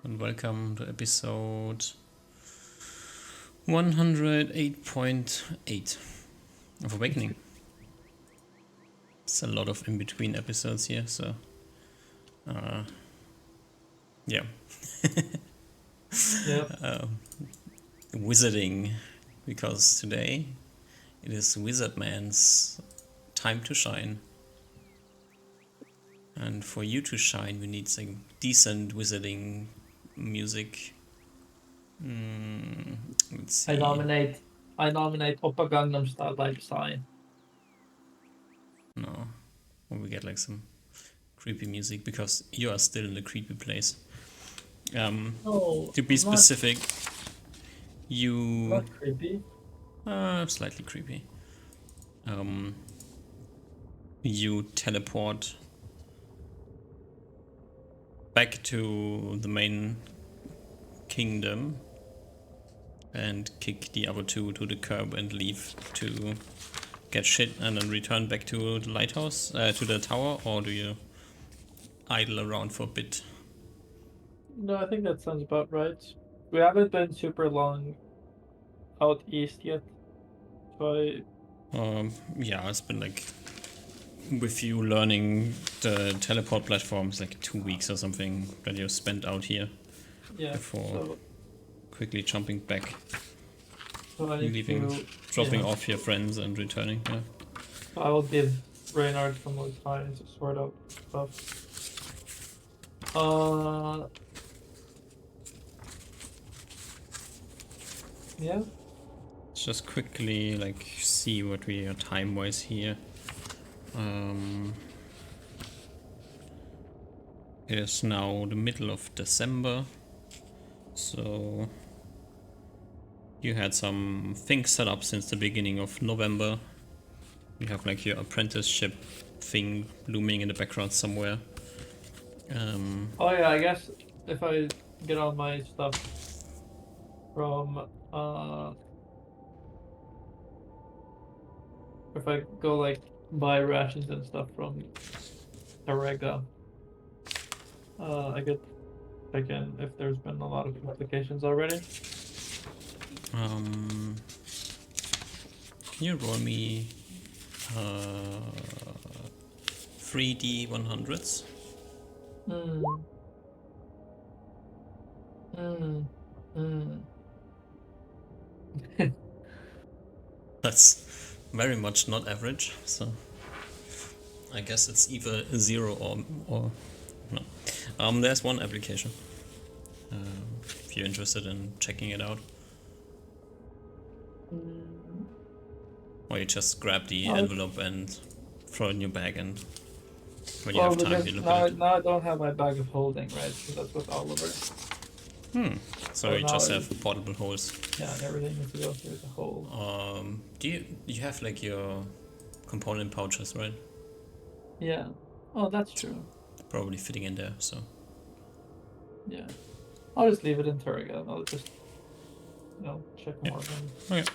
and welcome to episode 108.8 of Awakening. It's a lot of in-between episodes here, so yeah. Yep. Wizarding, because today it is Wizard Man's time to shine. And for you to shine, we need some decent wizarding music. Let's see. I nominate Oppa Gangnam Style by Design. No, or we get like some creepy music because you are still in the creepy place. No, To be I'm specific, you not creepy. slightly creepy. You teleport back to the main kingdom and kick the other two to the curb and leave to get shit and then return back to the lighthouse, to the tower, or do you idle around for a bit? No, I think that sounds about right. We haven't been super long out east yet, so Yeah, it's been like with you learning the teleport platforms like 2 weeks or something that you spent out here yeah. before So quickly jumping back, I need leaving, to dropping off your friends and returning. Yeah. So I will give Reynard some more time to sort out stuff. Yeah. Let's just quickly like see what we are time wise here. It is now the middle of December, so you had some things set up since the beginning of November. You have like your apprenticeship thing looming in the background somewhere. Oh yeah, I guess if I get all my stuff from if I go like buy rations and stuff from Tarega, I could check in if there's been a lot of applications already. Can you roll me 3D 100s? Hmm. Hmm. Hmm. That's very much not average, so I guess it's either a 0 or no. There's one application. If you're interested in checking it out. Or you just grab the envelope and throw it in your bag, and when you Well, have time, because you look now, at it. now I don't have my bag of holding, right? So that's with Oliver. So you now just have portable holes. Yeah, and everything needs to go through the hole. Do you have like your component pouches, right? Yeah. Oh, that's true. Probably fitting in there, so. Yeah. I'll just leave it in Turriga. I'll just, check more of them Okay.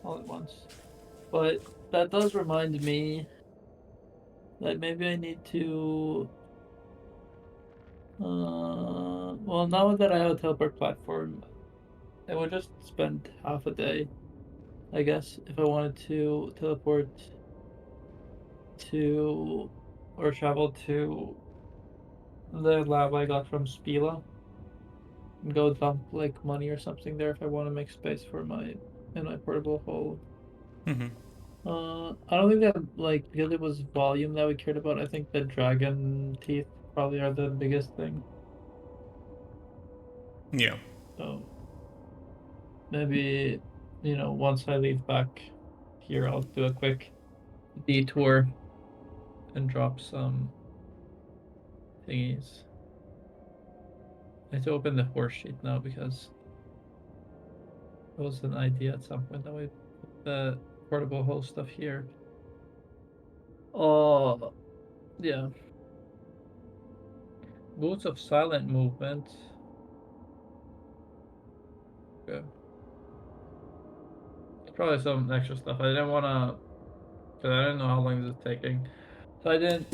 all at once. But that does remind me that maybe I need to. Well, now that I have a teleport platform, I would just spend half a day, I guess, if I wanted to teleport to or travel to the lab I got from Spila and go dump like money or something there if I want to make space for my portable hole. I don't think that like because it was volume that we cared about. I think the dragon teeth probably are the biggest thing. Yeah. So maybe once I leave back here, I'll do a quick detour and drop some thingies. I have to open the horse sheet now because it was an idea at some point that we put the portable hole stuff here. Oh, yeah. Boots of silent movement. Okay. Probably some extra stuff. I didn't want to, because I didn't know how long this is taking. So I didn't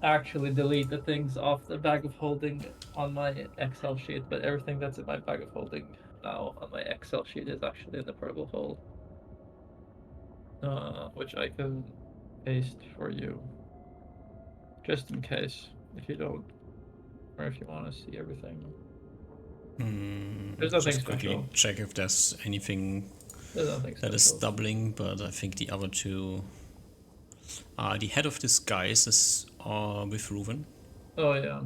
actually delete the things off the bag of holding on my Excel sheet, but everything that's in my bag of holding now on my Excel sheet is actually in the portable hole, which I can paste for you, just in case if you don't, or if you want to see everything. There's nothing Just quickly special. check if there's anything There's nothing that is special. doubling, but I think the other two. The head of disguise is with Ruven. Oh yeah.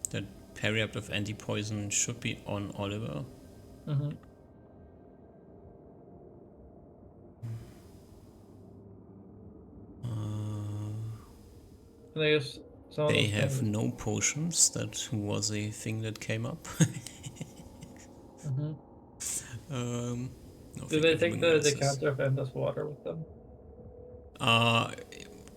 The periapt of anti-poison should be on Oliver. Mm-hmm. And I guess some of They those have things. no potions. That was a thing that came up. Mm-hmm. I Do think they take everything the else is. decanter of endless water with them?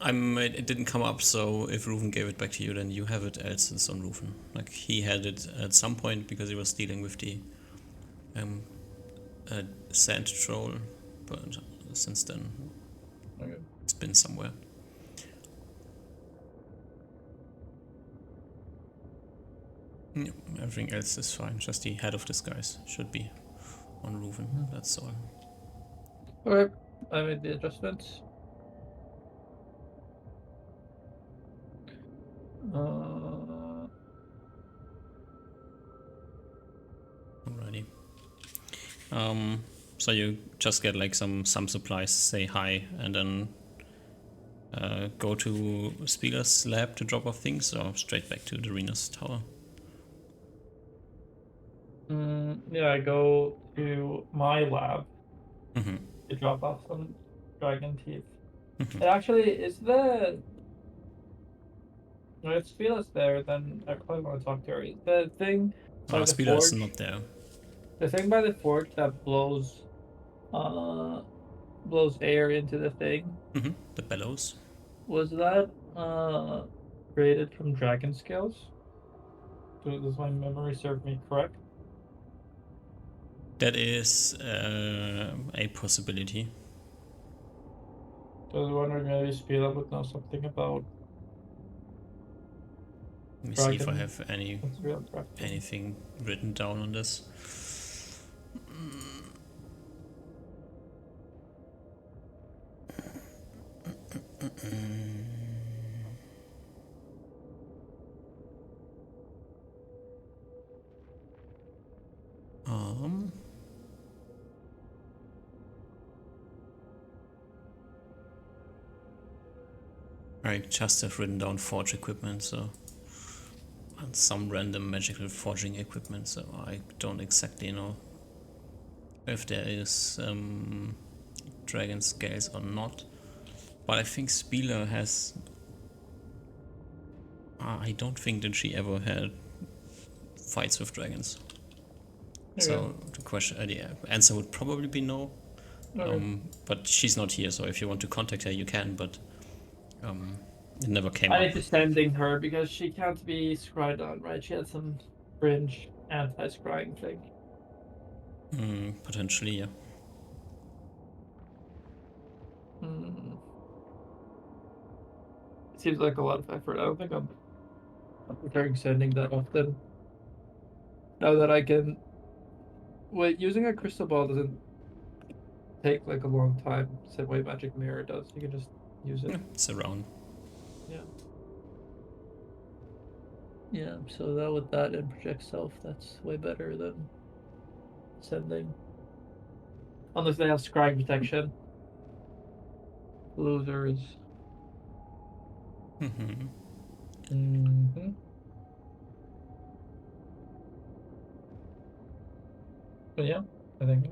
It didn't come up, so if Ruven gave it back to you, then you have it, else it's on Ruven. Like, he had it at some point because he was dealing with the sand troll, but since then Okay. it's been somewhere. Yeah, everything else is fine, just the head of disguise should be on Ruven, that's all. Okay. I made the adjustments. Uh, Alrighty. So you just get like some supplies, say hi, and then go to Spieler's lab to drop off things, or straight back to Darina's tower? yeah, I go to my lab Mm-hmm. to drop off some dragon teeth. It actually is the. If Spila's there, then I probably want to talk to her. The thing by the Spieler is forge, not there. the thing by the forge that uh, blows air into the thing. Mm-hmm. The bellows. Was that created from dragon scales? Does my memory serve me correct? That is a possibility. So I was wondering maybe Spila would know something about Let me see if I dragon have material crafting. anything written down on this. I just have written down forge equipment, so and some random magical forging equipment, so I don't exactly know if there is dragon scales or not. But I think Spieler has. I don't think that she ever had fights with dragons. Okay. So the answer would probably be no. Okay. But she's not here, so if you want to contact her, you can. But it never came I up. need to sending her because she can't be scryed on, right? She had some fringe anti-scrying thing. Potentially, yeah. It seems like a lot of effort. I don't think I'm preparing sending that often. Now that I can, wait, using a crystal ball doesn't take like a long time. Same way magic mirror does. You can just use it. It's around. Yeah. Yeah. So that with that and project self, that's way better than sending. Unless they have scrying protection. Losers. Mm-hmm. But yeah, I think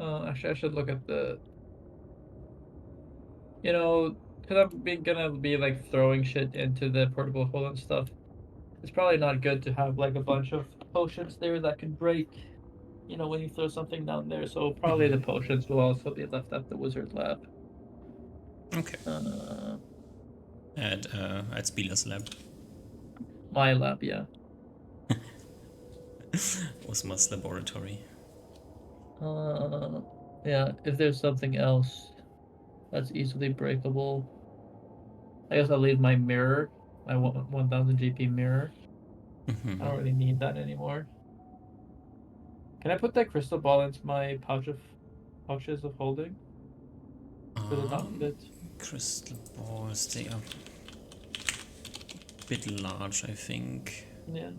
actually I should look at the, because gonna be like throwing shit into the portable hole and stuff. It's probably not good to have like a bunch of potions there that can break, when you throw something down there. So probably the potions will also be left at the wizard lab. Okay. Uh, At Spieler's lab. my lab, yeah. Osmar's laboratory. Yeah, if there's something else, that's easily breakable. I guess I'll leave my mirror, my 1000 GP mirror. Mhm. I don't really need that anymore. Can I put that crystal ball into my pouches of holding? Does it not fit? Crystal balls, they are a bit large, I think. Yeah.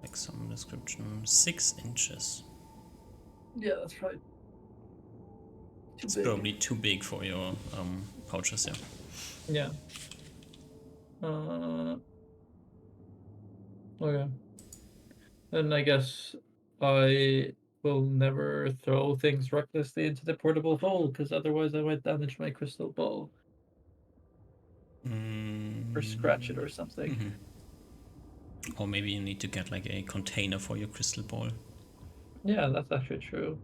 Like some description. 6 inches. Yeah, that's probably too It's big. probably too big for your pouches, yeah. Yeah. Okay. Then I guess I will never throw things recklessly into the portable hole, because otherwise I might damage my crystal ball or scratch it or something. Or maybe you need to get like a container for your crystal ball. Yeah, that's actually true.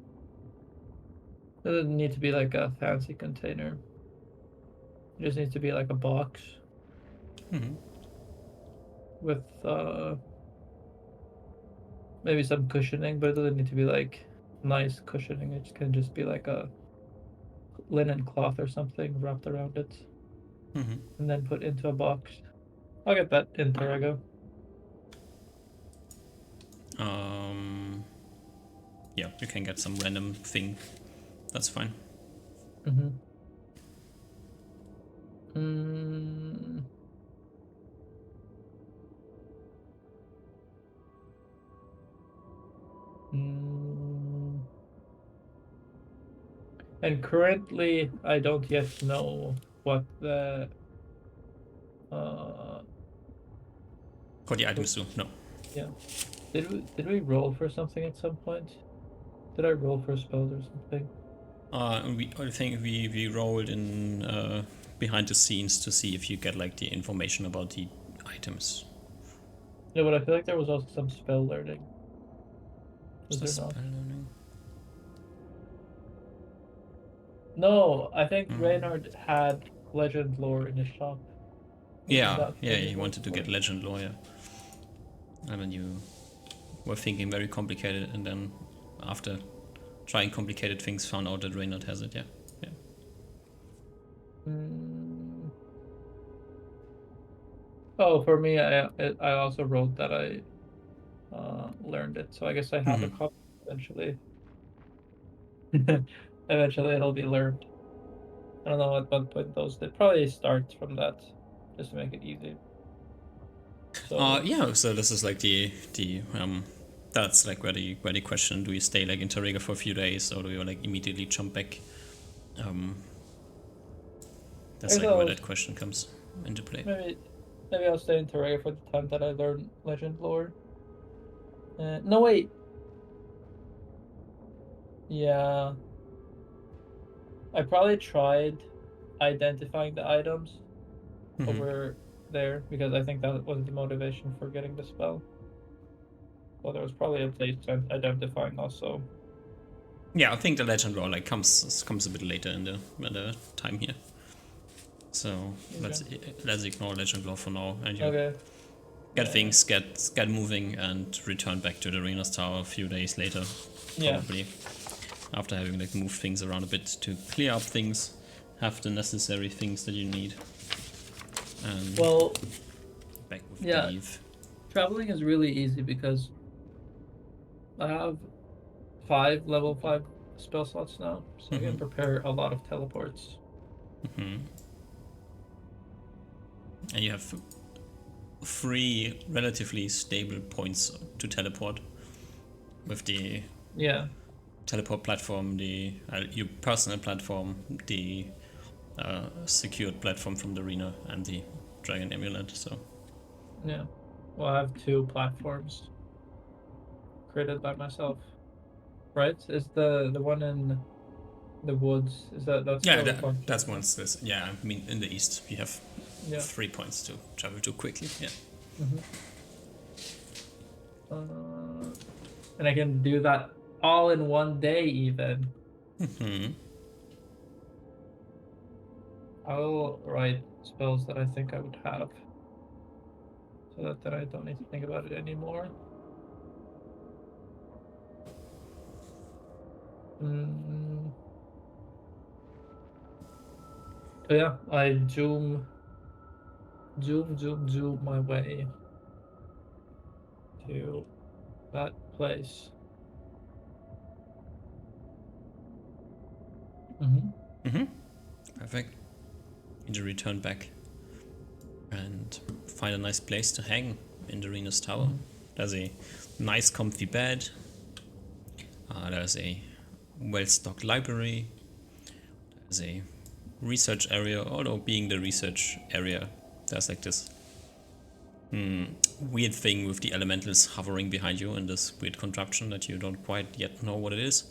It doesn't need to be like a fancy container. It just needs to be like a box with maybe some cushioning, but it doesn't need to be like nice cushioning. It can just be like a linen cloth or something wrapped around it and then put into a box. I'll get that in Terrago. Yeah, you can get some random thing. That's fine. Mm-hmm. Mm. Mm. And currently, I don't yet know what the uh For the items too, no. yeah. Did we roll for something at some point? Did I roll for spells or something? I think we rolled in behind the scenes to see if you get like the information about the items. No, but I feel like there was also some spell learning. Was there Just not? spell learning. No, I think Reynard had legend lore in his shop. Wasn't Yeah, that yeah, what he it was wanted to for? get legend lore, yeah. And then you were thinking very complicated, and then after trying complicated things, found out that Reynard has it, yeah. Yeah. Mm. Oh, for me, I also wrote that I learned it, so I guess I have a copy eventually. Eventually, it'll be learned. I don't know at what point those. They probably start from that, just to make it easy. So Yeah, so this is like the that's like where the question, do you stay like in Tariga for a few days or do you like immediately jump back? I That's guess like where I'll that question comes into play. maybe I'll stay in Terraria for the time that I learn legend lore. No wait, yeah, I probably tried identifying the items over there because I think that was the motivation for getting the spell. Well, there was probably a place to identifying also. Yeah, I think the legend lore like comes a bit later in the time here. So Okay. let's ignore legend lore for now, and you Okay. get Yeah. things, get moving, and return back to the Arena's Tower a few days later, Yeah. probably after having like moved things around a bit to clear up things, have the necessary things that you need, and Well, back with yeah, Dave. traveling is really easy because I have 5 level 5 spell slots now, so I can prepare a lot of teleports. And you have 3 relatively stable points to teleport with the Yeah. teleport platform, the your personal platform, the secured platform from the arena, and the dragon amulet. So Yeah. Well, I have 2 platforms created by myself. Right? Is the one in the woods? Is that's yeah, for a bunch of that's once this. Yeah, I mean in the east you have yeah. 3 points to travel to quickly. Yeah. And I can do that all in one day even. I'll write spells that I think I would have so that then I don't need to think about it anymore. Mm, So yeah, I zoom my way to that place. Mm-hmm. Perfect. You to return back and find a nice place to hang in the Renus Tower. There's a nice comfy bed. There's a well-stocked library. There's a research area, although being the research area, there's like this weird thing with the elementals hovering behind you and this weird contraption that you don't quite yet know what it is.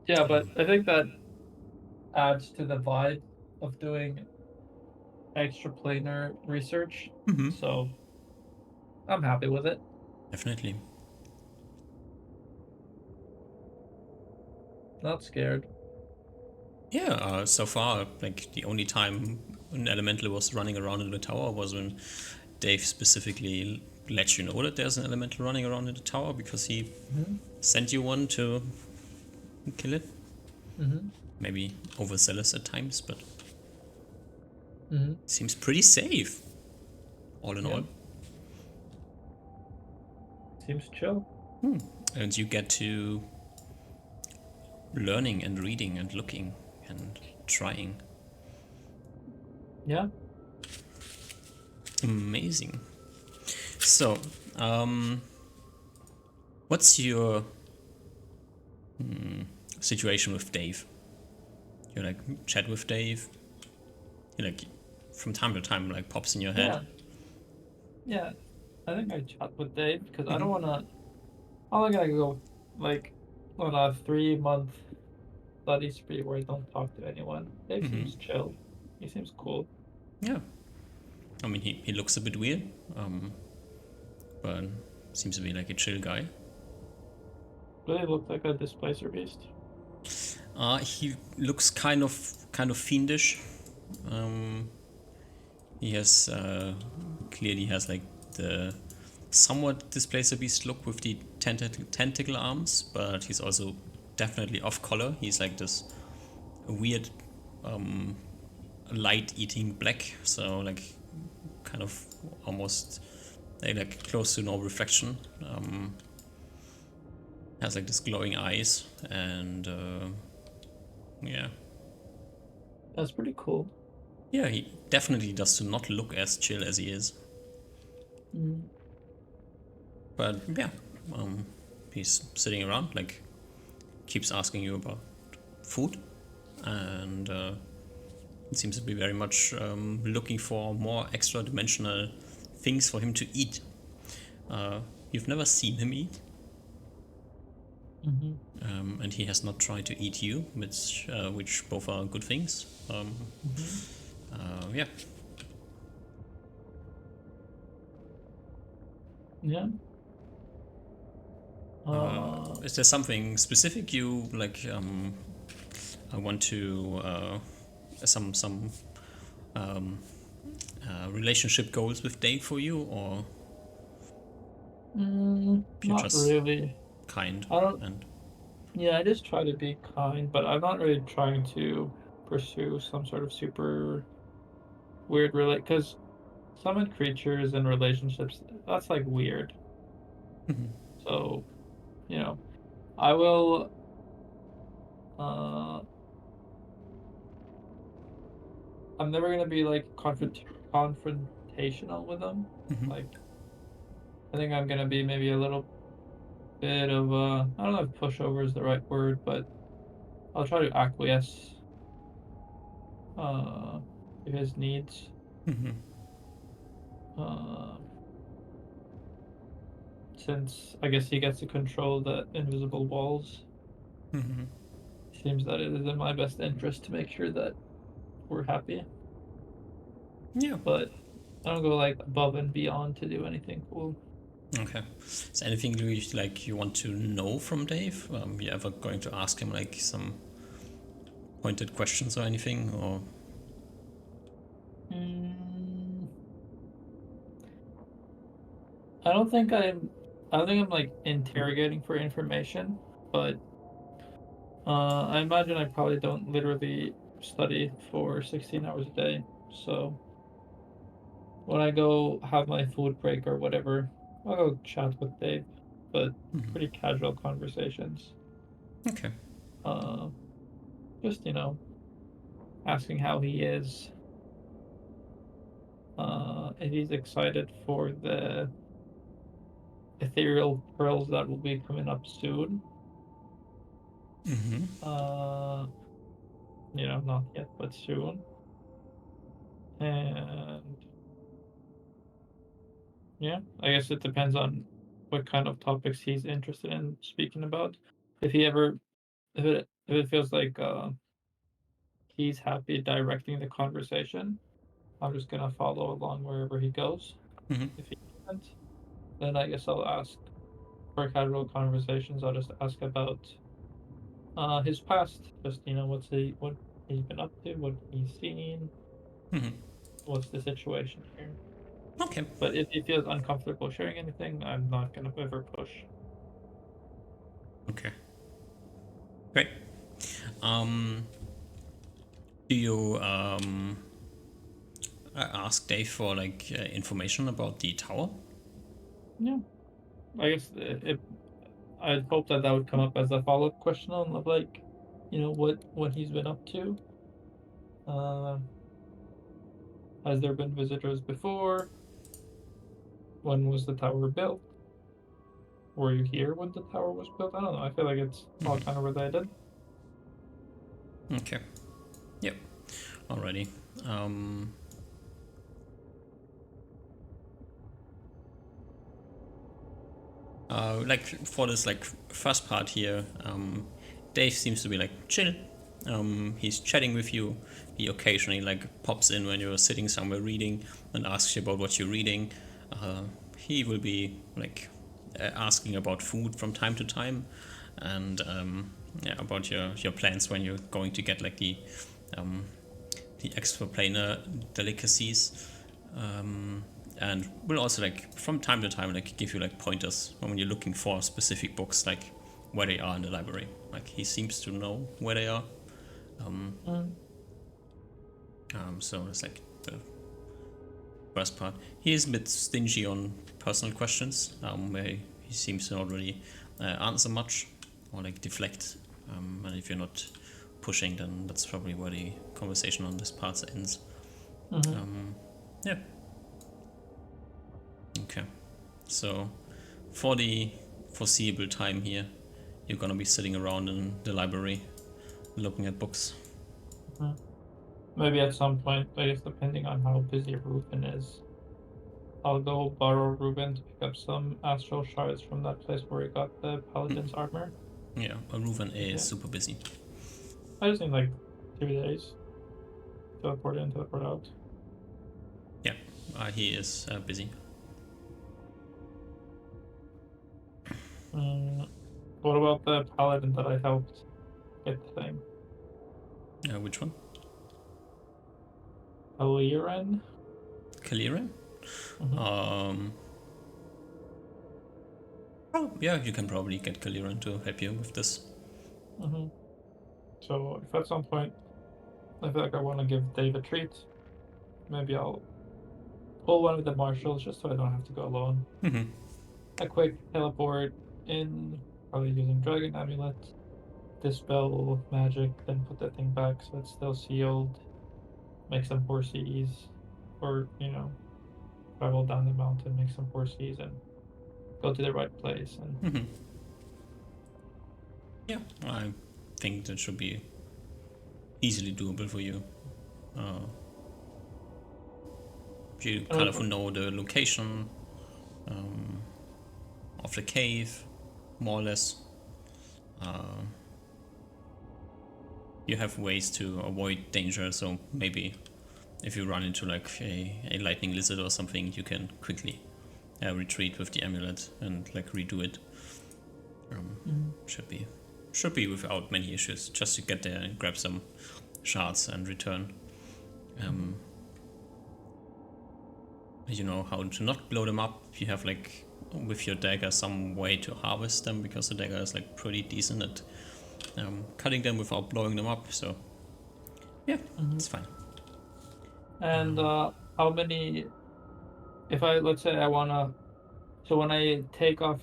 Yeah, but I think that adds to the vibe of doing extraplanar research. So I'm happy with it. Definitely. Not scared. Yeah, so far, like the only time an elemental was running around in the tower was when Dave specifically let you know that there's an elemental running around in the tower because he sent you one to kill it. Maybe overzealous at times, but seems pretty safe. All in all. Seems chill. And you get to learning and reading and looking and trying. Yeah. Amazing. So, what's your situation with Dave? You like chat with Dave? You like from time to time like pops in your head? Yeah. I think I chat with Dave because I don't wanna I go like on a 3-month study spree where I don't talk to anyone. Dave seems chill. He seems cool. Yeah. I mean, he looks a bit weird, but seems to be like a chill guy. Really looked like a displacer beast. He looks kind of fiendish. He has clearly has like the somewhat displacer beast look with the tentacle arms, but he's also definitely off color. He's like this weird light eating black, so like kind of almost like close to no reflection. Has like this glowing eyes and yeah. That's pretty cool. Yeah, he definitely does not look as chill as he is. But yeah, he's sitting around, like, keeps asking you about food, and it seems to be very much looking for more extra-dimensional things for him to eat. You've never seen him eat, and he has not tried to eat you, which both are good things. Yeah. Yeah. Is there something specific you like? I want to some relationship goals with Dave for you, or you're Not just really. kind I don't. and Yeah, I just try to be kind, but I'm not really trying to pursue some sort of super weird because summoned creatures and relationships, that's like weird. So, you know, I will I'm never gonna be like confrontational with them. Like I think I'm gonna be maybe a little bit of I don't know if pushover is the right word, but I'll try to acquiesce to his needs. Uh, since I guess he gets to control the invisible walls. Seems that it is in my best interest to make sure that we're happy. yeah. But I don't go like above and beyond to do anything cool. Okay. Is there anything you want to know from Dave? You ever going to ask him like some pointed questions or anything, or? Mm, I don't think I'm. I don't think I'm like interrogating for information, but I imagine I probably don't literally study for 16 hours a day. So when I go have my food break or whatever, I'll go chat with Dave, but pretty casual conversations. Okay. Uh, just asking how he is, if he's excited for the ethereal pearls that will be coming up soon. Mm-hmm. Not yet, but soon. And yeah, I guess it depends on what kind of topics he's interested in speaking about. If he ever, if it feels like he's happy directing the conversation, I'm just gonna follow along wherever he goes. Mm-hmm. If he isn't, then I guess I'll ask for casual conversations. I'll just ask about his past, just what he's been up to, what he's seen, Mm-hmm. what's the situation here. Okay. But if he feels uncomfortable sharing anything, I'm not gonna ever push. Okay. Great. Um, do you ask Dave for like information about the tower? Yeah, I guess I'd hope that would come up as a follow-up question on like, what he's been up to. Uh, has there been visitors before? When was the tower built? Were you here when the tower was built? I don't know. I feel like it's all kind of related. Okay. Yep. Alrighty. Um, like for this like first part here, Dave seems to be like chill. He's chatting with you. He occasionally like pops in when you're sitting somewhere reading and asks you about what you're reading. He will be like asking about food from time to time, and yeah, about your plans when you're going to get like um, the extraplanar delicacies. And will also like from time to time like give you like pointers when you're looking for specific books, like where they are in the library. Like he seems to know where they are. Mm. So it's like the first part. He is a bit stingy on personal questions, where he seems to not really answer much or like deflect. And if you're not pushing, then that's probably where the conversation on this part ends. Yeah. Okay. So, for the foreseeable time here, you're gonna be sitting around in the library looking at books. Mhm. Maybe at some point, I guess depending on how busy Reuben is, I'll go borrow Reuben to pick up some astral shards from that place where he got the paladin's armor. Yeah, Reuven is Yeah, super busy. I just need like 2 days. Teleport in, teleport out. Yeah, he is busy. Mm, what about the paladin that I helped get the thing? Which one? Aliren? Kaliran? Mm-hmm. Um, oh, yeah, you can probably get Kaliran to help you with this. Mm-hmm. So if at some point I feel like I want to give Dave a treat, maybe I'll pull one of the marshals just so I don't have to go alone. Mm-hmm. A quick teleport in, probably using Dragon Amulet, dispel magic, then put that thing back so it's still sealed, make some horses, or, travel down the mountain, make some horses, and go to the right place. And Mm-hmm. Yeah, I think that should be easily doable for you. Uh, you kind of know the location of the cave, more or less. You have ways to avoid danger, so maybe if you run into like a lightning lizard or something, you can quickly retreat with the amulet and like redo it. Should be without many issues. Just to get there and grab some shards and return. You know how to not blow them up. You have like with your dagger some way to harvest them, because the dagger is like pretty decent at cutting them without blowing them up. So Yeah, it's fine. And how many? If let's say I wanna, so when I take off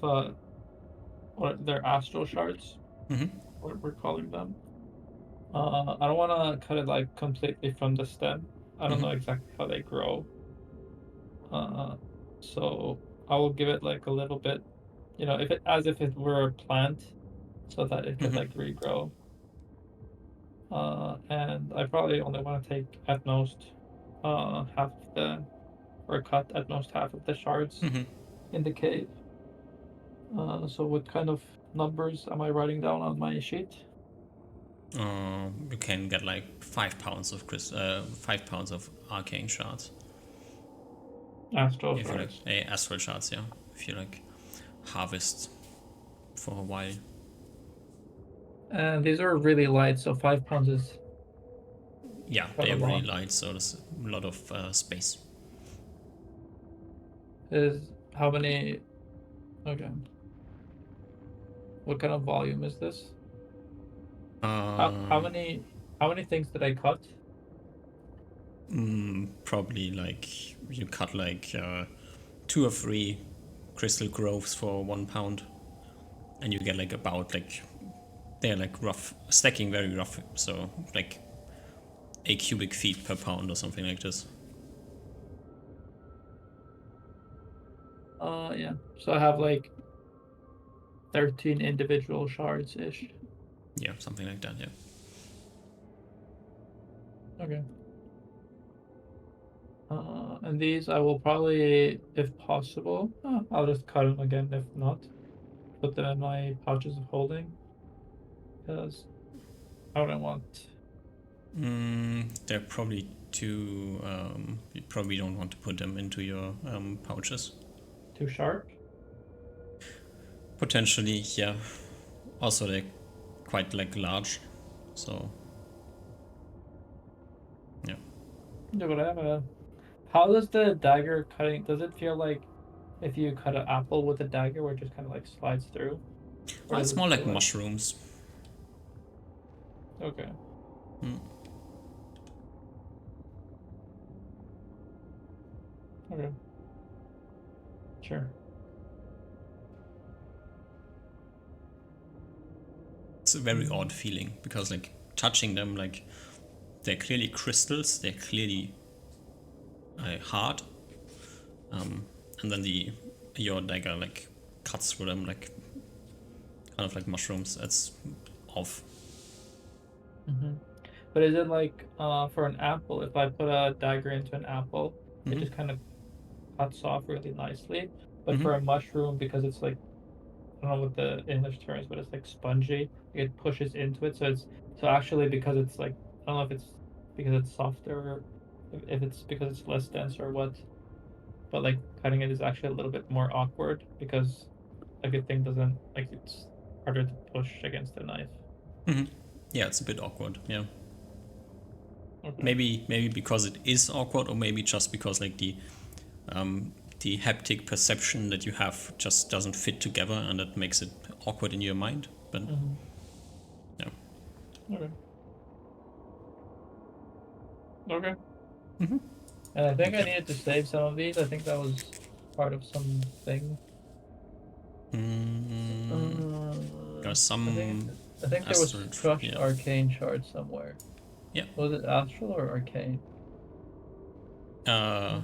what they're astral shards, what we're calling them. I don't want to cut it like completely from the stem. I don't know exactly how they grow. Uh, so I will give it like a little bit, if it as if it were a plant, so that it could like regrow. And I probably only want to take at most half of or cut at most half of the shards in the cave. So what kind of numbers am I writing down on my sheet? You can get like 5 pounds of 5 pounds of arcane shards. Astral If you like, shards. astral shards, yeah. If you like, harvest for a while. And these are really light, so 5 pounds is Yeah, quite they a are really lot. light, so there's a lot of space. Is how many? Okay. What kind of volume is this? How Um, many things did I cut? Probably like you cut like 2 or 3 crystal groves for 1 pound, and you get like about like they're like rough stacking very rough, so like 8 cubic feet per pound or something like this. Yeah. So I have like 13 individual shards ish. Yeah, something like that. Yeah. Okay. And these I will probably, if possible, I'll just cut them again. If not, put them in my pouches of holding because I wouldn't want They're probably too. You probably don't want to put them into your pouches. too sharp. Potentially, yeah. Also, they're quite like large, so yeah. Yeah, whatever. How does the dagger cutting? Does it feel like if you cut an apple with a dagger, where it just kind of like slides through, or does It's it more feel like like mushrooms. okay? Okay, sure. It's a very odd feeling because like touching them, like they're clearly crystals. They're clearly hard, and then your dagger like cuts through them like kind of like mushrooms. It's off. But is it like for an apple? If I put a dagger into an apple, it just kind of cuts off really nicely. But for a mushroom, because it's like I don't know what the English term is, but it's like spongy. It pushes into it, so it's so actually because it's like I don't know if it's because it's softer, or if it's because it's less dense or what. But like cutting it is actually a little bit more awkward because like a thing doesn't like it's harder to push against a knife. Yeah, it's a bit awkward. Yeah. Okay. Maybe because it is awkward, or maybe just because like the haptic perception that you have just doesn't fit together, and that makes it awkward in your mind. But yeah. Okay. Okay. And I think I Okay. needed to save some of these. I think that was part of something. There's I think some I think there was astral. crushed Yeah. arcane shards somewhere. Yeah. Was it astral or arcane? Uh,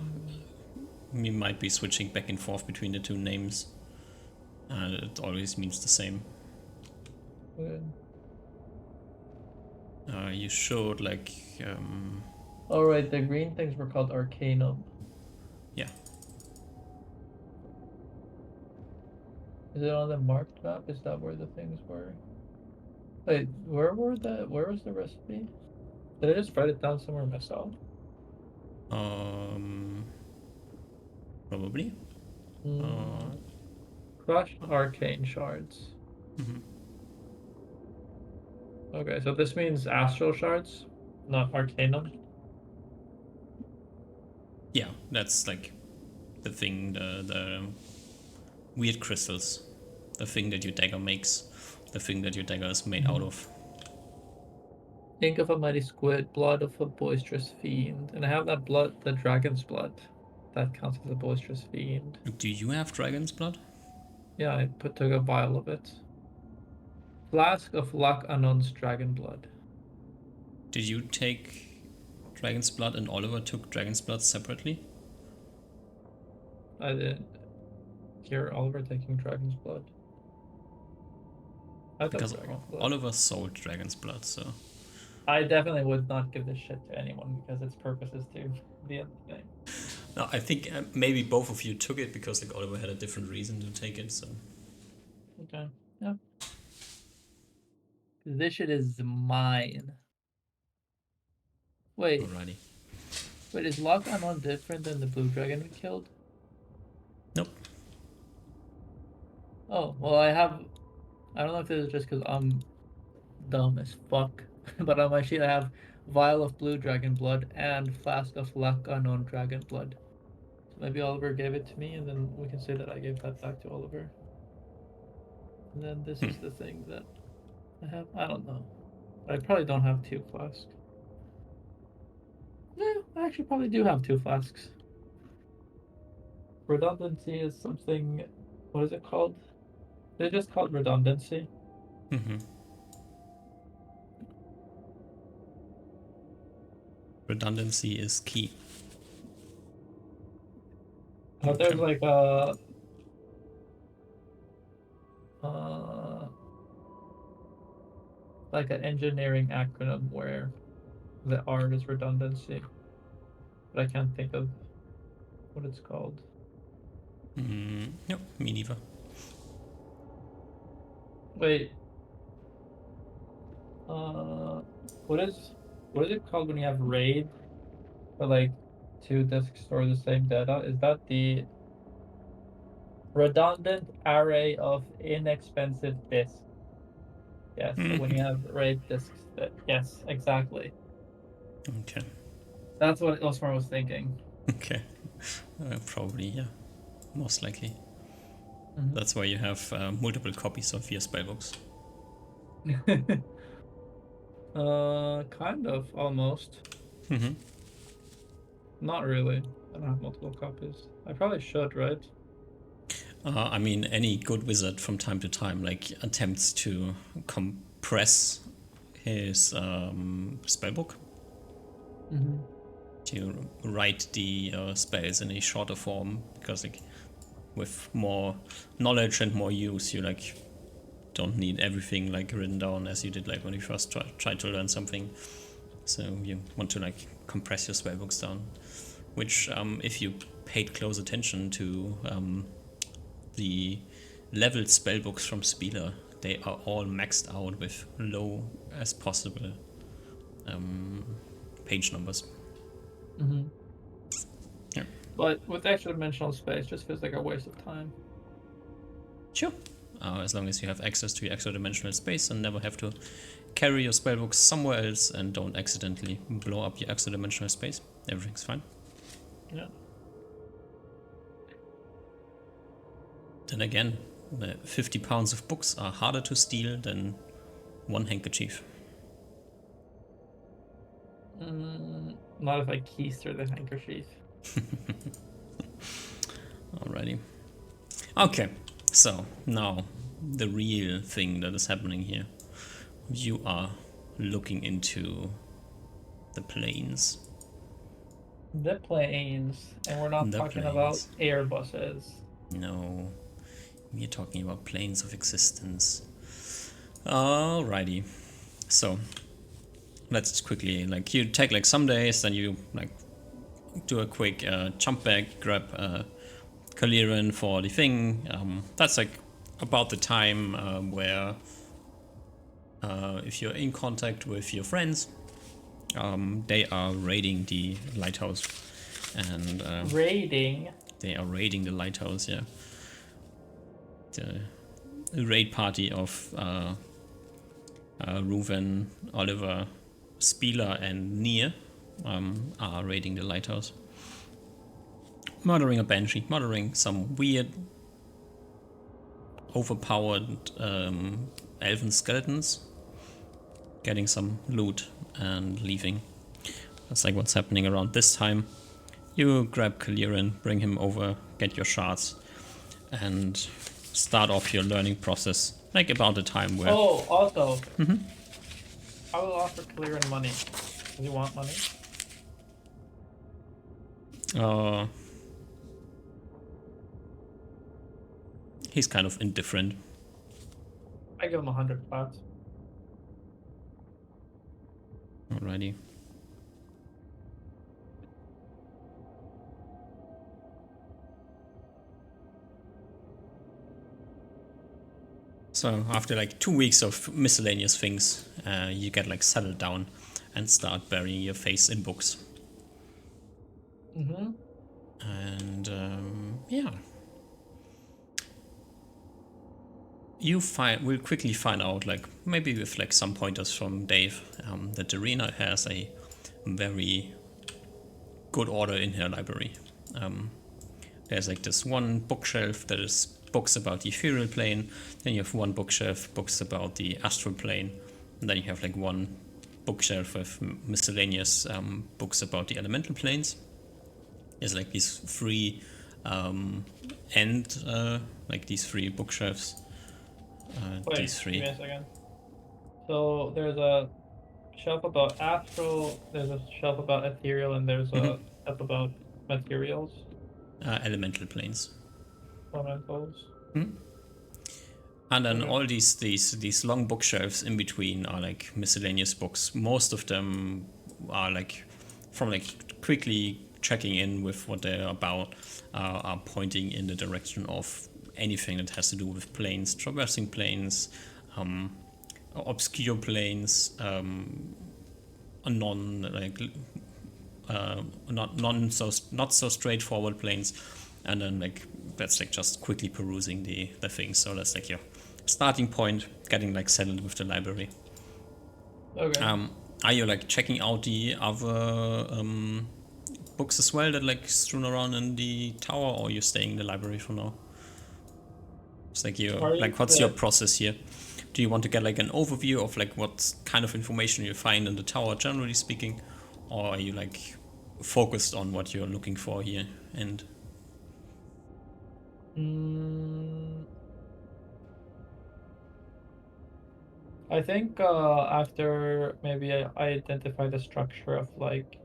we might be switching back and forth between the two names. It always means the same. Okay. You showed like All right, the green things were called arcanum. yeah. Is it on the marked map? Is that where the things were? Wait, where was the recipe? Did I just write it down somewhere myself? Um, Probably. Crushed arcane shards. Okay, so this means astral shards, not arcanum. Yeah, that's like the thing, the weird crystals, the thing that your dagger makes, the thing that your dagger is made out of. Ink of a mighty squid, blood of a boisterous fiend. And I have that blood, the dragon's blood. That counts as a boisterous fiend. Do you have dragon's blood? Yeah, I took a vial of it. Flask of Luck Anon's dragon blood. Did you take dragon's blood and Oliver took dragon's blood separately? I didn't hear Oliver taking dragon's blood. I thought Because dragon's blood. Oliver sold dragon's blood, so... I definitely would not give this shit to anyone because its purpose is to the end of the game. No, I think maybe both of you took it because like Oliver had a different reason to take it, so... Okay, yeah. This shit is mine. Wait. Alrighty. Wait, is Luck Anon different than the blue dragon we killed? Nope. Oh, well I don't know if this is just because I'm dumb as fuck, but on my sheet I have vial of blue dragon blood and flask of Luck Unknown dragon blood. So maybe Oliver gave it to me and then we can say that I gave that back to Oliver. And then this is the thing that I have. I don't know. But I probably don't have 2 flasks. No, I actually probably do have 2 flasks. Redundancy is something. What is it called? They're just called redundancy. Mm-hmm. Redundancy is key. But there's like like an engineering acronym where the R is redundancy, but I can't think of what it's called. Nope, me neither. Wait. What is it called when you have RAID, but like 2 disks store the same data? Is that the redundant array of inexpensive disks? Yes, so when you have RAID disks, yes, exactly. Okay. That's what Osmar was thinking. Okay. Probably, yeah. Most likely. Mhm. That's why you have multiple copies of your spellbooks. Kind of, almost. Mm-hmm. Not really. I don't have multiple copies. I probably should, right? I mean, any good wizard from time to time like attempts to compress his spellbook Mm-hmm. to write the spells in a shorter form, because like with more knowledge and more use, you like don't need everything like written down as you did like when you first tried to learn something. So you want to like compress your spellbooks down, which if you paid close attention to the leveled spellbooks from Spieler, they are all maxed out with low as possible page numbers. Mm-hmm. Yeah. But with extra dimensional space, just feels like a waste of time. Sure. As long as you have access to your extra dimensional space and never have to carry your spellbooks somewhere else and don't accidentally blow up your extra dimensional space, everything's fine. Yeah. Then again, 50 pounds of books are harder to steal than 1 handkerchief. Not if I keister the handkerchief. Alrighty. Okay, so now the real thing that is happening here. You are looking into the plains. The planes, and we're not talking about Airbuses. No, we're talking about planes of existence. Alrighty, so let's just quickly, like, you take like some days, then you like do a quick jump back, grab Kaliran for the thing. That's like about the time where if you're in contact with your friends, they are raiding the lighthouse, and Raiding. they are raiding the lighthouse. Yeah, the raid party of Reuven, Oliver, Spieler, and Nier are raiding the lighthouse, murdering a banshee, murdering some weird, overpowered elven skeletons, getting some loot, and leaving. That's like what's happening around this time. You grab Kaliran, bring him over, get your shards, and start off your learning process. Like about the time where... Oh, also, I will offer Clearin money. Does he want money? He's kind of indifferent. I give him 100 pots. Alrighty. So after like 2 weeks of miscellaneous things, you get like settled down and start burying your face in books. And yeah, we'll quickly find out, like maybe with like some pointers from Dave, that Arena has a very good order in her library. There's like this one bookshelf that is books about the ethereal plane, then you have one bookshelf books about the astral plane, and then you have like one bookshelf with miscellaneous books about the elemental planes. There's like these three like these three bookshelves. Wait, these three. give me a second. So there's a shelf about astral, there's a shelf about ethereal, and there's a shelf about materials. Elemental planes. Elementals. And then all these long bookshelves in between are like miscellaneous books. Most of them are like from like quickly checking in with what they're about, are pointing in the direction of anything that has to do with planes, traversing planes, obscure planes, not so straightforward planes, and then like that's like just quickly perusing the things. So that's like your starting point, getting like settled with the library. Okay. Are you like checking out the other books as well that like strewn around in the tower, or are you staying in the library for now? It's like what's your process here? Do you want to get like an overview of like what kind of information you find in the tower, generally speaking, or are you like focused on what you're looking for here? And I think after maybe I identify the structure of like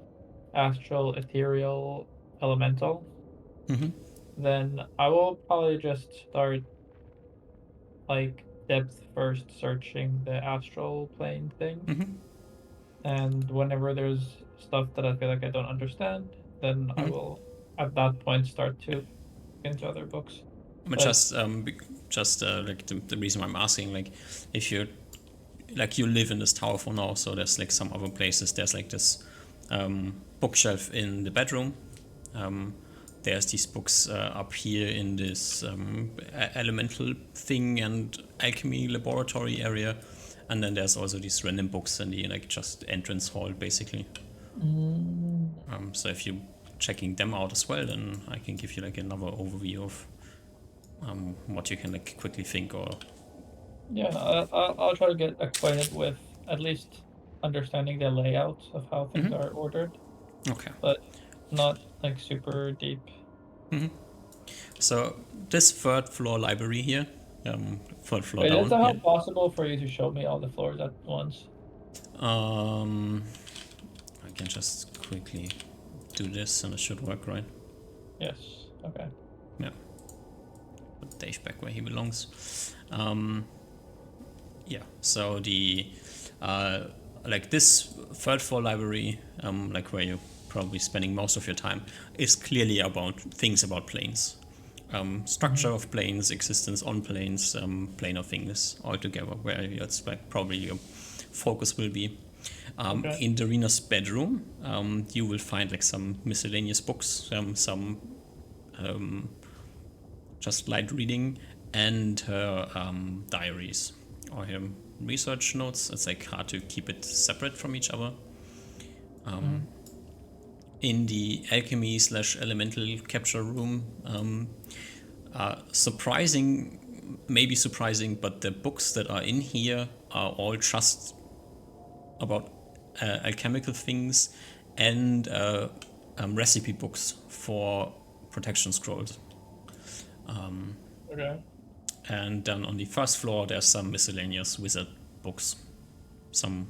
astral, ethereal, elemental, then I will probably just start like depth first searching the astral plane thing. And whenever there's stuff that I feel like I don't understand, then I will at that point start to look into other books. But just like the reason why I'm asking, like if you like you live in this tower for now, so there's like some other places. There's like this bookshelf in the bedroom. There's these books up here in this elemental thing and alchemy laboratory area, and then there's also these random books in the like just entrance hall, basically. So if you're checking them out as well, then I can give you like another overview of what you can like quickly think or. Yeah, I'll try to get acquainted with at least understanding the layout of how things are ordered. Okay. But not like super deep. So this third floor library here, third floor Wait, down. is it how possible for you to show me all the floors at once? I can just quickly do this and it should work, right? Yes. Okay. Yeah. Put Dave back where he belongs. Yeah. So the like this third floor library, like where you're probably spending most of your time, is clearly about things about planes. Structure of planes, existence on planes, planar things altogether, where it's like probably your focus will be. In Darina's bedroom, you will find like some miscellaneous books, some just light reading, and her diaries or her research notes. It's like hard to keep it separate from each other. In the alchemy / elemental capture room, maybe surprising, but the books that are in here are all just about alchemical things and recipe books for protection scrolls. Okay. And then on the first floor, there's some miscellaneous wizard books, some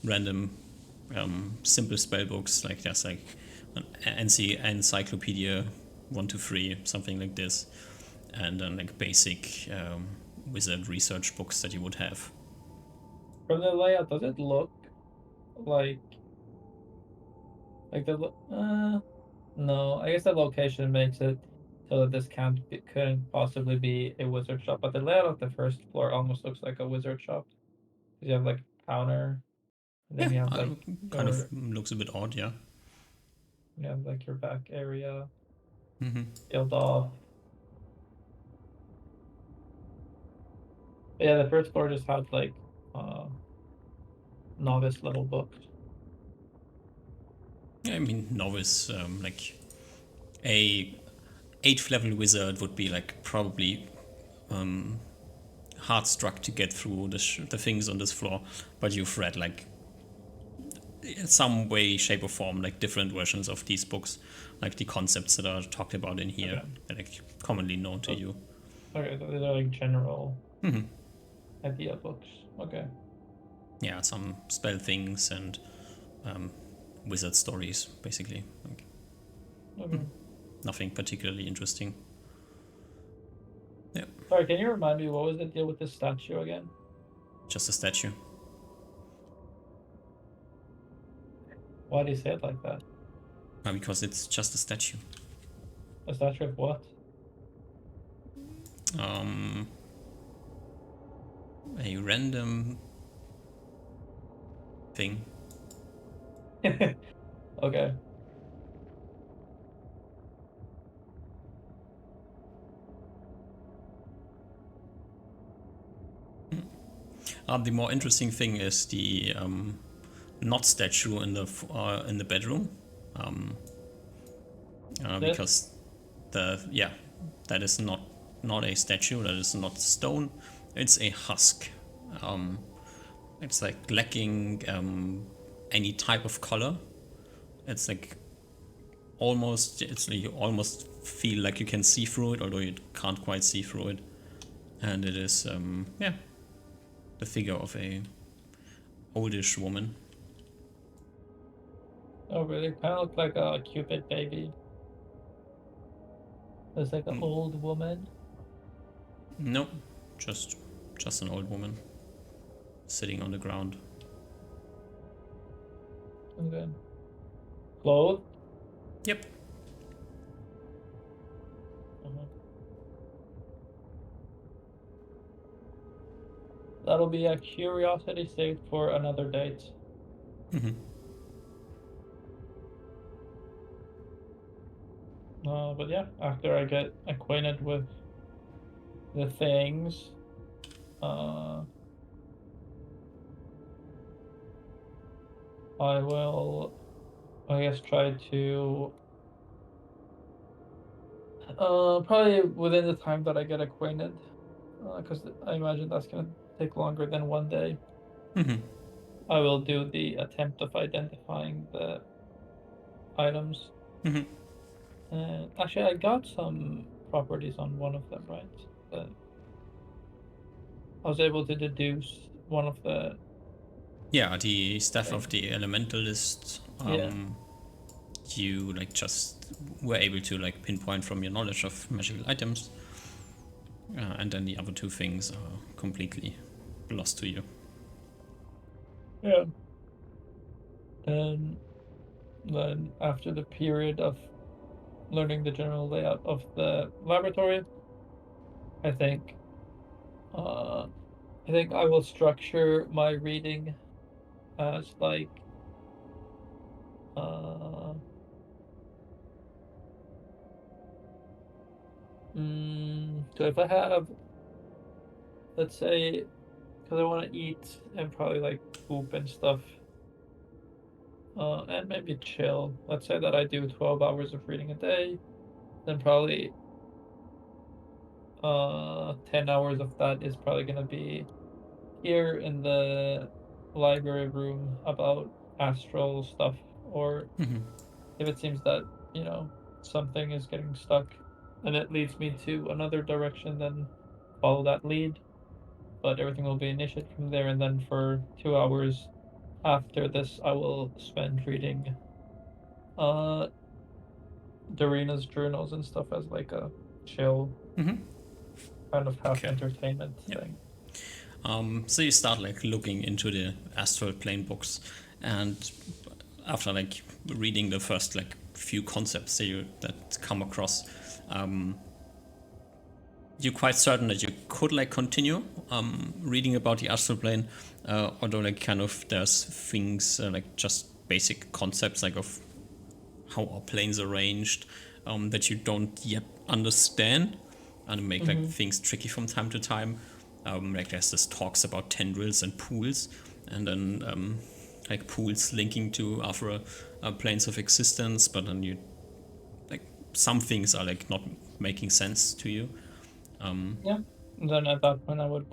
random simple spell books. Like there's like an encyclopedia 1 to 3, something like this, and then like basic wizard research books that you would have. From the layout, does it look like no, I guess the location makes it so that this couldn't possibly be a wizard shop, but the layout of the first floor almost looks like a wizard shop. 'Cause you have like a counter, and then Yeah, you have like kind of your looks a bit odd, yeah. your back area Mm-hmm. sealed off. But yeah, the first floor just had like uh novice level books. Yeah, I mean, novice, like a 8th level wizard would be like probably hard struck to get through the things on this floor, but you've read like in some way, shape, or form like different versions of these books, like the concepts that are talked about in here, Okay. that are like commonly known to So, you. okay, so these are like general Mm-hmm. idea books. Okay. Yeah, some spell things and wizard stories, basically. Like, Okay. nothing particularly interesting. Yeah, Sorry, can you remind me what was the deal with this statue again? just a statue. Why do you say it like that? Because it's just a statue. A statue of what? Um, a random thing. Okay. The more interesting thing is the not statue in the bedroom, This? because that is not a statue. That is not stone. It's a husk. Um, it's like lacking any type of color. It's like you almost feel like you can see through it, although you can't quite see through it. And it is the figure of a oldish woman. Oh, really? Kind of look like a Cupid baby. It's like an old woman. No, just an old woman sitting on the ground. Okay. Clothed? Yep. Uh-huh. That'll be a curiosity saved for another date. Mm-hmm. But yeah, after I get acquainted with the things, uh, I will, I guess, try to, probably within the time that I get acquainted, because I imagine that's gonna take longer than one day. Mm-hmm. I will do the attempt of identifying the items. Mm-hmm. And actually, I got some properties on one of them, right? Uh, I was able to deduce one of the. Yeah, the stuff of Things. the elementalist. Yeah. You like just were able to like pinpoint from your knowledge of magical items, and then the other two things are completely lost to you. Yeah. And then after the period of learning the general layout of the laboratory, I think uh I think I will structure my reading as like uh so if I have, let's say, because I want to eat and probably like poop and stuff, and maybe chill. Let's say that I do 12 hours of reading a day, then probably 10 hours of that is probably gonna be here in the library room about astral stuff, or if it seems that, you know, something is getting stuck and it leads me to another direction, then follow that lead. But everything will be initiated from there, and then for 2 hours after this, I will spend reading uh Darina's journals and stuff as like a chill kind of half Okay. entertainment Yep. thing. So you start like looking into the astral plane books, and after like reading the first like few concepts that come across, you're quite certain that you could like continue reading about the astral plane, although like kind of there's things like just basic concepts like of how our planes are arranged that you don't yet understand, and make like things tricky from time to time. Like there's this talks about tendrils and pools, and then like pools linking to other planes of existence, but then you like some things are like not making sense to you. Yeah. And then at that point, I would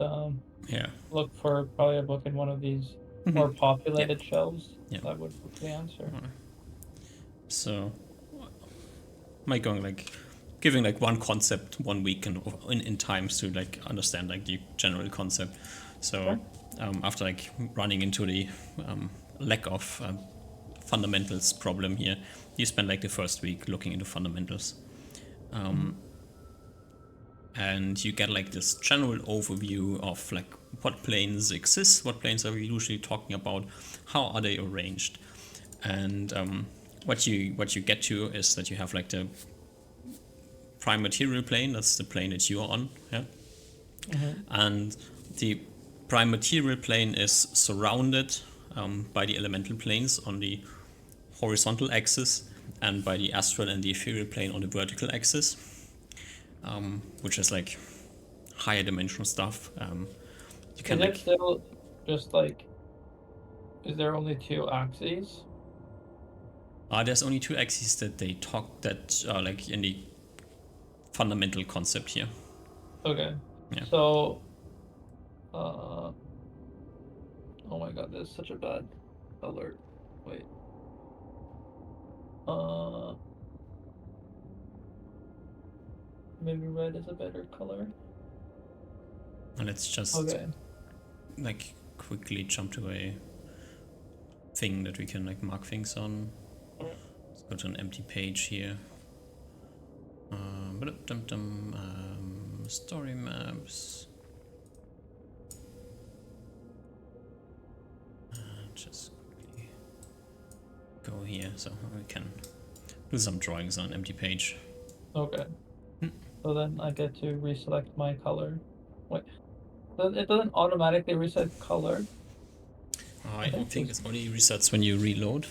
Yeah. look for probably a book in one of these more populated shelves that would quickly answer. So am I going like giving like one concept 1 week in times to like understand like the general concept. So after like running into the lack of fundamentals problem here, you spend like the first week looking into fundamentals. And you get like this general overview of like what planes exist, what planes are we usually talking about, how are they arranged, and what you get to is that you have like the prime material plane, that's the plane that you are on, yeah, and the prime material plane is surrounded by the elemental planes on the horizontal axis and by the astral and the ethereal plane on the vertical axis, which is like higher dimensional stuff. You can Is it like still just like, is there only two axes? there's only two axes that they talk that are like in the fundamental concept here. Okay. Yeah. So, oh my god, this is such a bad alert. Wait. Uh, Maybe red is a better color. And let's just Okay. like quickly jump to a thing that we can like mark things on. Let's go to an empty page here. Story maps. Just quickly go here so we can do some drawings on an empty page. Okay. So then I get to reselect my color. Wait. It doesn't automatically reset color. I think it's only resets when you reload.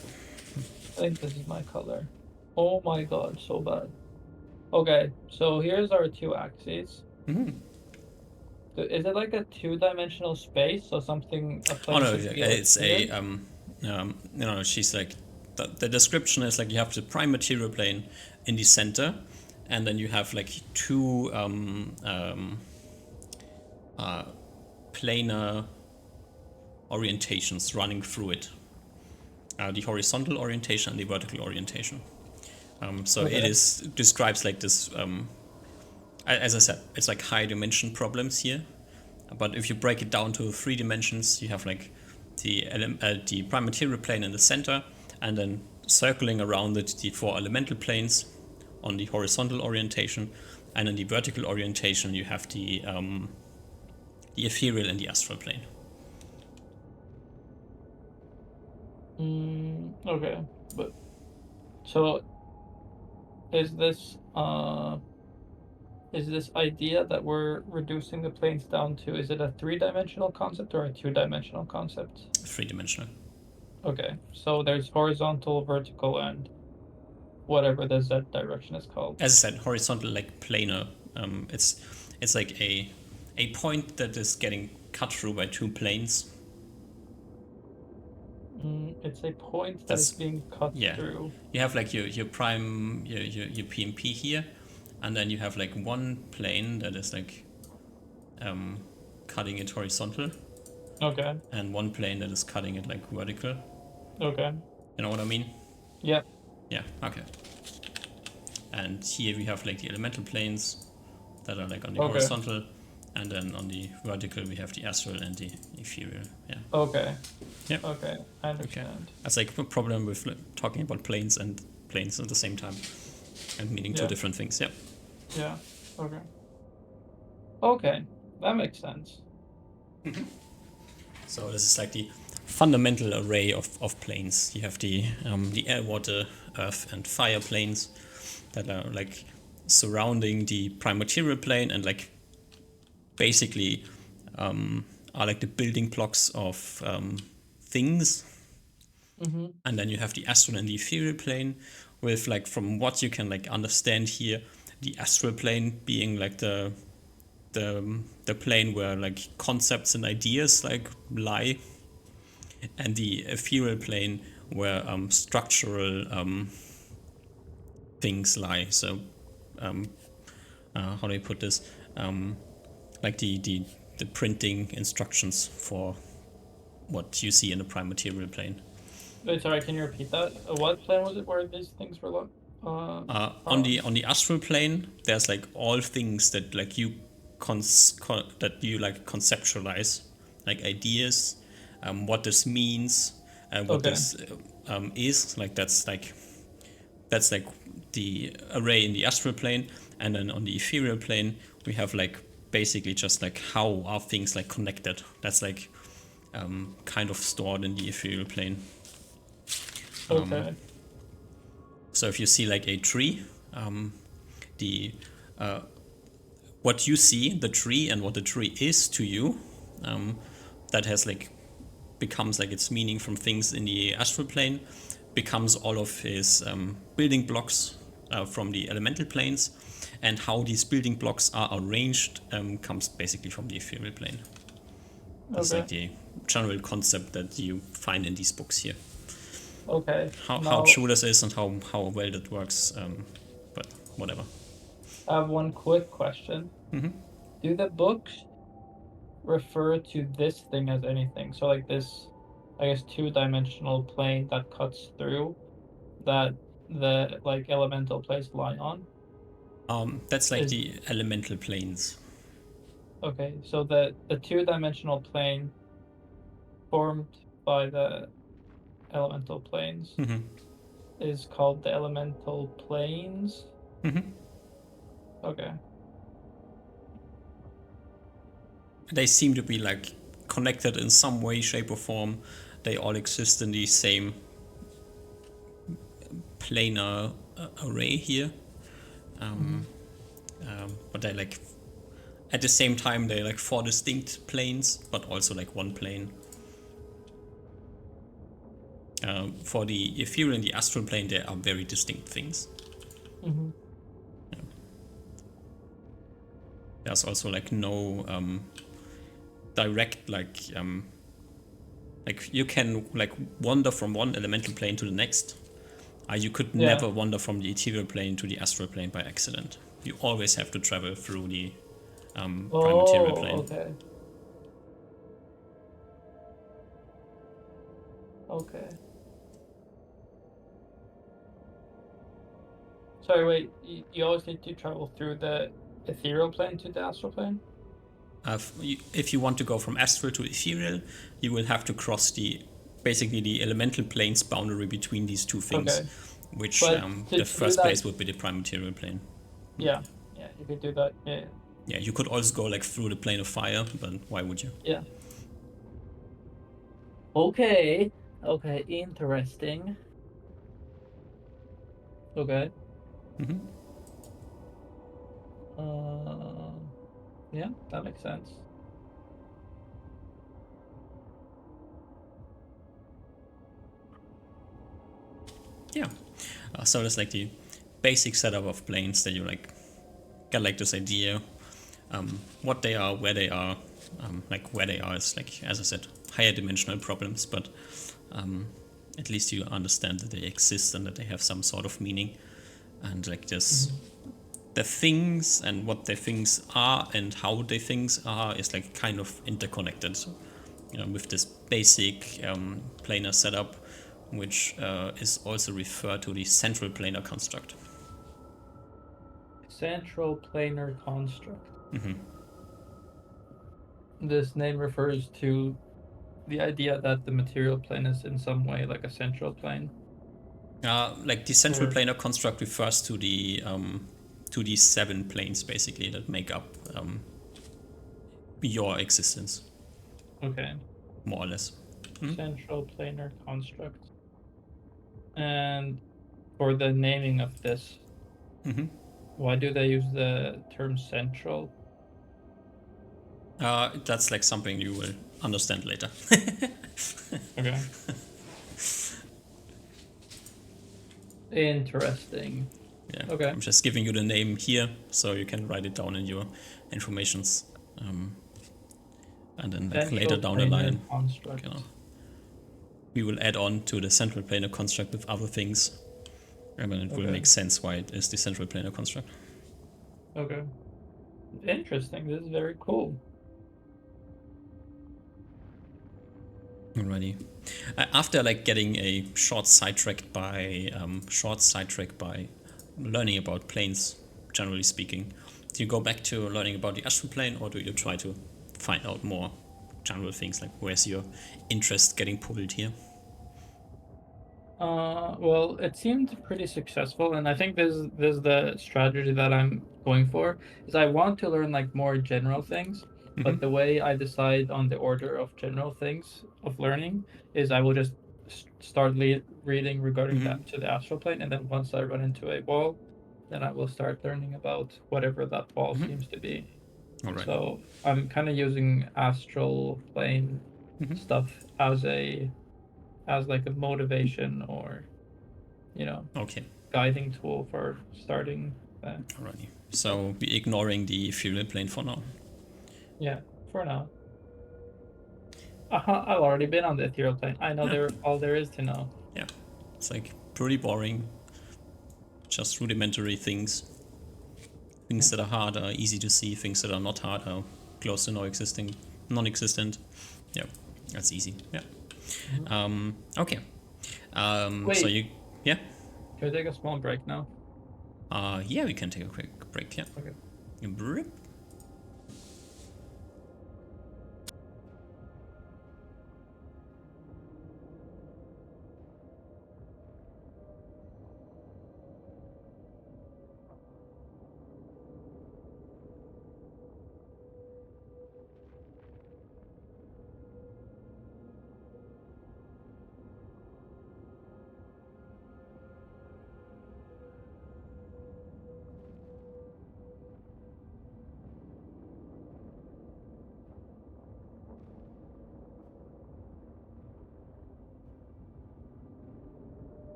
I think this is my color. Oh my god, so bad. Okay, so here's our two axes. Is it like a two-dimensional space, so something a Oh plane no, could be like it's a here? she's like the description is like you have the prime material plane in the center, and then you have like two planar orientations running through it. The horizontal orientation and the vertical orientation. So Okay. it describes like this. As I said, it's like high dimension problems here. But if you break it down to 3 dimensions, you have like the prime material plane in the center, and then circling around it the 4 elemental planes on the horizontal orientation, and in the vertical orientation you have the ethereal and the astral plane. Okay, but so is this idea that we're reducing the planes down to, is it a three-dimensional concept or a two-dimensional concept? 3-dimensional. Okay, so there's horizontal, vertical, and whatever the Z direction is called. As I said, horizontal like planar. It's like a point that is getting cut through by 2 planes. It's a point that is being cut through. You have like your prime your PMP here, and then you have like one plane that is like cutting it horizontal. Okay. And one plane that is cutting it like vertical. Okay. You know what I mean? Yeah. Yeah, okay. And here we have like the elemental planes that are like on the Okay. horizontal, and then on the vertical we have the astral and the ethereal. Yeah. Okay. Yep. Okay. I Okay. understand. That's like a problem with like, talking about planes at the same time and meaning two Yeah. different things. Yeah. Yeah. Okay. Okay. That makes sense. So this is like the fundamental array of planes. You have the air, water, earth, and fire planes that are like surrounding the prime material plane and like basically are like the building blocks of things. Mm-hmm. And then you have the astral and the ethereal plane with like from what you can like understand here, the astral plane being like the plane where like concepts and ideas like lie, and the ethereal plane where structural things lie. So how do I put this? Like the printing instructions for what you see in the prime material plane. Wait, sorry, can you repeat that? What plane was it where these things were On the astral plane, there's like all things that like you that you like conceptualize, like ideas, what this means, what Okay. this is. Like that's like the array in the astral plane, and then on the ethereal plane we have like basically just like how are things like connected. That's like kind of stored in the ethereal plane. Okay. So if you see like a tree, the what you see, the tree, and what the tree is to you, that has like becomes like its meaning from things in the astral plane, becomes all of his building blocks from the elemental planes, and how these building blocks are arranged comes basically from the ethereal plane. That's like the general concept that you find in these books here. Okay. How true this is and how well that works, but whatever. I have one quick question. Mm-hmm. Do the books refer to this thing as anything? So like this, I guess, two-dimensional plane that cuts through that the like elemental planes lie on? That's like Is the elemental planes. okay, so the two-dimensional plane formed by the elemental planes Mm-hmm. is called the elemental planes. Mm-hmm. Okay. They seem to be like connected in some way, shape, or form. They all exist in the same planar array here. But they like at the same time they're like four distinct planes, but also like one plane. For the ethereal and the astral plane, there are very distinct things. Mm-hmm. There's also like no direct like you can like wander from one elemental plane to the next. You could never wander from the ethereal plane to the astral plane by accident. You always have to travel through the prime material plane. Okay. Okay. Sorry, wait. You always need to travel through the ethereal plane to the astral plane? If you want to go from astral to ethereal, you will have to cross basically the elemental plane's boundary between these two things, which the first place would be the prime material plane. Yeah, you could do that. Yeah. Yeah, you could also go like through the plane of fire, but why would you? Yeah. Okay. Okay. Interesting. Okay. Mm-hmm. Yeah, that makes sense. Yeah. So that's like the basic setup of planes that you like get like this idea, what they are, where they are, like where they are is like, as I said, higher dimensional problems, but at least you understand that they exist and that they have some sort of meaning, and like this, the things and what their things are and how their things are is like kind of interconnected. So, with this basic planar setup, which is also referred to the central planar construct. Central planar construct. Mm-hmm. This name refers to the idea that the material plane is in some way like a central plane. Like the central Or- planar construct refers to the 7 planes basically that make up your existence, Okay. more or less. Central planar construct. And for the naming of this, why do they use the term central? That's like something you will understand later. Okay. Interesting. Yeah. Okay. I'm just giving you the name here so you can write it down in your informations. And then like later down the line, construct. you know, we will add on to the central planar construct with other things. And then it will make sense why it is the central planar construct. Okay. Interesting. This is very cool. Alrighty. After like getting a short sidetrack by learning about planes, generally speaking, do you go back to learning about the astral plane, or do you try to find out more general things, like where's your interest getting pulled here? Well, it seemed pretty successful, and I think this is the strategy that I'm going for. Is I want to learn like more general things, but the way I decide on the order of general things of learning is I will just start reading regarding that to the astral plane, and then once I run into a wall, then I will start learning about whatever that wall seems to be. Alright. So I'm kind of using astral plane stuff as like a motivation or Okay. guiding tool for starting that. Alrighty. So we're ignoring the ethereal plane for now. Yeah, for now. I've already been on the ethereal plane. I know all there is to know. Yeah. It's like pretty boring. Just rudimentary things. Things that are hard are easy to see. Things that are not hard are close to non-existent. Yeah, that's easy. Yeah. Okay. Wait. So you, yeah. Can we take a small break now? Yeah, we can take a quick break. Yeah. Okay. Brip.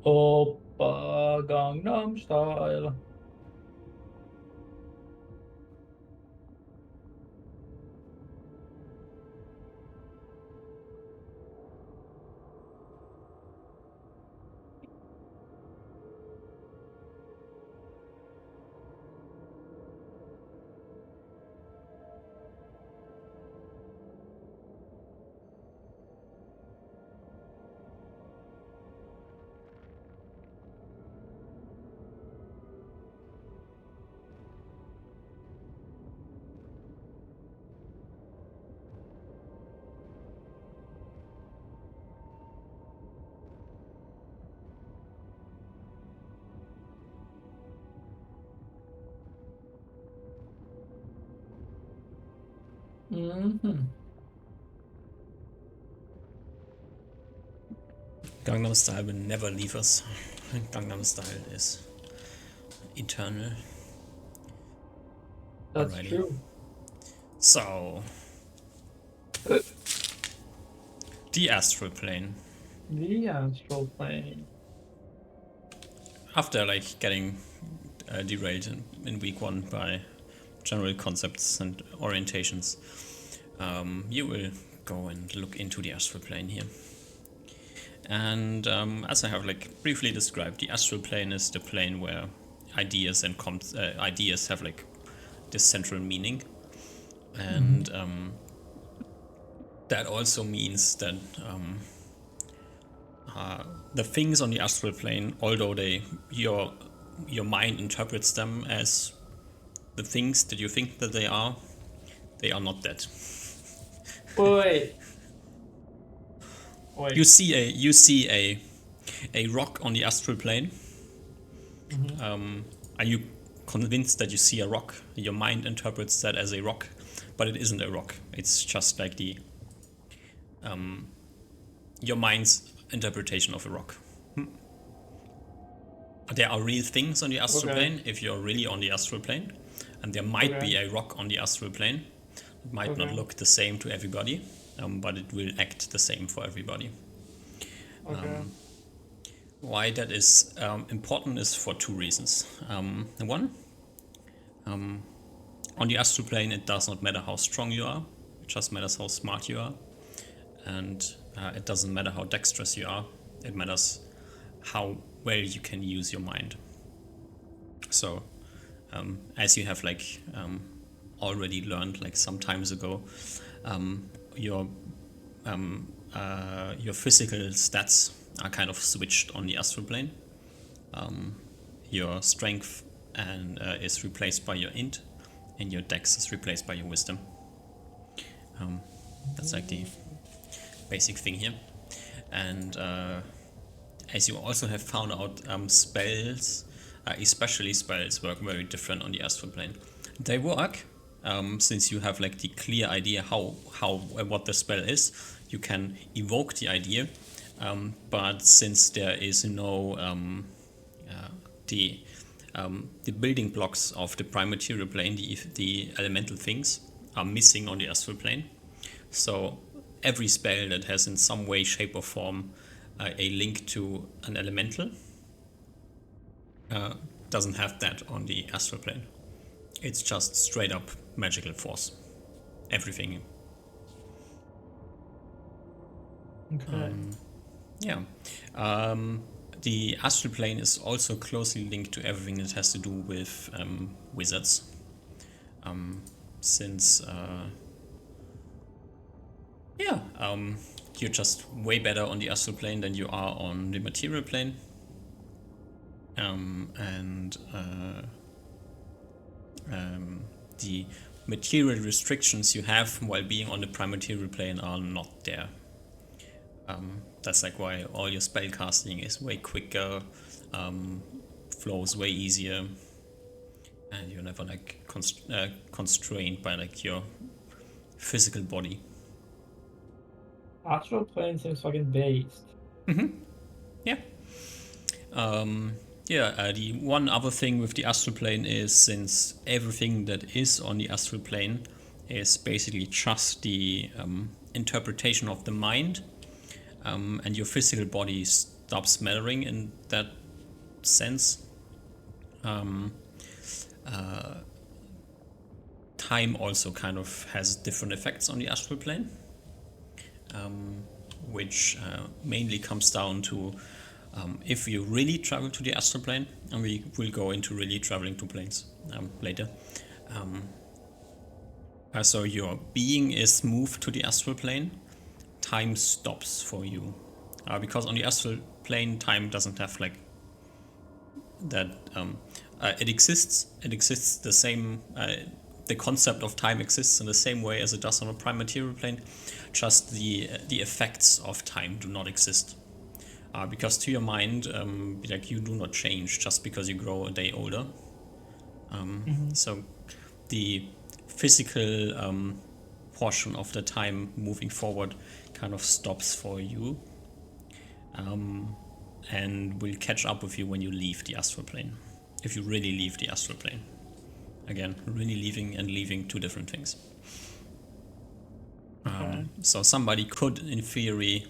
Oppa Gangnam Style. Mm-hmm. Gangnam Style will never leave us. Gangnam Style is eternal. That's Alrighty. true. So, the astral plane. The astral plane. After like getting derailed in week 1 by general concepts and orientations, you will go and look into the astral plane here. And as I have like briefly described, the astral plane is the plane where ideas and ideas have like this central meaning, and that also means that the things on the astral plane, although your mind interprets them as the things that you think that they are not that. Wait. You see a rock on the astral plane. Are you convinced that you see a rock? Your mind interprets that as a rock, but it isn't a rock. It's just like the your mind's interpretation of a rock. There are real things on the astral plane if you're really on the astral plane, and there might be a rock on the astral plane. It might not look the same to everybody, but it will act the same for everybody. Why that is important is for 2 reasons. One, on the astral plane, it does not matter how strong you are, it just matters how smart you are. And it doesn't matter how dexterous you are, it matters how well you can use your mind. So, as you have like already learned like some times ago, your physical stats are kind of switched on the astral plane. Your strength is replaced by your int, and your dex is replaced by your wisdom. That's like the basic thing here. And as you also have found out, spells, especially spells, work very different on the astral plane. They work since you have like the clear idea what the spell is. You can evoke the idea, but since there is no the building blocks of the prime material plane, the elemental things are missing on the astral plane. So every spell that has in some way, shape or form a link to an elemental doesn't have that on the astral plane. It's just straight up magical force. Everything. Okay. The astral plane is also closely linked to everything that has to do with wizards. Since you're just way better on the astral plane than you are on the material plane. The material restrictions you have while being on the prime material plane are not there. That's like why all your spell casting is way quicker, flows way easier, and you're never like constrained by like your physical body. Astral plane seems fucking based. Yeah. The one other thing with the astral plane is, since everything that is on the astral plane is basically just the interpretation of the mind, and your physical body stops mattering in that sense. Time also kind of has different effects on the astral plane, which mainly comes down to if you really travel to the astral plane, and we will go into really traveling to planes later. So your being is moved to the astral plane, time stops for you. Because on the astral plane, time doesn't have like that. It exists the same. The concept of time exists in the same way as it does on a prime material plane. Just the effects of time do not exist. Because to your mind, like you do not change just because you grow a day older. So the physical portion of the time moving forward kind of stops for you, and will catch up with you when you leave the astral plane. If you really leave the astral plane. Again, really leaving and leaving, two different things. Okay. So somebody could, in theory,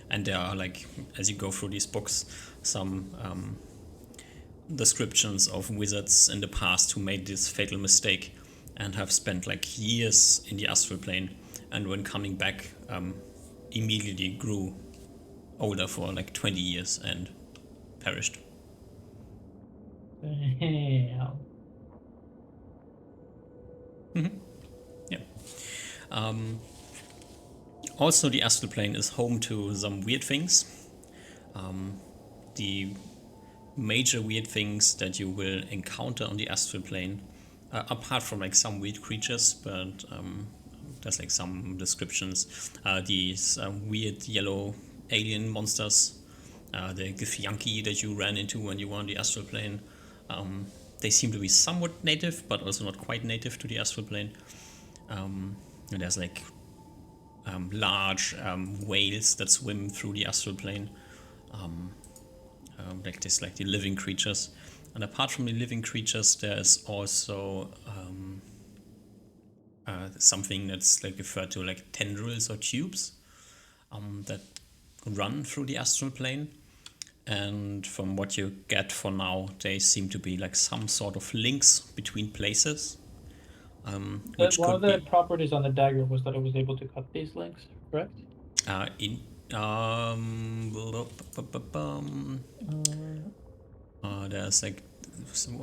and there are like, as you go through these books, some descriptions of wizards in the past who made this fatal mistake and have spent like years in the astral plane, and when coming back, immediately grew older for like 20 years and perished. Damn. Also, the astral plane is home to some weird things. The major weird things that you will encounter on the astral plane, apart from like some weird creatures, but there's like some descriptions. These weird yellow alien monsters, the Githyanki that you ran into when you were on the astral plane. They seem to be somewhat native, but also not quite native to the astral plane. And there's like large whales that swim through the astral plane, like this, like the living creatures. And apart from the living creatures, there's also something that's like referred to like tendrils or tubes that run through the astral plane. And from what you get for now, they seem to be like some sort of links between places. Which One of could the be properties on the dagger was that it was able to cut these links, correct? in there's like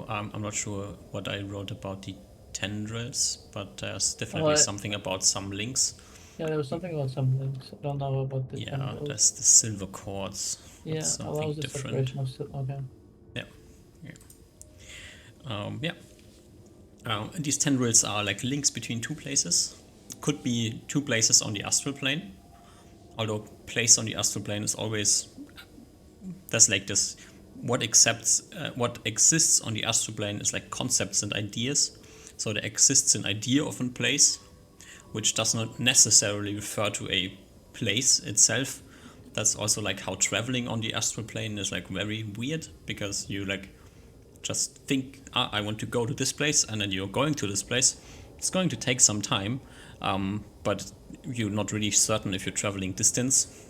I'm not sure what I wrote about the tendrils, but there's definitely something about some links. Yeah, there was something about some links. I don't know about the Yeah, tendrils. there's the silver cords. Yeah, That's something allows the different. separation of okay. Yeah. These tendrils are like links between two places. Could be two places on the astral plane. Although place on the astral plane is always, there's like this, what exists on the astral plane is like concepts and ideas. So there exists an idea of a place, which does not necessarily refer to a place itself. That's also like how traveling on the astral plane is like very weird, because you like just think, I want to go to this place, and then you're going to this place. It's going to take some time, but you're not really certain if you're traveling distance.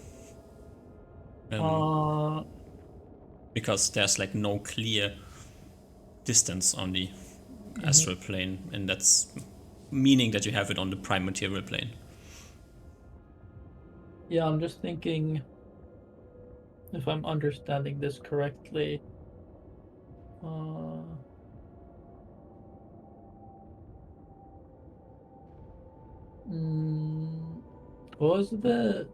Because there's like no clear distance on the astral plane, and that's meaning that you have it on the prime material plane. Yeah, I'm just thinking if I'm understanding this correctly. What was the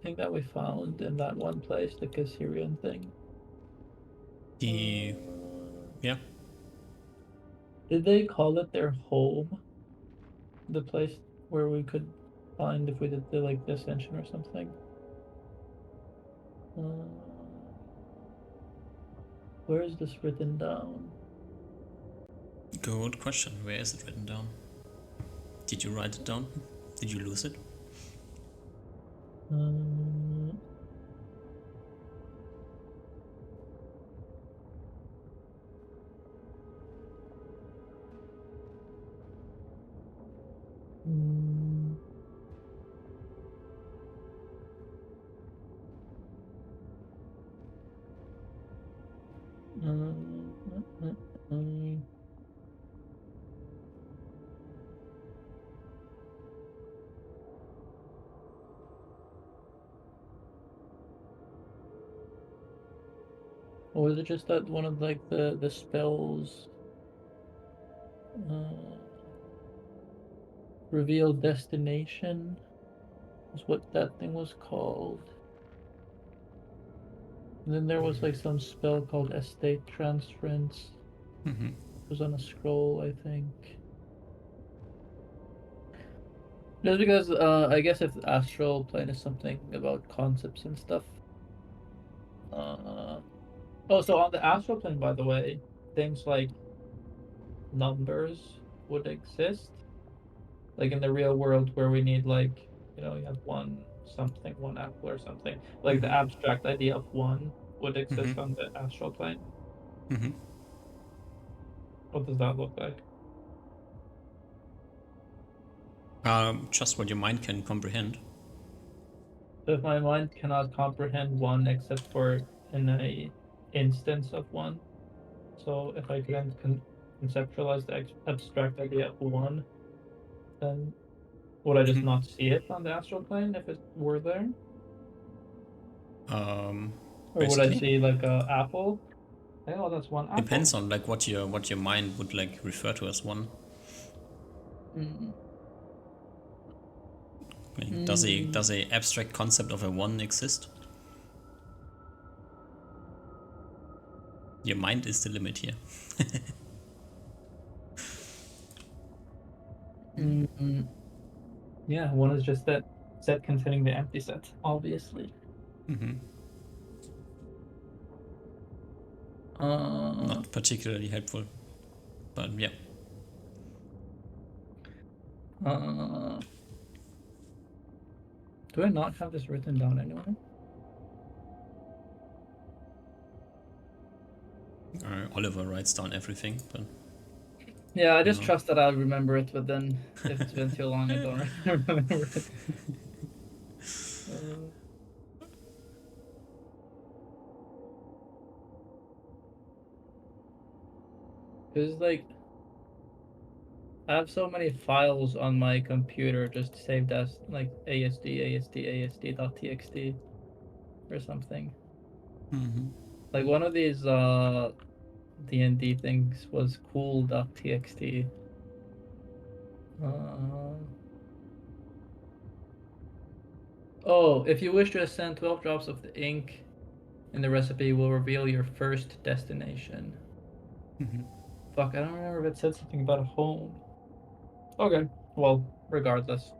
thing that we found in that one place, the Kassirian thing? Yeah. Did they call it their home? The place where we could find if we did the like the ascension or something? Where is this written down? Good question. Where is it written down? Did you write it down? Did you lose it? Or is it just that one of like the spells reveal destination is what that thing was called. And then there was like some spell called estate transference. Mm-hmm. It was on a scroll, I think. Just because I guess if astral plane is something about concepts and stuff. Oh, so on the astral plane, by the way, things like numbers would exist. Like in the real world where we need like, you have one something, one apple or something. Like the abstract idea of one would exist on the astral plane. Mm-hmm. What does that look like? Just what your mind can comprehend. So if my mind cannot comprehend one except for in a instance of one, so if I couldn't conceptualize the abstract idea of one, then would I just Mm-hmm. not see it on the astral plane if it were there? Or would I Basically, see like a apple? Like, oh, that's one depends apple. on like what your mind would like refer to as one. Mm. I mean, Mm. does a abstract concept of a one exist? Your mind is the limit here. Mm. Yeah, one is just that set containing the empty set, obviously. Mm-hmm. Uh, Not particularly helpful, but yeah. uh, do I not have this written down anywhere? Oliver writes down everything, but Yeah, I you just know. trust that I'll remember it, but then if it's been too long, I don't remember it. Because like I have so many files on my computer just saved as like asd.txt or something. Mm-hmm. Like one of these DnD things was cool.txt. Oh, if you wish to ascend 12 drops of the ink in the recipe will reveal your first destination. Mm-hmm. Fuck, I don't remember if it said something about a home. Okay, well, regardless.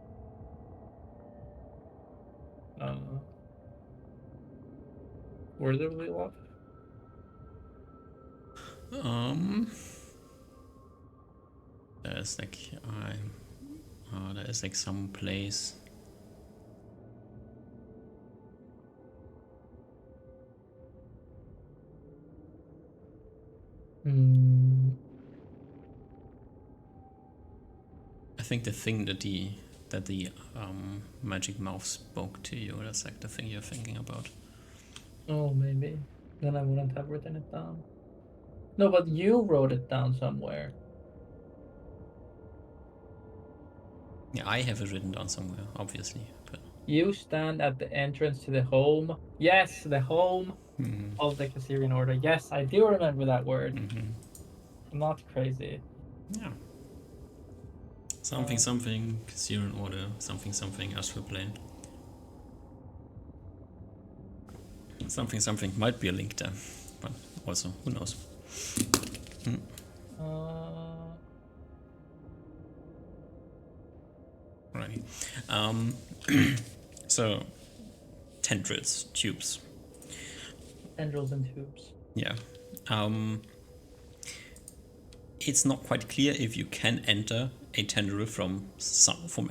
Where did we leave off? There's like there is like some place. I think the thing that the magic mouth spoke to you. That's like the thing you're thinking about. Oh, maybe. Then I wouldn't have written it down. No, but you wrote it down somewhere. Yeah, I have it written down somewhere, obviously. But You stand at the entrance to the home. Yes, the home of the Caesarian order. Yes, I do remember that word. I'm not crazy. yeah, something Caesarian order, something astral plane. Something might be a link there, but also who knows. Right. So tendrils, tubes. Tendrils and tubes. Yeah. It's not quite clear if you can enter a tendril from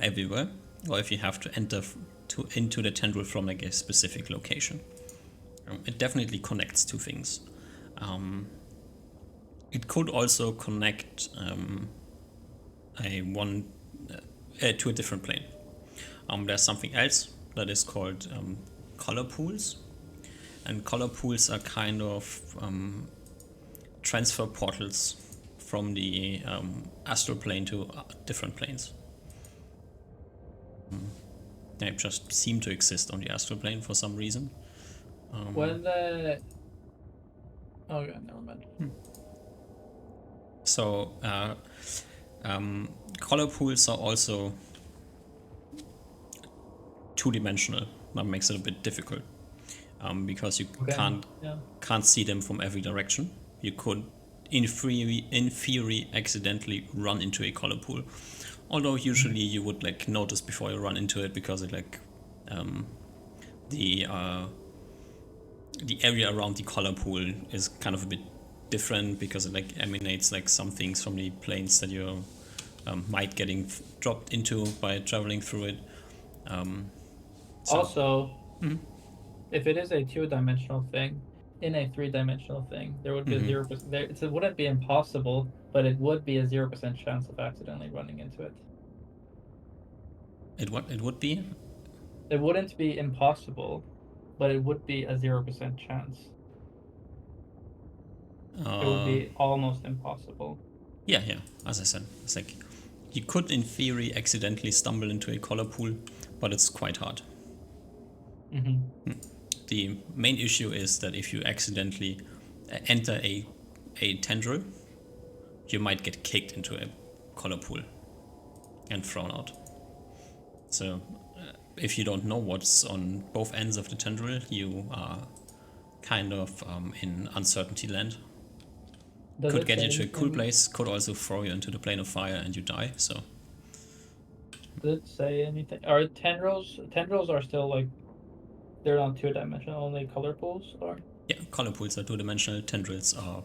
everywhere, or if you have to enter into the tendril from like a specific location. It definitely connects two things. It could also connect to a different plane. There's something else that is called color pools, and color pools are kind of transfer portals from the astral plane to different planes. They just seem to exist on the astral plane for some reason. When the... Oh, yeah, never mind. So, color pools are also two-dimensional. That makes it a bit difficult because you can't see them from every direction. You could, in theory, accidentally run into a color pool. Although usually you would like notice before you run into it because it like the area around the color pool is kind of a bit different because it like emanates like some things from the planes that you might getting dropped into by traveling through it. Also, if it is a two-dimensional thing, in a three-dimensional thing, there would be a 0%. It wouldn't be impossible, but it would be a 0% chance of accidentally running into it. It would be? It wouldn't be impossible, but it would be a 0% chance. It would be almost impossible. Yeah. As I said, it's like you could, in theory, accidentally stumble into a color pool, but it's quite hard. The main issue is that if you accidentally enter a tendril, you might get kicked into a color pool and thrown out. So if you don't know what's on both ends of the tendril, you are kind of in uncertainty land. Could get you to a cool place, could also throw you into the plane of fire and you die, so... Does it say anything? Are tendrils are still like... They're not two-dimensional, only color pools are? Yeah, color pools are two-dimensional, tendrils are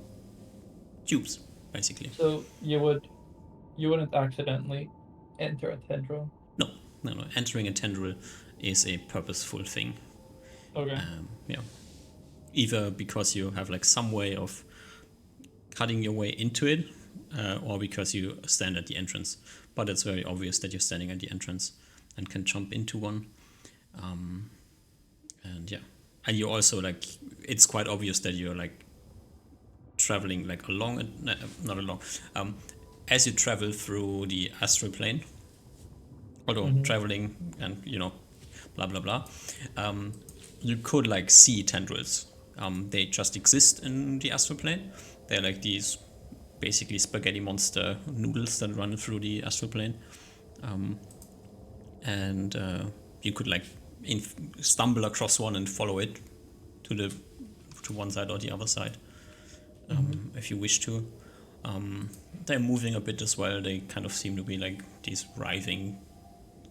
tubes, basically. So you wouldn't accidentally enter a tendril? No. Entering a tendril is a purposeful thing. Okay. Yeah. Either because you have like some way of cutting your way into it, or because you stand at the entrance. But it's very obvious that you're standing at the entrance and can jump into one. And yeah. And you also like, it's quite obvious that you're like traveling like along, not along, as you travel through the astral plane, although traveling and, blah, blah, blah, you could like see tendrils. They just exist in the astral plane. They're like these basically spaghetti monster noodles that run through the astral plane. And you could like stumble across one and follow it to one side or the other side, if you wish to. They're moving a bit as well. They kind of seem to be like these writhing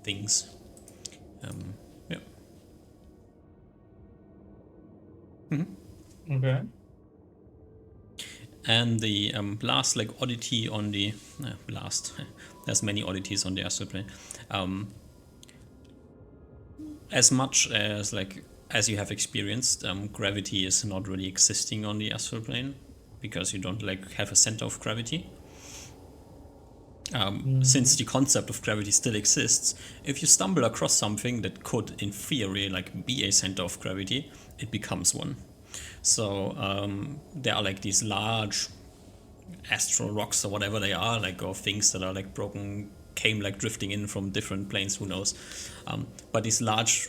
things. Yeah. Okay. And the last like oddity on the there's many oddities on the astral plane. As much as like as you have experienced, gravity is not really existing on the astral plane because you don't like have a center of gravity. Since the concept of gravity still exists, if you stumble across something that could, in theory, like be a center of gravity, it becomes one. So there are like these large astral rocks or whatever they are, like, or things that are like broken, came like drifting in from different planes, who knows. But these large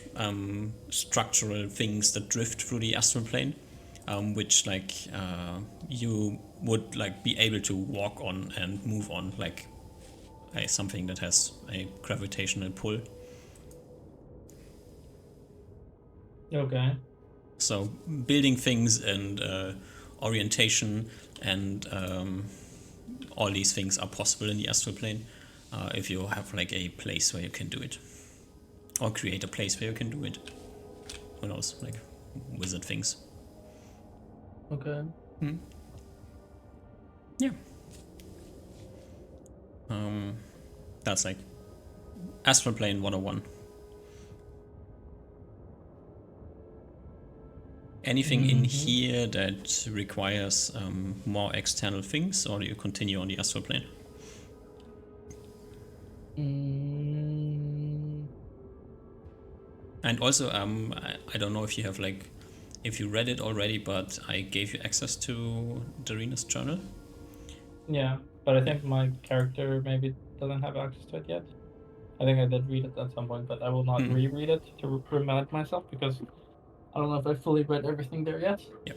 structural things that drift through the astral plane, which like you would like be able to walk on and move on, like something that has a gravitational pull. Okay. So building things and orientation and all these things are possible in the astral plane if you have like a place where you can do it, or create a place where you can do it. Who knows, like wizard things. Okay. Yeah. That's like astral plane 101. Anything in here that requires more external things, or do you continue on the astral plane? And also, I don't know if you have like if you read it already, but I gave you access to Darina's journal. Yeah, but I think my character maybe doesn't have access to it yet. I think I did read it at some point, but I will not reread it to remind myself because I don't know if I fully read everything there yet. Yeah.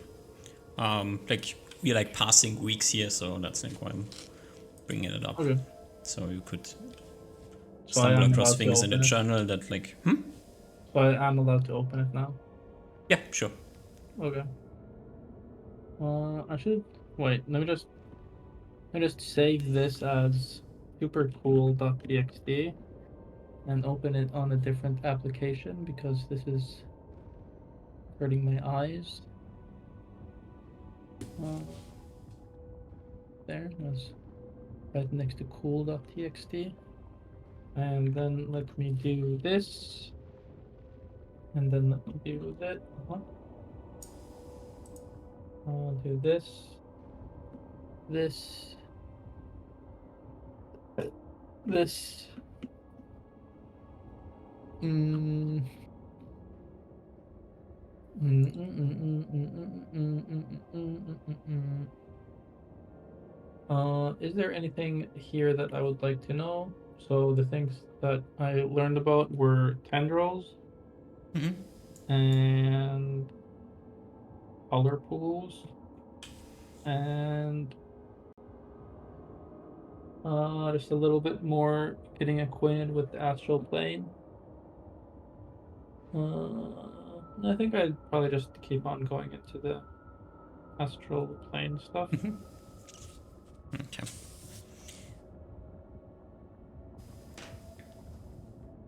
Like we're like passing weeks here, so that's like why I'm bringing it up. Okay. So you could So I stumble am across allowed to things in the open it. journal that like, So I am allowed to open it now. yeah, sure. Okay. I should wait. Let me just save this as supercool.txt and open it on a different application because this is hurting my eyes. There, that's right next to cool.txt. And then let me do this. And then let me do that. I'll do this. This. This. Mm. Is there anything here that I would like to know? So the things that I learned about were tendrils and color pools and just a little bit more getting acquainted with the astral plane. I think I'd probably just keep on going into the astral plane stuff. Okay.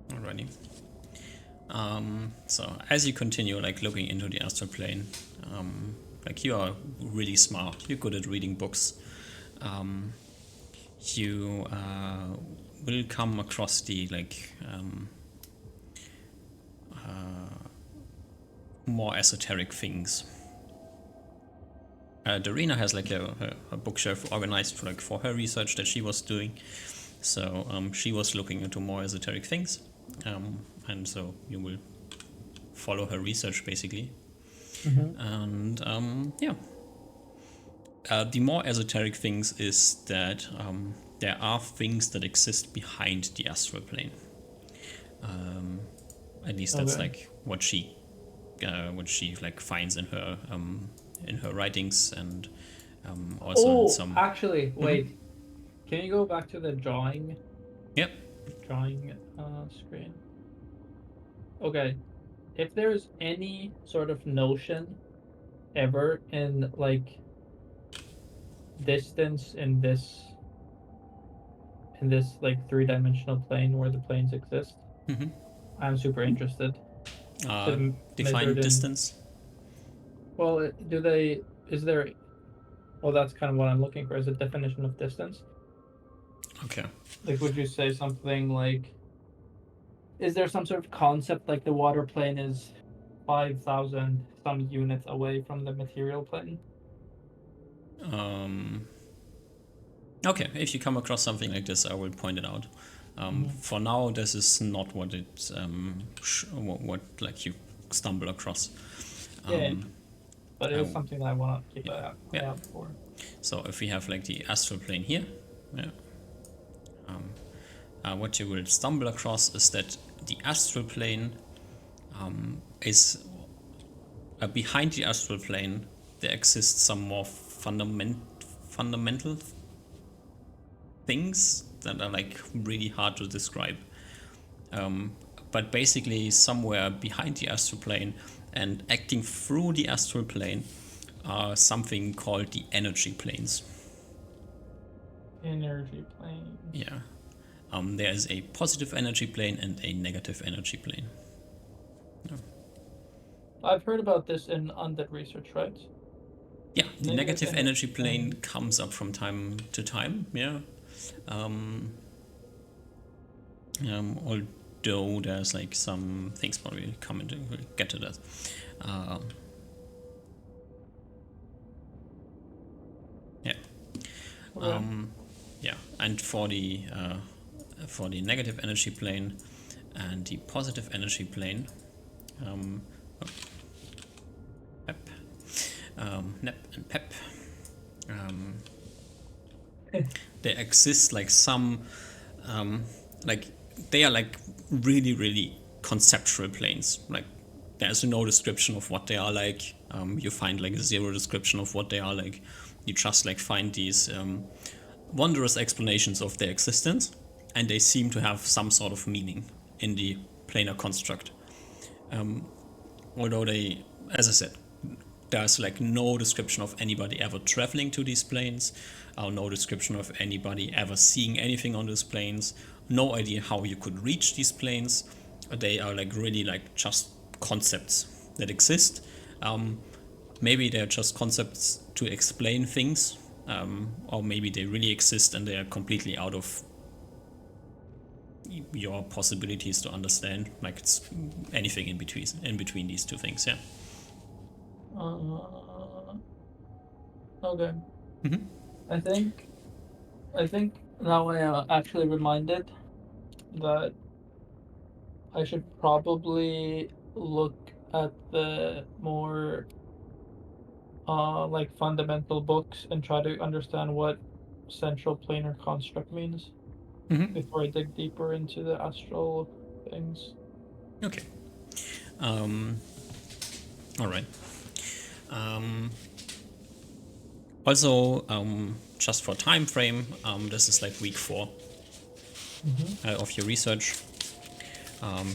Alrighty. So as you continue like looking into the astral plane, like you are really smart, you're good at reading books. You will come across the like more esoteric things. Darina has like a bookshelf organized for her research that she was doing. So she was looking into more esoteric things, and so you will follow her research basically. And yeah, the more esoteric things is that there are things that exist behind the astral plane. At least that's like what she like finds in her writings and also in some. Actually, wait. Can you go back to the drawing Yep. screen? Okay. If there's any sort of notion ever in like distance in this like three-dimensional plane where the planes exist, I'm super interested. Define distance. Well, is there, well, that's kind of what I'm looking for, is a definition of distance. Okay. Like, would you say something like, is there some sort of concept like the water plane is 5,000 some units away from the material plane? Okay, if you come across something like this, I will point it out. For now, this is not what it what like you stumble across. But it is something that I want to keep an eye out for. So if we have like the astral plane here, what you will stumble across is that the astral plane is behind the astral plane. There exists some more fundamental things that are like really hard to describe. But basically, somewhere behind the astral plane and acting through the astral plane are something called the energy planes. Energy plane. Yeah. There is a positive energy plane and a negative energy plane. Yeah. I've heard about this in undead research, right? Yeah, the negative energy plane comes up from time to time, yeah. Although there's like some things, but we'll get to that. Yeah. Yeah, and for the negative energy plane and the positive energy plane, Nep and Pep. There exists like some, like they are like really, really conceptual planes. Like there's no description of what they are like. You find like zero description of what they are like. You just like find these wondrous explanations of their existence, and they seem to have some sort of meaning in the planar construct. Although they, as I said, there's like no description of anybody ever traveling to these planes, or no description of anybody ever seeing anything on these planes. No idea how you could reach these planes. They are like really like just concepts that exist. Maybe they're just concepts to explain things, or maybe they really exist and they are completely out of your possibilities to understand. Like it's anything in between these two things. Yeah. Okay. Mm-hmm. I think now I am actually reminded that I should probably look at the more like fundamental books and try to understand what central planar construct means Mm-hmm. before I dig deeper into the astral things. Okay. All right. Also, just for time frame, this is like week 4 of your research.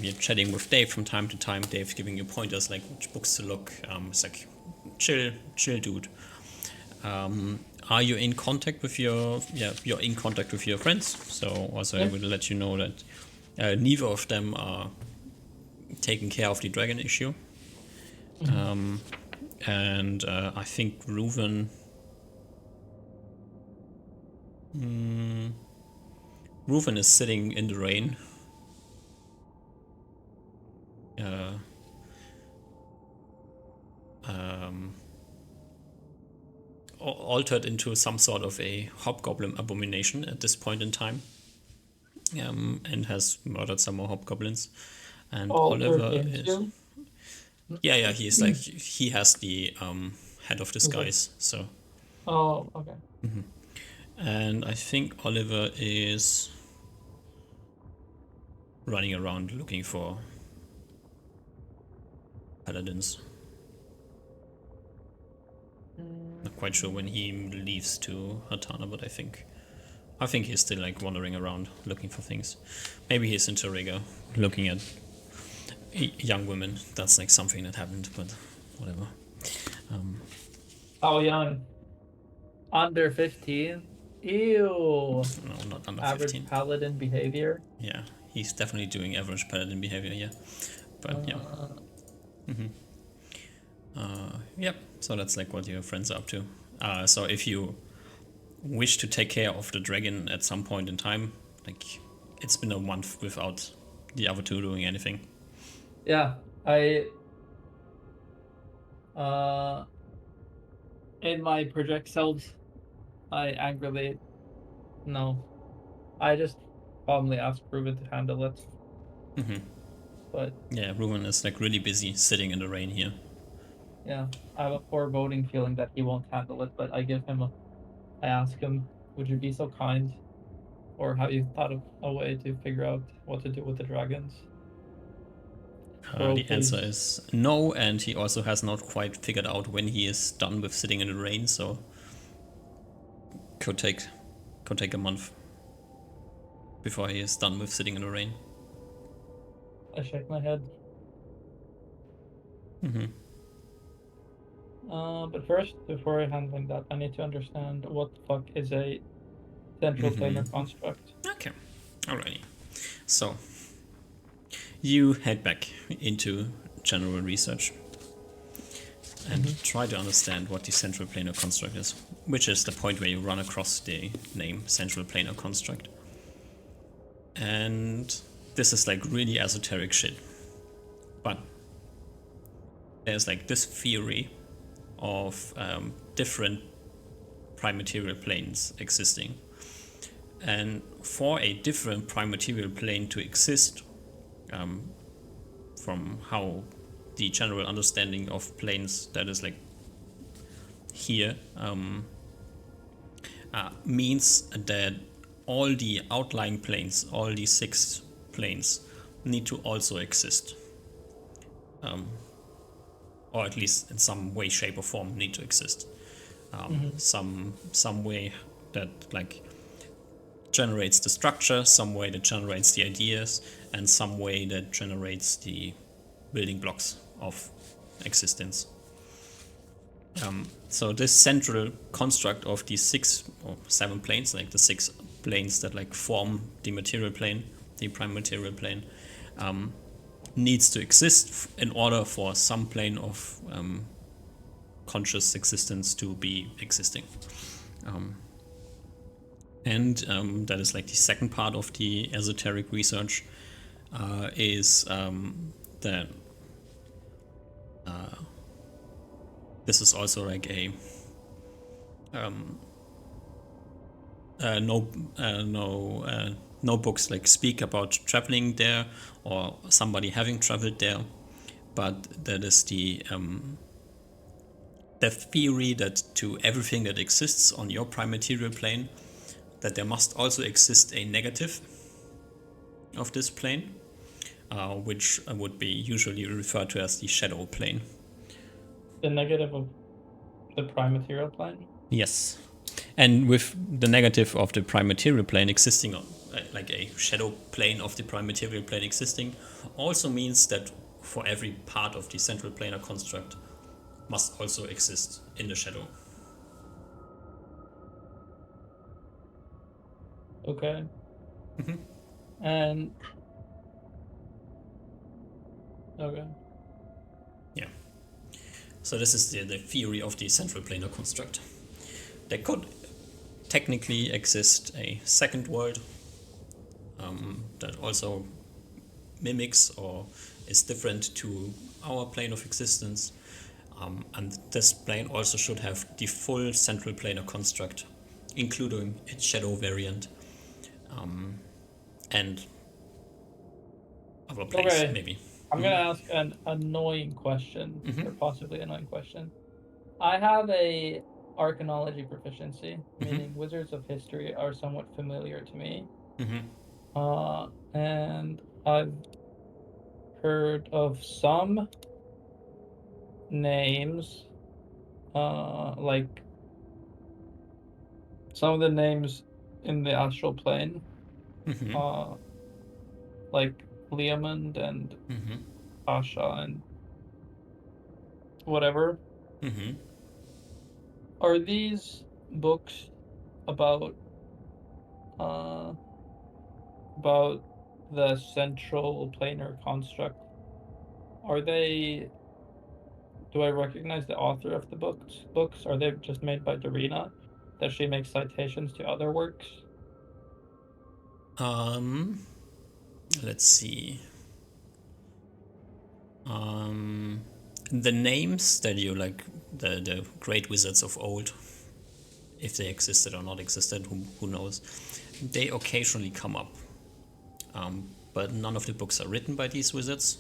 You're chatting with Dave from time to time. Dave's giving you pointers like which books to look. It's like chill dude. Are you in contact with you're in contact with your friends? So also I will let you know that neither of them are taking care of the dragon issue. And I think Reuven is sitting in the rain. Altered into some sort of a hobgoblin abomination at this point in time, and has murdered some more hobgoblins. And Oliver is he's like he has the head of disguise. So okay. and I think Oliver is running around looking for paladins. Not quite sure when he leaves to Hatana, but I think he's still like wandering around looking for things. Maybe he's in Toriga looking at young women. That's like something that happened, but whatever. How young? Under 15? Ew. No, not under Average 15. paladin behavior. Yeah, he's definitely doing average paladin behavior, yeah. But yeah. Yep, so that's like what your friends are up to. So if you wish to take care of the dragon at some point in time, like it's been a month without the other two doing anything. Yeah, I in my project selves, I angrily no. I just calmly asked Ruben to handle it. But yeah, Ruben is like really busy sitting in the rain here. yeah, I have a foreboding feeling that he won't handle it, but I ask him, would you be so kind? Or have you thought of a way to figure out what to do with the dragons? The answer is no, and he also has not quite figured out when he is done with sitting in the rain, so could take a month before he is done with sitting in the rain. I shake my head. But first, before handling that, I need to understand what the fuck is a central planar construct. Okay, alrighty. So, you head back into general research and try to understand what the central planar construct is, which is the point where you run across the name central planar construct. And this is like really esoteric shit. But there's like this theory of different prime material planes existing. And for a different prime material plane to exist, from how the general understanding of planes that is like here means that all the outlying planes, all the 6 planes, need to also exist. Or at least in some way, shape, or form need to exist. Some way that like generates the structure, some way that generates the ideas, and some way that generates the building blocks of existence. So this central construct of these 6 or 7 planes, like the 6 planes that like form the material plane, the prime material plane, needs to exist in order for some plane of conscious existence to be existing. And that is like the second part of the esoteric research, is that this is also like a no books like speak about traveling there or somebody having traveled there, but that is the theory that to everything that exists on your prime material plane, that there must also exist a negative of this plane, which would be usually referred to as the shadow plane. The negative of the prime material plane? Yes. And with the negative of the prime material plane existing, like a shadow plane of the prime material plane existing, also means that for every part of the central planar construct must also exist in the shadow. Okay. And okay. Yeah. So this is the theory of the central planar construct. There could technically exist a second world that also mimics or is different to our plane of existence. And this plane also should have the full central planar construct, including its shadow variant, and other planes, Okay. maybe. I'm gonna ask an annoying question, or possibly annoying question. I have a arcanology proficiency, meaning wizards of history are somewhat familiar to me. And I've heard of some names, like some of the names in the astral plane, like Leomund and Asha and whatever. Are these books about the central planar construct? Are they? Do I recognize the author of the books? Are they just made by Darina? Does she make citations to other works? Let's see. The names that you like, the great wizards of old, if they existed or not existed, who knows, they occasionally come up. But none of the books are written by these wizards,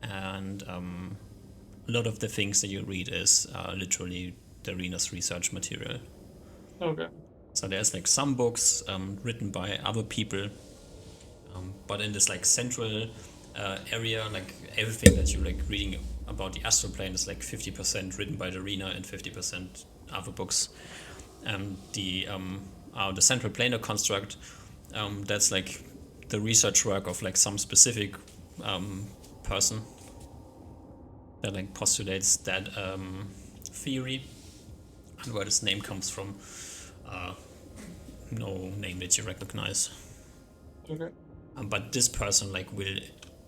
and a lot of the things that you read is literally Darina's research material. Okay. So there's like some books written by other people, but in this like central area, like everything that you're like reading about the astral plane is like 50% written by Darina and 50% other books. And the central planar construct, that's like the research work of like some specific person that like postulates that theory, and where this name comes from, no name that you recognize. Okay. But this person like will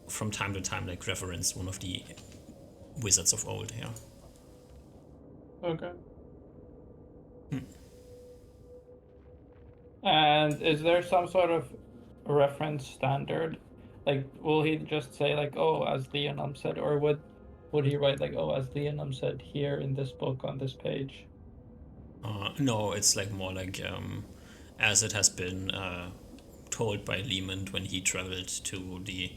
from time to time like reference one of the wizards of old. Yeah. Okay. And is there some sort of reference standard? Like, will he just say like, "Oh, as Leonum said," or would he write like, "Oh, as Leonum said here in this book on this page"? No, it's like more like as it has been told by Lehman when he traveled to the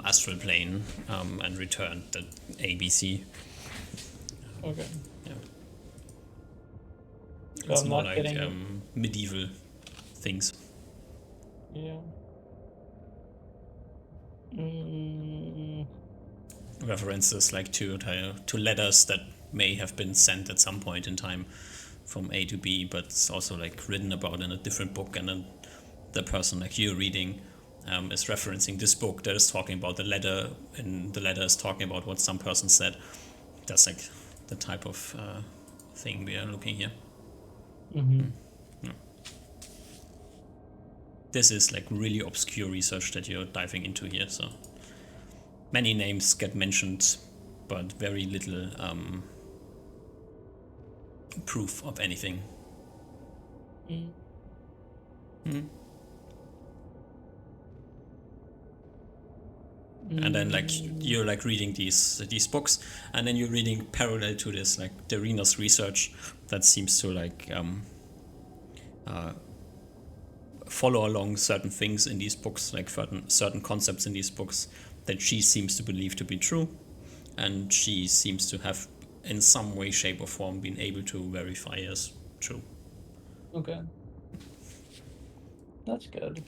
astral plane and returned, the ABC. Okay. Yeah. So It's I'm more not like getting. medieval things. Yeah. Mm, References like to letters that may have been sent at some point in time from A to B, but it's also like written about in a different book, and then the person like you're reading is referencing this book that is talking about the letter, and the letter is talking about what some person said. That's like the type of thing we are looking here. mm-hmm. This is like really obscure research that you're diving into here, so many names get mentioned, but very little proof of anything. Mm. And then like you're like reading these books, and then you're reading parallel to this like Darina's research that seems to like follow along certain things in these books, like certain concepts in these books that she seems to believe to be true, and she seems to have in some way, shape or form been able to verify as true. Okay. That's good.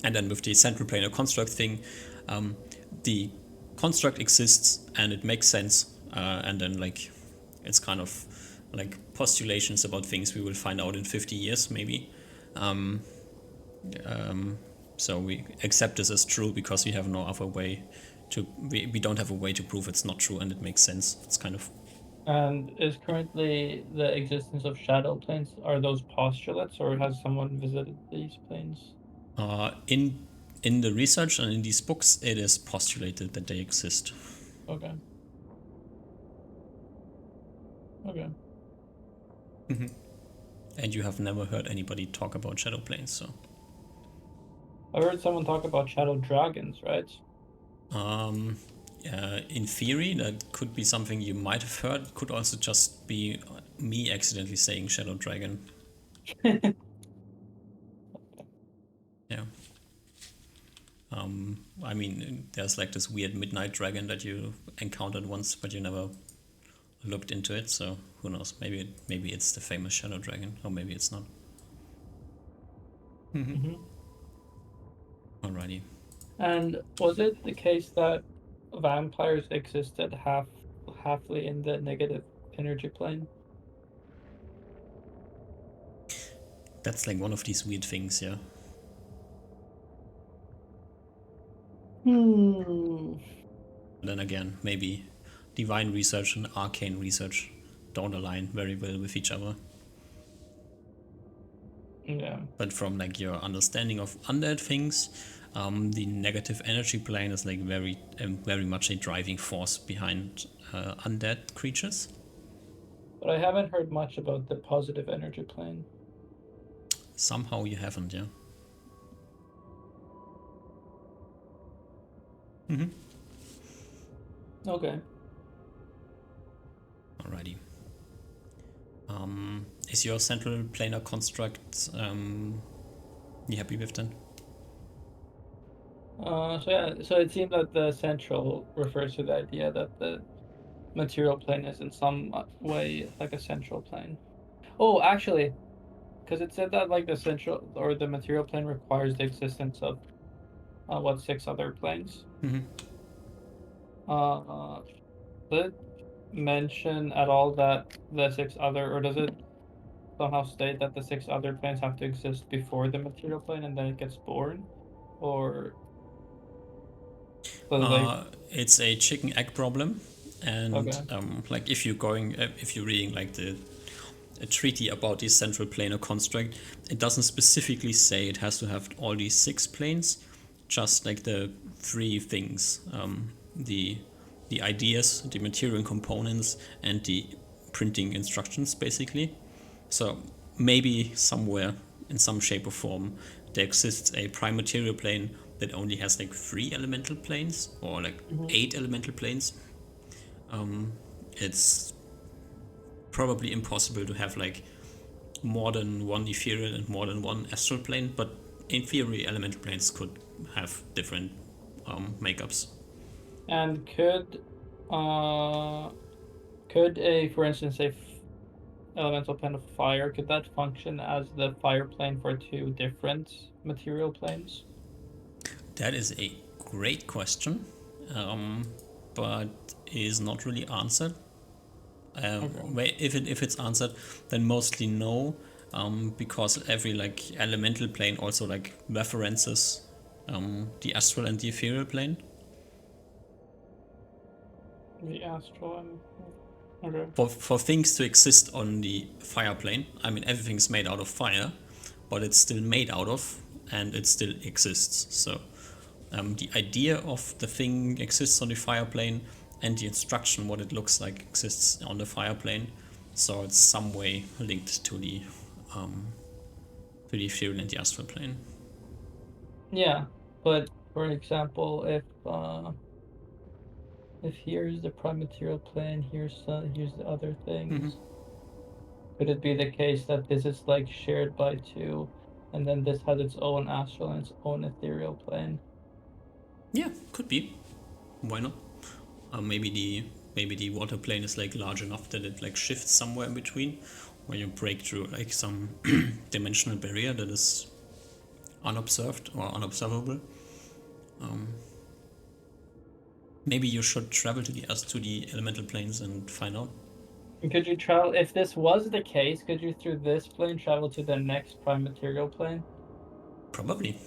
And then with the central planar construct thing, the construct exists and it makes sense, and then like it's kind of like postulations about things we will find out in 50 years maybe. So we accept this as true because we have no other way to we don't have a way to prove it's not true, and it makes sense. It's kind of And is currently the existence of shadow planes, are those postulates, or has someone visited these planes? in the research and in these books it is postulated that they exist. Okay. Okay. And you have never heard anybody talk about shadow planes, so I heard someone talk about shadow dragons, right? in theory that could be something you might have heard. Could also just be me accidentally saying shadow dragon. Yeah. I mean, there's like this weird midnight dragon that you encountered once, but you never looked into it. So who knows? Maybe it's the famous shadow dragon, or maybe it's not. Mm-hmm. Alrighty. And was it the case that vampires existed halfly in the negative energy plane? That's like one of these weird things, yeah. Hmm. Then again, maybe divine research and arcane research don't align very well with each other. Yeah. But from like your understanding of undead things, the negative energy plane is like very much a driving force behind undead creatures. But I haven't heard much about the positive energy plane. Somehow you haven't, yeah. Okay. Alrighty. Is your central planar construct you happy with then? So yeah, so it seemed that the central refers to the idea that the material plane is in some way like a central plane. Oh, actually, because it said that like the central or the material plane requires the existence of what, 6 other planes. Uh, does it mention at all that the 6 other, or does it somehow state that the 6 other planes have to exist before the material plane and then it gets born, or does they? It's a chicken egg problem, and Okay. like if you're reading like a treaty about the central planar construct, it doesn't specifically say it has to have all these 6 planes, just like the 3 things: the ideas, the material components, and the printing instructions, basically. So maybe somewhere in some shape or form there exists a prime material plane that only has like 3 elemental planes or like Mhm. 8 elemental planes. It's probably impossible to have like more than one ethereal and more than one astral plane, but in theory, elemental planes could have different makeups. And could a, for instance, elemental plane of fire, could that function as the fire plane for two different material planes? That is a great question, but is not really answered. Okay. If it's answered, then mostly no, because every elemental plane also references the astral and the ethereal plane. The astral and okay. For things to exist on the fire plane, I mean everything's made out of fire, but it's still made out of, and it still exists. So the idea of the thing exists on the fire plane, and the instruction, what it looks like, exists on the fire plane. So it's some way linked to the ethereal and the astral plane. Yeah, but for example, if here's the prime material plane, here's the other things. Could it be the case that this is like shared by two, and then this has its own astral and its own ethereal plane? Yeah, could be. Why not? Maybe the water plane is large enough that it shifts somewhere in between, where you break through some dimensional barrier that is unobserved or unobservable. Maybe you should travel to the elemental planes and find out. Could you travel, if this was the case, could you through this plane travel to the next prime material plane? Probably.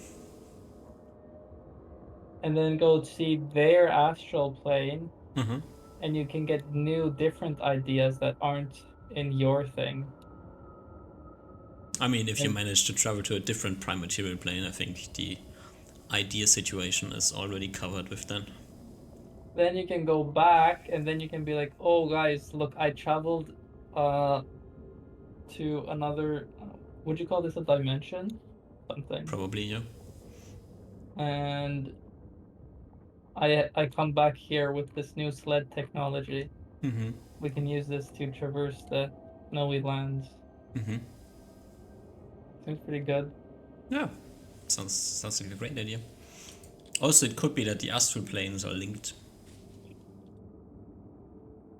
And then go see their astral plane, Mm-hmm. and you can get new, different ideas that aren't in your thing. I mean, if you And manage to travel to a different prime material plane, I think the idea situation is already covered with that. then you can go back, and then you can be like, "Oh, guys, look, I traveled uh to another. Would you call this a dimension? Something. Probably, yeah. And I come back here with this new sled technology. Mm-hmm. We can use this to traverse the snowy lands. Mm-hmm. Seems pretty good. Yeah. Sounds like a great idea. Also, it could be that the astral planes are linked.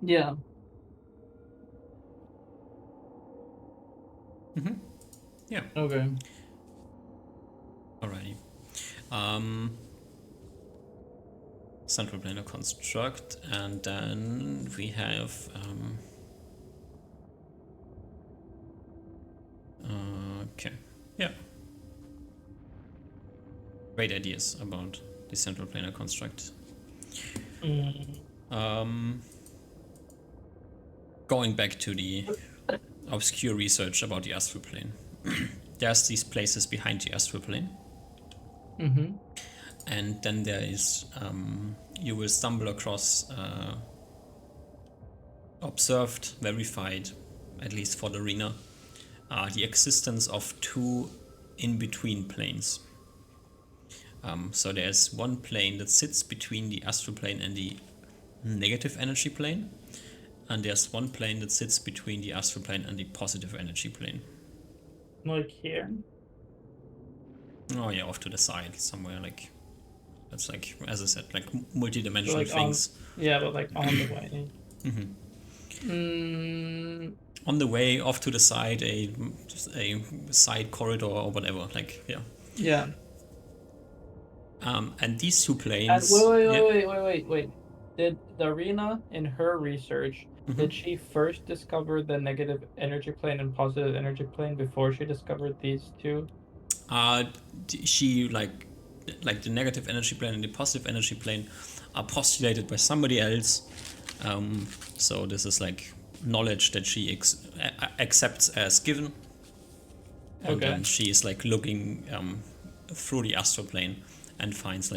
Yeah. Mm-hmm. Yeah. Okay. Alrighty. Central planar construct, and then we have okay, yeah, great ideas about the central planar construct. Going back to the obscure research about the astral plane, there's these places behind the astral plane. Mm-hmm. And then there is, you will stumble across observed, verified, at least for the arena, the existence of two in-between planes. So there's one plane that sits between the astral plane and the negative energy plane, and there's one plane that sits between the astral plane and the positive energy plane. Like here? Oh yeah, off to the side somewhere, that's as I said, multi-dimensional Like things. yeah, but like on the way. On the way off to the side, a side corridor or whatever, yeah. Yeah. And these two And planes. wait. Did Darina, in her research, did she first discover the negative energy plane and positive energy plane before she discovered these two? She the negative energy plane and the positive energy plane are postulated by somebody else. So this is knowledge that she accepts as given, and then she is looking through the astral plane and finds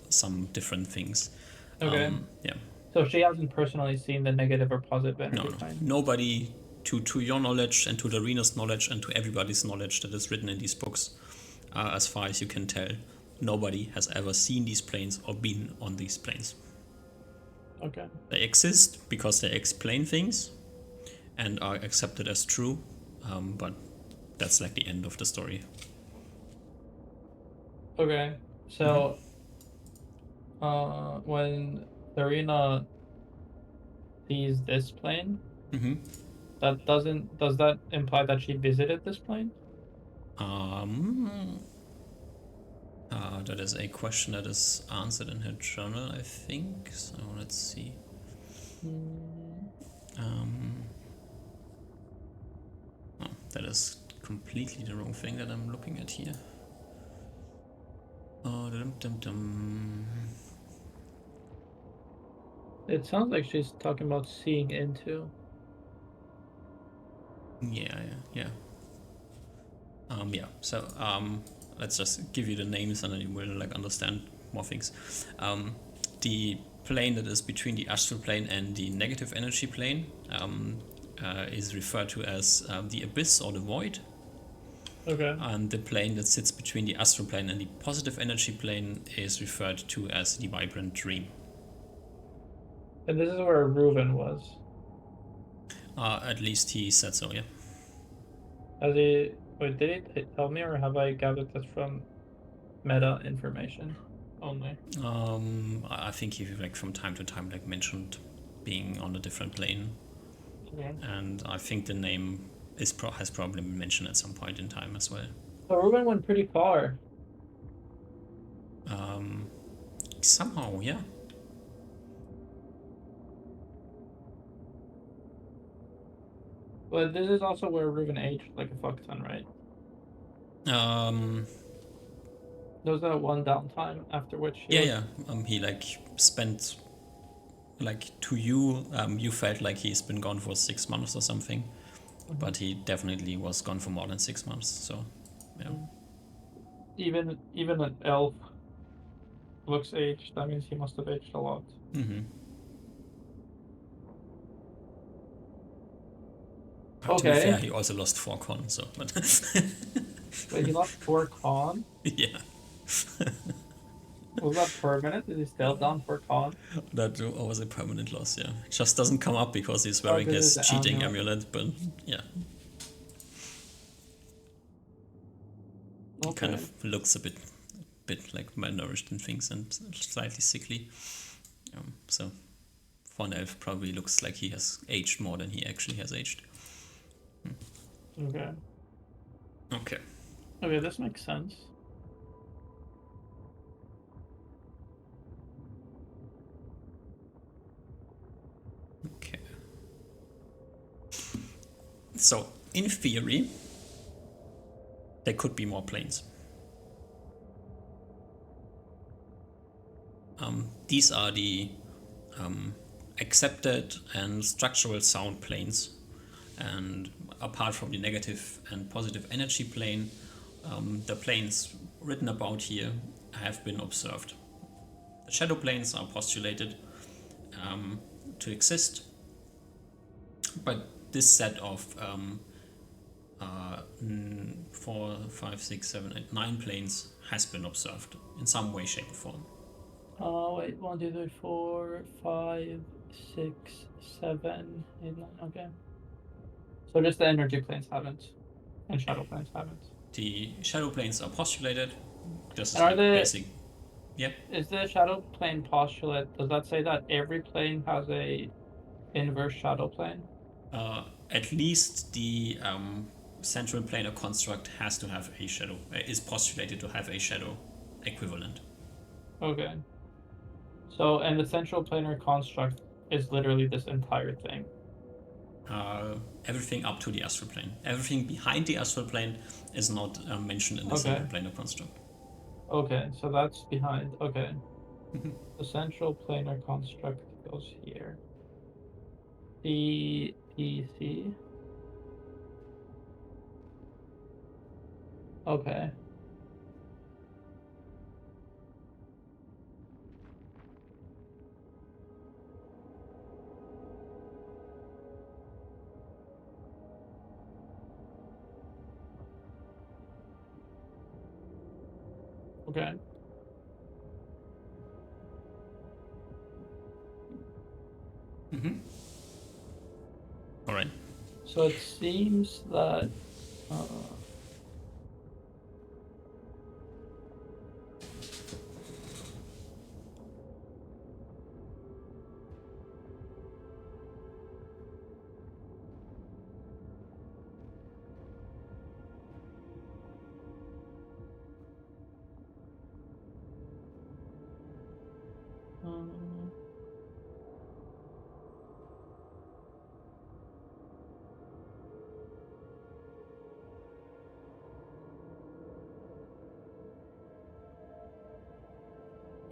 some different things. Okay. Yeah. So she hasn't personally seen the negative or positive energy plane. Nobody, to your knowledge and to the arena's knowledge and to everybody's knowledge that is written in these books, as far as you can tell, nobody has ever seen these planes or been on these planes. Okay. They exist because they explain things and are accepted as true, but that's the end of the story. Okay. So when Darina sees this plane, That doesn't. Does that imply that she visited this plane? That is a question that is answered in her journal, I think. So let's see. Oh, that is completely the wrong thing that I'm looking at here. Oh, dum. It sounds like she's talking about seeing into. Yeah. So let's just give you the names and then you will like understand more things. The plane that is between the astral plane and the negative energy plane is referred to as the abyss or the void. Okay. And the plane that sits between the astral plane and the positive energy plane is referred to as the vibrant dream. And this is where Reuven was. At least he said so, yeah. Has he? Wait, did he tell me, or have I gathered this from meta information only? I think he like from time to time like mentioned being on a different plane, Okay. and I think the name has probably been mentioned at some point in time as well. So Reuven went pretty far. Somehow, yeah. But this is also where Reuven aged like a fuck ton, right? Um, There was that one downtime after which he was. yeah. He like spent like to you, you felt like he's been gone for 6 months or something, but he definitely was gone for more than 6 months. So, yeah. Even an elf looks aged. That means he must have aged a lot. Mm-hmm. To be fair, Okay. he also lost 4 con, so but Wait, he lost 4 con? yeah. Was that permanent? Is he still down for con? That was a permanent loss, yeah. It just doesn't come up because he's Oh, wearing because his it's cheating amulet. amulet, but yeah. He kind Okay. of looks a bit like malnourished and things and slightly sickly. So for an elf probably looks like he has aged more than he actually has aged. Okay. Okay. Okay, this makes sense. Okay. So in theory, there could be more planes. These are the accepted and structural sound planes, and apart from the negative and positive energy plane, the planes written about here have been observed. The shadow planes are postulated to exist, but this set of 4, 5, 6, 7, 8, 9 planes has been observed in some way, shape, or form. Wait, 1, 2, 3, 4, 5, 6, 7, 8, 9. Okay. So just the energy planes haven't, and shadow planes haven't. The shadow planes are postulated. This is And are like the basic. Yeah. is the shadow plane postulate? Does that say that every plane has a inverse shadow plane? At least the central planar construct has to have a shadow. Is postulated to have a shadow equivalent. Okay. So, and the central planar construct is literally this entire thing. Everything up to the astral plane. Everything behind the astral plane is not mentioned in the Okay. central planar construct. Okay, so that's behind. Okay. The central planar construct goes here. PC. Okay. Okay. All right. So it seems that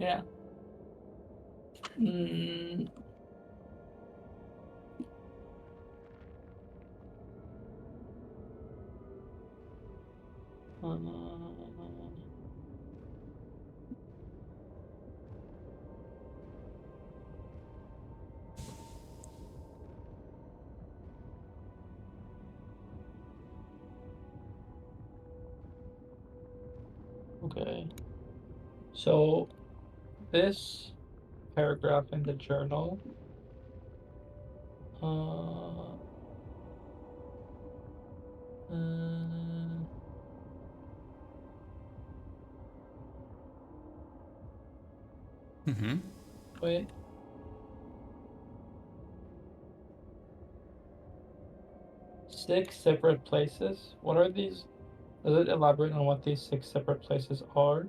Yeah. Mm, uh, okay. So this paragraph in the journal. Uh, uh, Mm-hmm. wait. 6 separate places. What are these? Does it elaborate on what these 6 separate places are?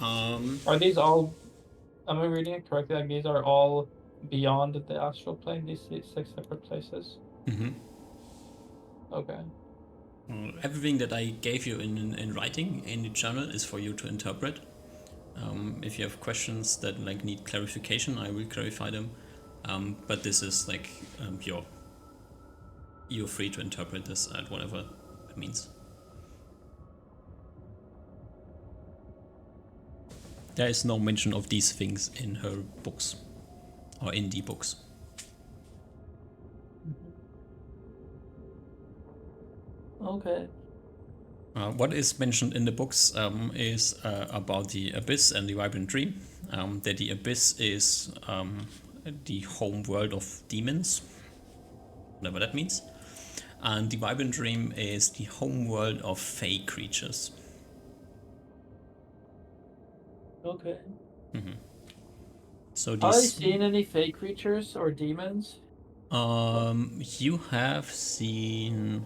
Are these all? Am I reading it correctly? Like these are all beyond the astral plane. These 6 separate places. Mm-hmm. Okay. Everything that I gave you in writing in the journal is for you to interpret. If you have questions that like need clarification, I will clarify them. But this is like you're free to interpret this at whatever it means. There is no mention of these things in her books or in the books. Okay. What is mentioned in the books is about the abyss and the vibrant dream. That the abyss is the home world of demons, whatever that means. And the vibrant dream is the home world of fey creatures. Okay. So Have I these, seen any fake creatures or demons? you have seen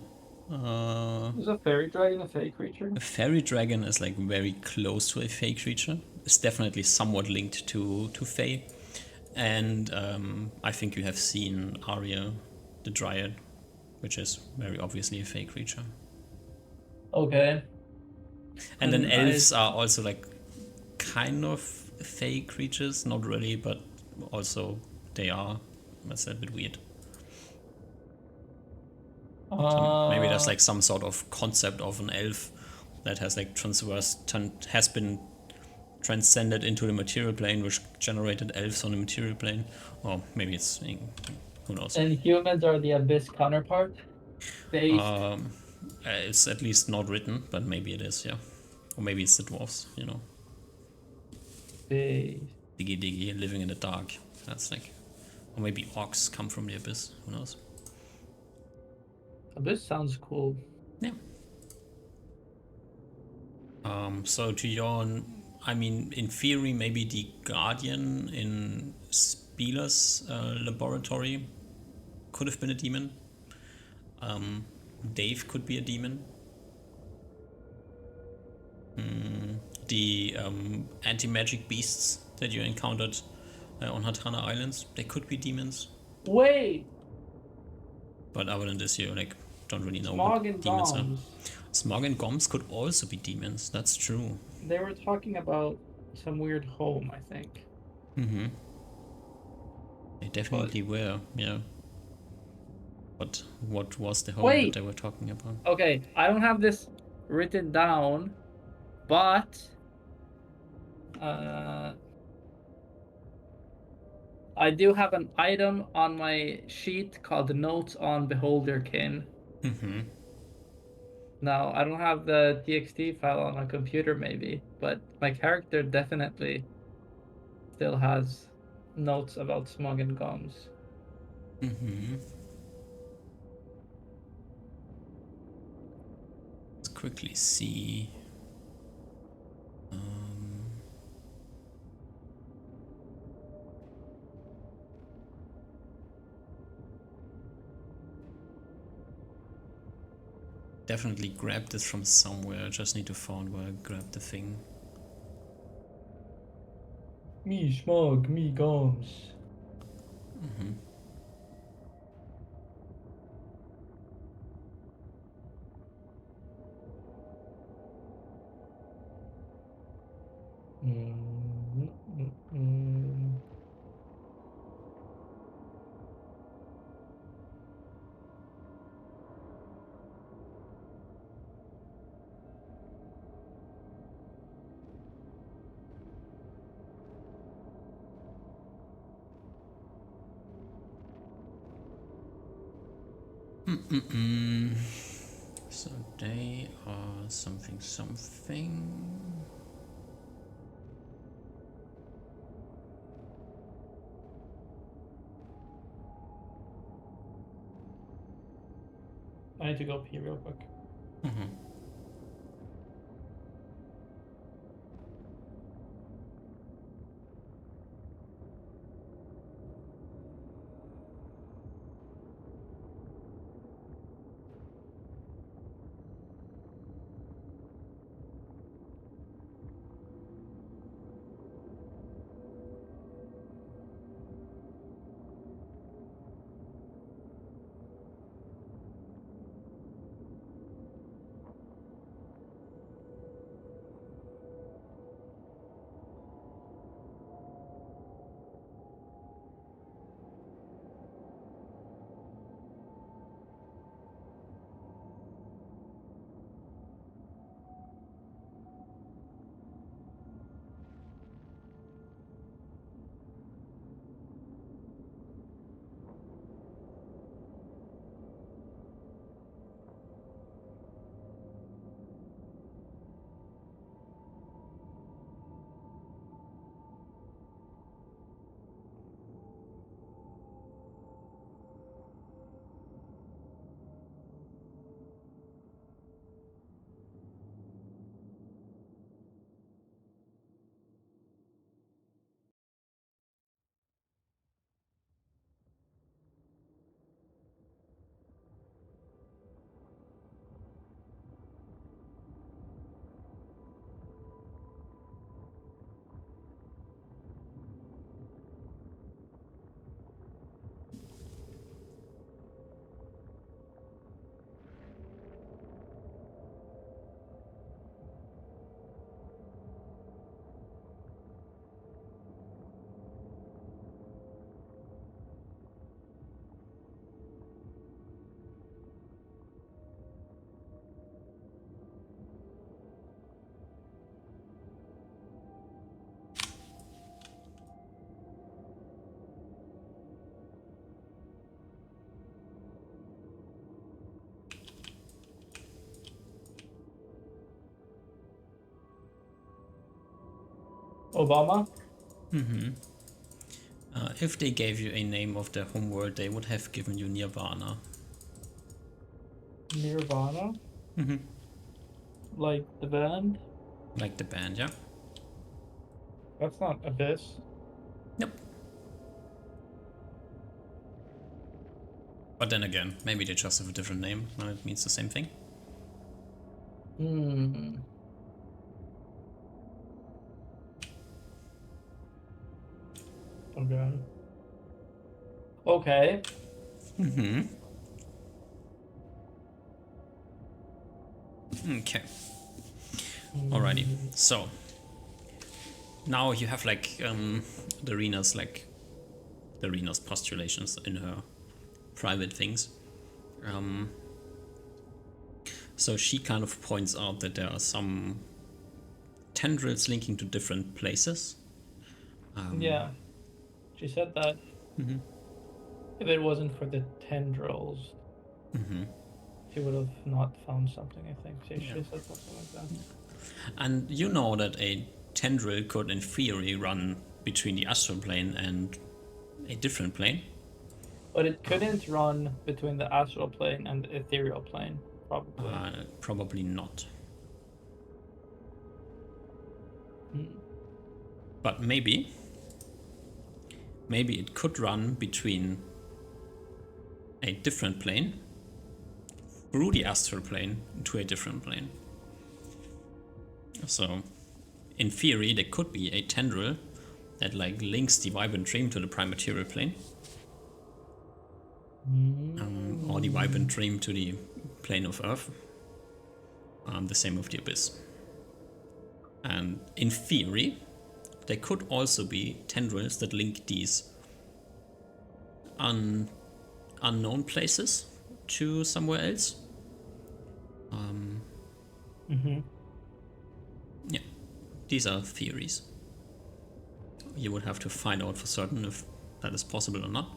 Is a fairy dragon a fake creature? a fairy dragon is like very close to a fey creature. It's definitely somewhat linked to fey, and I think you have seen Arya, the dryad, which is very obviously a fey creature. Okay. And then And elves are also like kind of fey creatures, not really, but also they are. That's a bit weird. So maybe there's like some sort of concept of an elf that has like has been transcended into the material plane, which generated elves on the material plane, or maybe it's who knows. and humans are the abyss counterpart. Based. It's at least not written, but maybe it is, yeah, or maybe it's the dwarves, you know, Based. diggy living in the dark. That's like, or maybe orcs come from the abyss. Who knows? Abyss sounds cool. Yeah. So to your, I mean, in theory, maybe the Guardian in Spieler's laboratory could have been a demon. Dave could be a demon. The anti-magic beasts that you encountered on Hatana Islands, they could be demons. Wait, But other than this, you like don't really know Smog what and demons are. Goms. Smog and Goms could also be demons. That's true. They were talking about some weird home, I think. They definitely were. Yeah. But what was the home that Wait. they were talking about? Okay, I don't have this written down, but I do have an item on my sheet called Notes on Beholderkin. Now, I don't have the TXT file on a computer, maybe, but my character definitely still has notes about Smog and Goms. Let's quickly see. Definitely grabbed this from somewhere. I just need to find where I grabbed the thing. Me Smog, me Goms. So they are something. I need to go pee real quick. Obama? If they gave you a name of their homeworld, they would have given you Nirvana. Nirvana? Like the band? Like the band, yeah? That's not Abyss. Nope. But then again, maybe they just have a different name and it means the same thing. Okay. Okay. Okay. Alrighty. So now you have like the Arena's postulations in her private things. So she kind of points out that there are some tendrils linking to different places. Yeah. She said that if it wasn't for the tendrils, she would have not found something, I think. She said something like that. And you know that a tendril could, in theory, run between the astral plane and a different plane. But it couldn't run between the astral plane and the ethereal plane, probably. Probably not. But maybe it could run between a different plane through the astral plane to a different plane. So, in theory, there could be a tendril that like links the vibrant dream to the prime material plane, or the vibrant dream to the plane of Earth. The same with the abyss. And in theory, there could also be tendrils that link these unknown places to somewhere else. Yeah, these are theories. You would have to find out for certain if that is possible or not.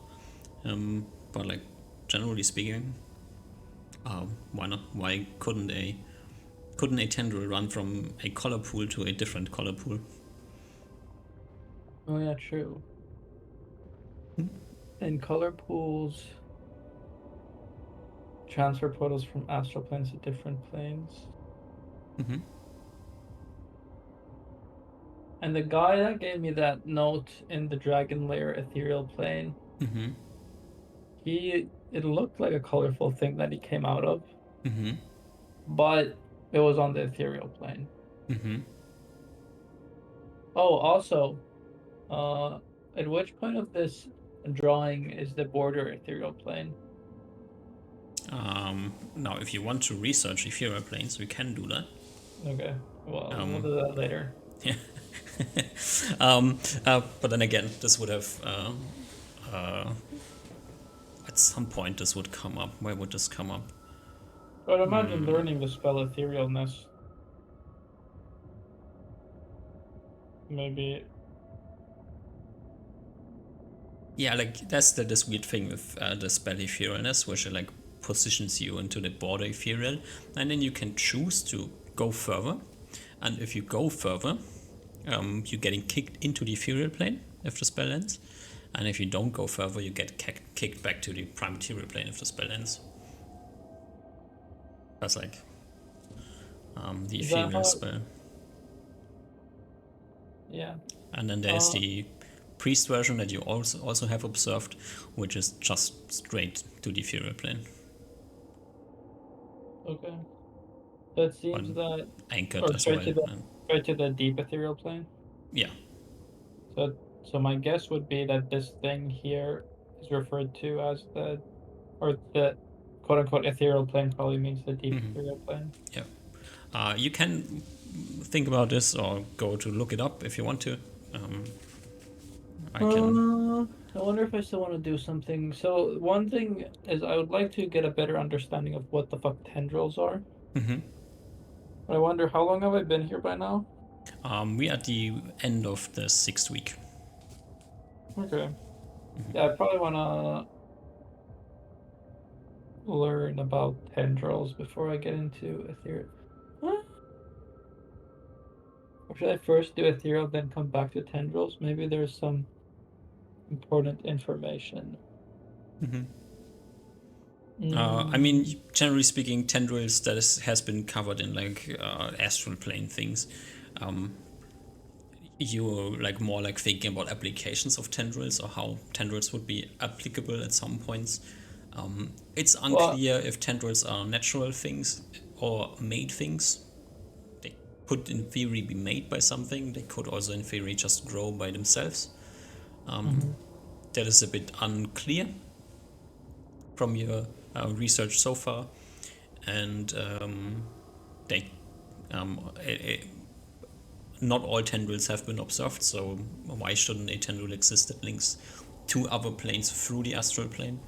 But like generally speaking, Why not? Why couldn't a tendril run from a color pool to a different color pool? Oh yeah, true. Hmm? And color pools transfer portals from astral planes to different planes. Mm-hmm. And the guy that gave me that note in the Dragon Lair ethereal plane, Mm-hmm. it looked like a colorful thing that he came out of, Mm-hmm. but it was on the ethereal plane. Mm-hmm. Oh, also, uh, at which point of this drawing is the border ethereal plane? Now, if you want to research ethereal planes, we can do that. Okay, well, we'll Um, do that later. yeah. But then again, this would have at some point this would come up. Where would this come up? But imagine learning the spell etherealness. Maybe. Yeah, like that's this weird thing with the spell etherealness, which like positions you into the border ethereal, and then you can choose to go further. And if you go further, you're getting kicked into the ethereal plane if the spell ends. And if you don't go further, you get kicked back to the prime material plane if the spell ends. That's like the Is that ethereal how? spell. Yeah. And then there's the priest version that you also have observed, which is just straight to the ethereal plane. Okay. So it seems But that, anchored or as well. straight to the deep ethereal plane. Yeah. So my guess would be that this thing here is referred to as or the quote unquote ethereal plane probably means the deep ethereal plane. Yeah. You can think about this or go to look it up if you want to. I can. I wonder if I still want to do something. So one thing is I would like to get a better understanding of what the fuck tendrils are. Mm-hmm. But I wonder how long have I been here by now? We are at the end of the 6th week. Okay. Yeah, I probably want to learn about tendrils before I get into ethereal. Huh? Or should I first do ethereal, then come back to tendrils? Maybe there's some important information. Mm-hmm. I mean, Mm, generally speaking, tendrils has been covered in like astral plane things. You like more like thinking about applications of tendrils or how tendrils would be applicable at some points. It's well, unclear if tendrils are natural things or made things. They could, in theory, be made by something. They could also, in theory, just grow by themselves. mhm. That is a bit unclear from your research so far, and they not all tendrils have been observed. So why shouldn't a tendril exist that links two other planes through the astral plane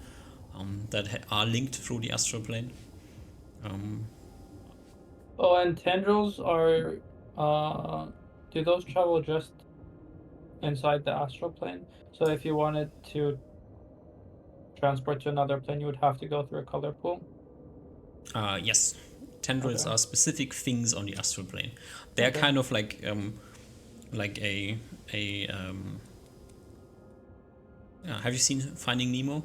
that are linked through the astral plane? Oh, and tendrils are, do those travel just inside the astral plane? So if you wanted to transport to another plane, you would have to go through a color pool? Yes, tendrils Okay. are specific things on the astral plane. They're Okay. kind of like a have you seen Finding Nemo?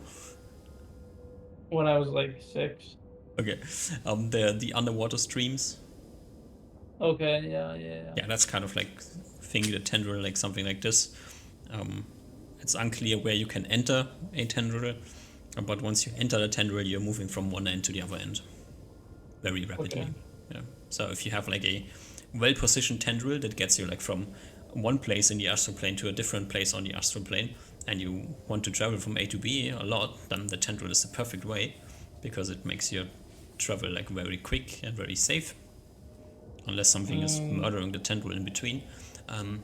When I was like 6. Okay, the underwater streams. Okay, yeah. Yeah, that's kind of like thinking a tendril like something like this. It's unclear where you can enter a tendril, but once you enter the tendril, you're moving from one end to the other end very rapidly. Okay. Yeah. So if you have like a well-positioned tendril that gets you like from one place in the astral plane to a different place on the astral plane, and you want to travel from A to B a lot, then the tendril is the perfect way because it makes your travel like very quick and very safe, unless something is murdering the tendril in between. Um,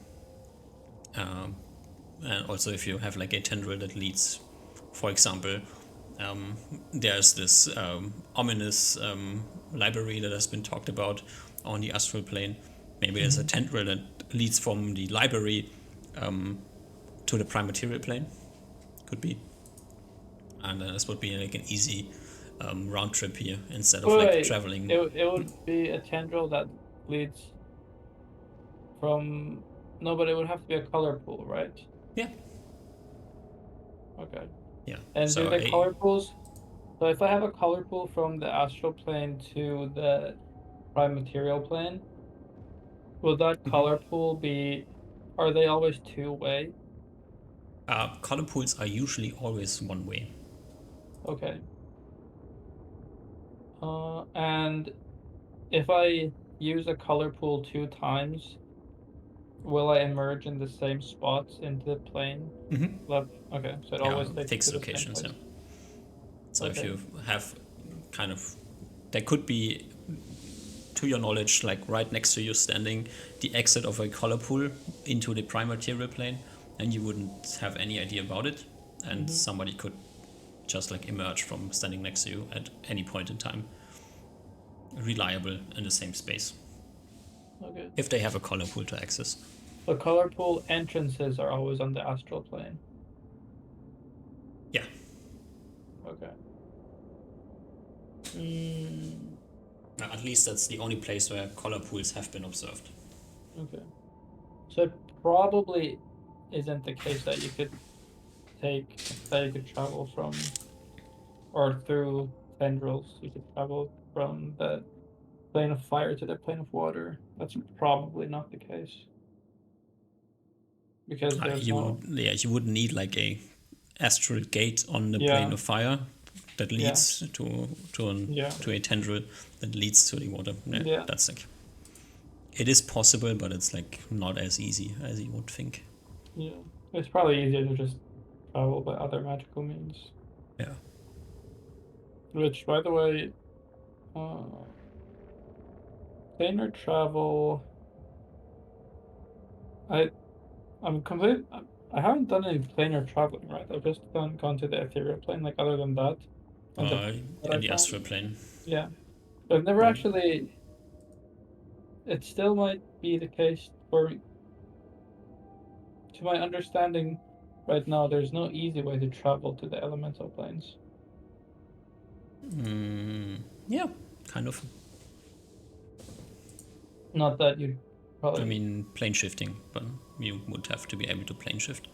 and also, if you have like a tendril that leads, for example, there's this ominous library that has been talked about on the astral plane. Maybe there's a tendril that leads from the library to the prime material plane. Could be. And this would be like an easy round trip here instead of like Wait, traveling. it would be a tendril that leads from. No, but it would have to be a color pool, right? Yeah, Okay. yeah. And do So the color pools? So if I have a color pool from the astral plane to the prime material plane, will that color pool be? Are they always two-way? color pools are usually always one way. Okay. And if I use a color pool 2 times, will I emerge in the same spots into the plane? Left. Okay, so it Yeah, always takes me fixed to the same locations. Yeah. place. So if Okay. you have kind of, there could be, to your knowledge, like right next to you standing, the exit of a color pool into the prime material plane, and you wouldn't have any idea about it, and Mm-hmm. somebody could just like emerge from standing next to you at any point in time, reliable in the same space, Okay. if they have a color pool to access. The color pool entrances are always on the astral plane. Yeah. Okay. Mm, At least that's the only place where color pools have been observed. okay. So it probably isn't the case that you could travel from or through tendrils. You could travel from the plane of fire to the plane of water. That's probably not the case because there's no. You would need like a astral gate on the plane Yeah, of fire that yeah, leads yeah, to a tendril that leads to the water. Yeah, yeah, that's like, it is possible, but it's like not as easy as you would think. yeah. It's probably easier to just travel by other magical means. Yeah. Which, by the way, uh, planar travel. I I'm complete. I haven't done any planar traveling, right? I've just gone to the ethereal plane. Like other than that, and the Uh, that I and the found. astral plane. Yeah, but I've never Yeah. actually. It still might be the case for, to my understanding, right now. There's no easy way to travel to the elemental planes. Yeah, kind of. Not that you I probably mean, plane shifting, but you would have to be able to plane shift.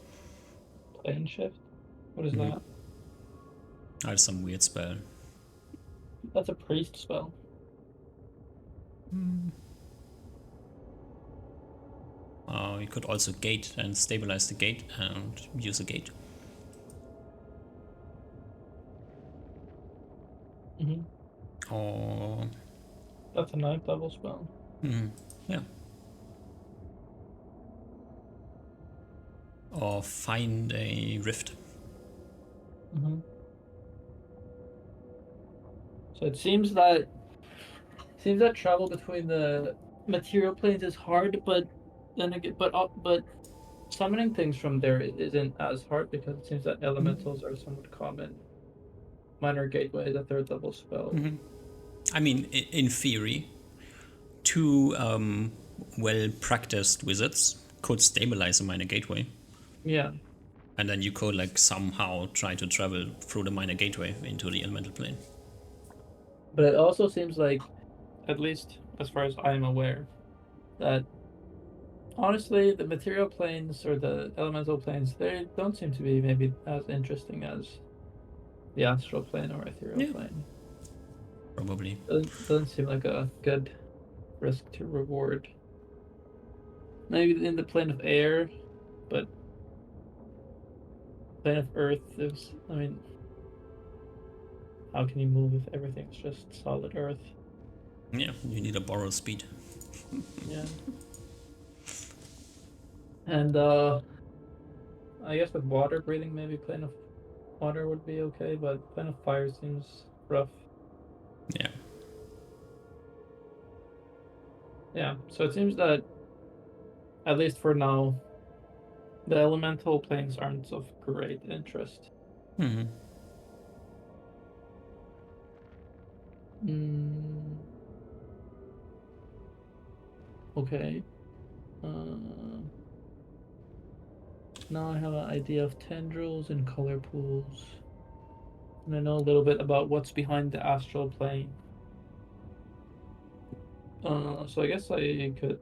plane shift. What is that? I have some weird spell. That's a priest spell. You could also gate and stabilize the gate and use a gate. Mm-hmm. Or That's a ninth level spell. yeah, or find a rift. Mm-hmm. So it seems that travel between the material planes is hard, but then again, but summoning things from there isn't as hard because it seems that elementals are somewhat common. Minor gateway is a third level spell. I mean, in theory, two well practiced wizards could stabilize a minor gateway, Yeah, and then you could like somehow try to travel through the minor gateway into the elemental plane. but it also seems like, at least as far as I'm aware, that honestly the material planes or the elemental planes they don't seem to be maybe as interesting as the astral plane or ethereal Yeah, plane. probably. Doesn't seem like a good risk to reward. Maybe in the plane of air, but plane of earth is, I mean, how can you move if everything's just solid earth? Yeah, you need a borrow speed. Yeah. And I guess with water breathing, maybe plane of water would be okay, but plane of fire seems rough. Yeah. Yeah, so it seems that at least for now, the elemental planes aren't of great interest. Mm, okay. Uh, Now I have an idea of tendrils and color pools. And I know a little bit about what's behind the astral plane. So I guess I could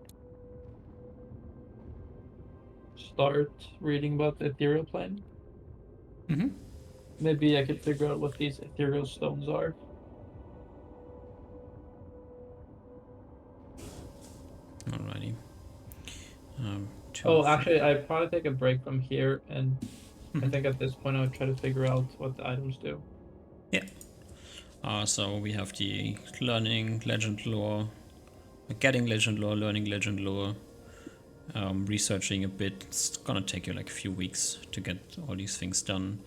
start reading about the ethereal plane. Mm-hmm. Maybe I could figure out what these ethereal stones are. Alrighty. Oh, actually, I'd probably take a break from here, and I Mhm. think at this point I would try to figure out what the items do. Yeah. So we have the learning legend lore, getting legend lore, learning legend lore, researching a bit. It's gonna take you like a few weeks to get all these things done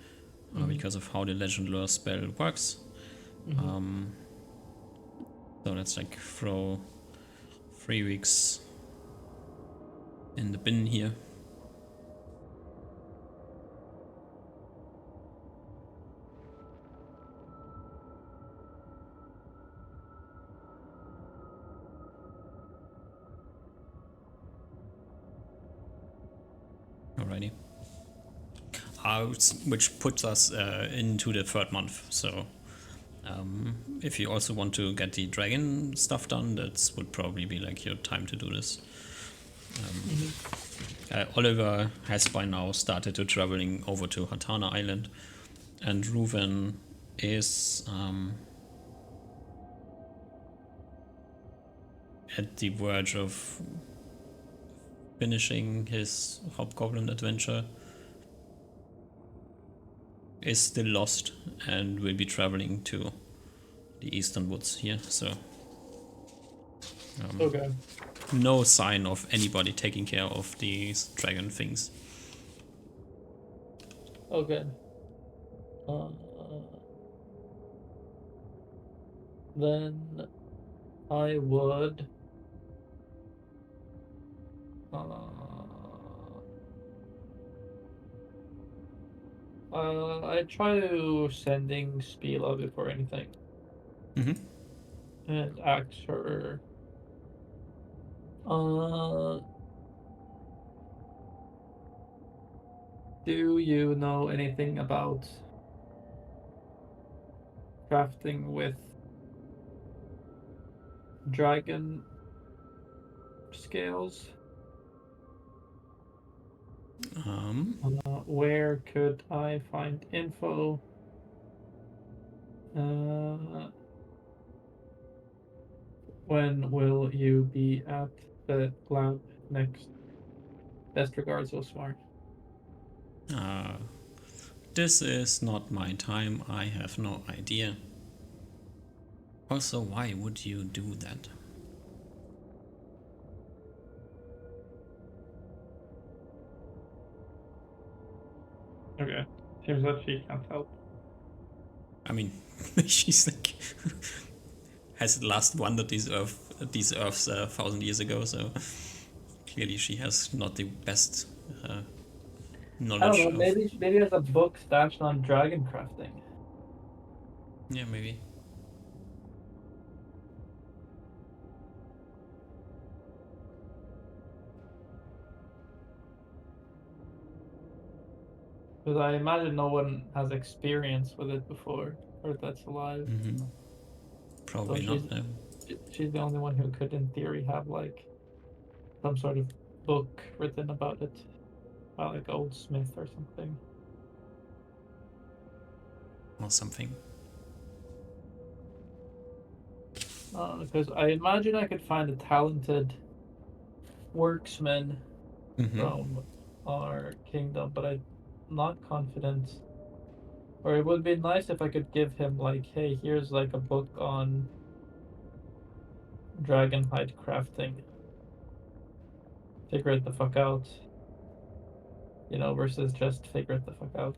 because of how the legend lore spell works. So let's like throw 3 weeks in the bin here. Alrighty. Which puts us into the third month. So if you also want to get the dragon stuff done, that would probably be like your time to do this. Oliver has by now started to traveling over to Hatana Island, and Reuven is at the verge of finishing his Hobgoblin adventure. Is still lost and will be traveling to the eastern woods here. So Okay. no sign of anybody taking care of these dragon things. Okay. Then I would. I try to sending Spila before anything Mm-hmm. and ask her. Uh, do you know anything about crafting with dragon scales? Where could I find info? When will you be at the lab next? Best regards, so smart. This is not my time. I have no idea. Also, why would you do that? Okay. Seems that she can't help. I mean, she's like has last wandered these earths 1,000 years ago, so clearly she has not the best I don't knowledge know. of. Maybe there's a book stashed on dragon crafting. Yeah, maybe. Because I imagine no one has experience with it before, or that's alive. So Probably not. she's the only one who could, in theory, have like some sort of book written about it, by like Goldsmith or something. Or something. Because I imagine I could find a talented worksman from our kingdom, but I'm not confident. Or it would be nice if I could give him like, hey, here's like a book on dragonhide crafting. Figure it the fuck out. You know, versus just figure it the fuck out.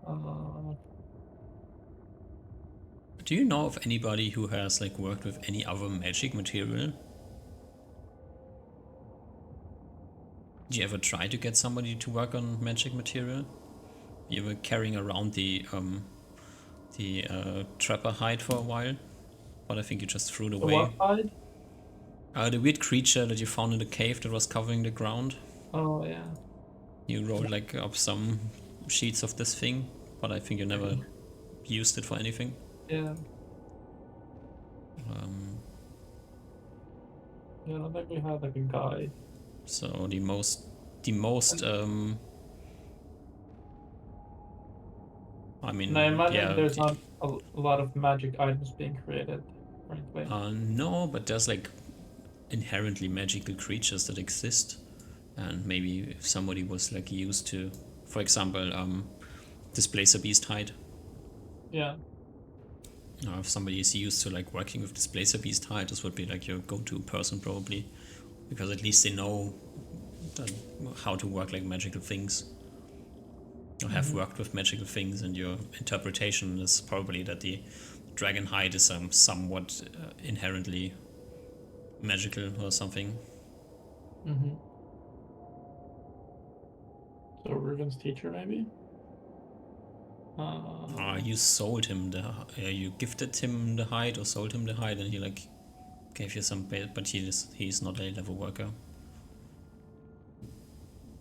Uh, Do you know of anybody who has like worked with any other magic material? Did you ever try to get somebody to work on magic material? You were carrying around the trapper hide for a while, but I think you just threw it the away. what hide? The weird creature that you found in the cave that was covering the ground. Oh yeah. You rolled like up some sheets of this thing, but I think you never used it for anything. Yeah. Um, Yeah, I don't think we had like a guide. so the most I And I mean, imagine yeah, there's not a lot of magic items being created, frankly. no, but there's like inherently magical creatures that exist, and maybe if somebody was like used to, for example, displacer beast hide. Yeah. If somebody is used to like working with displacer beast hide, this would be like your go-to person probably, because at least they know that, how to work like magical things, or have worked with magical things, and your interpretation is probably that the dragon hide is somewhat inherently magical or something. Mm-hmm. So Ruben's teacher, maybe? You sold him you gifted him the hide or sold him the hide, and he like gave you some bait, but he's not a level worker.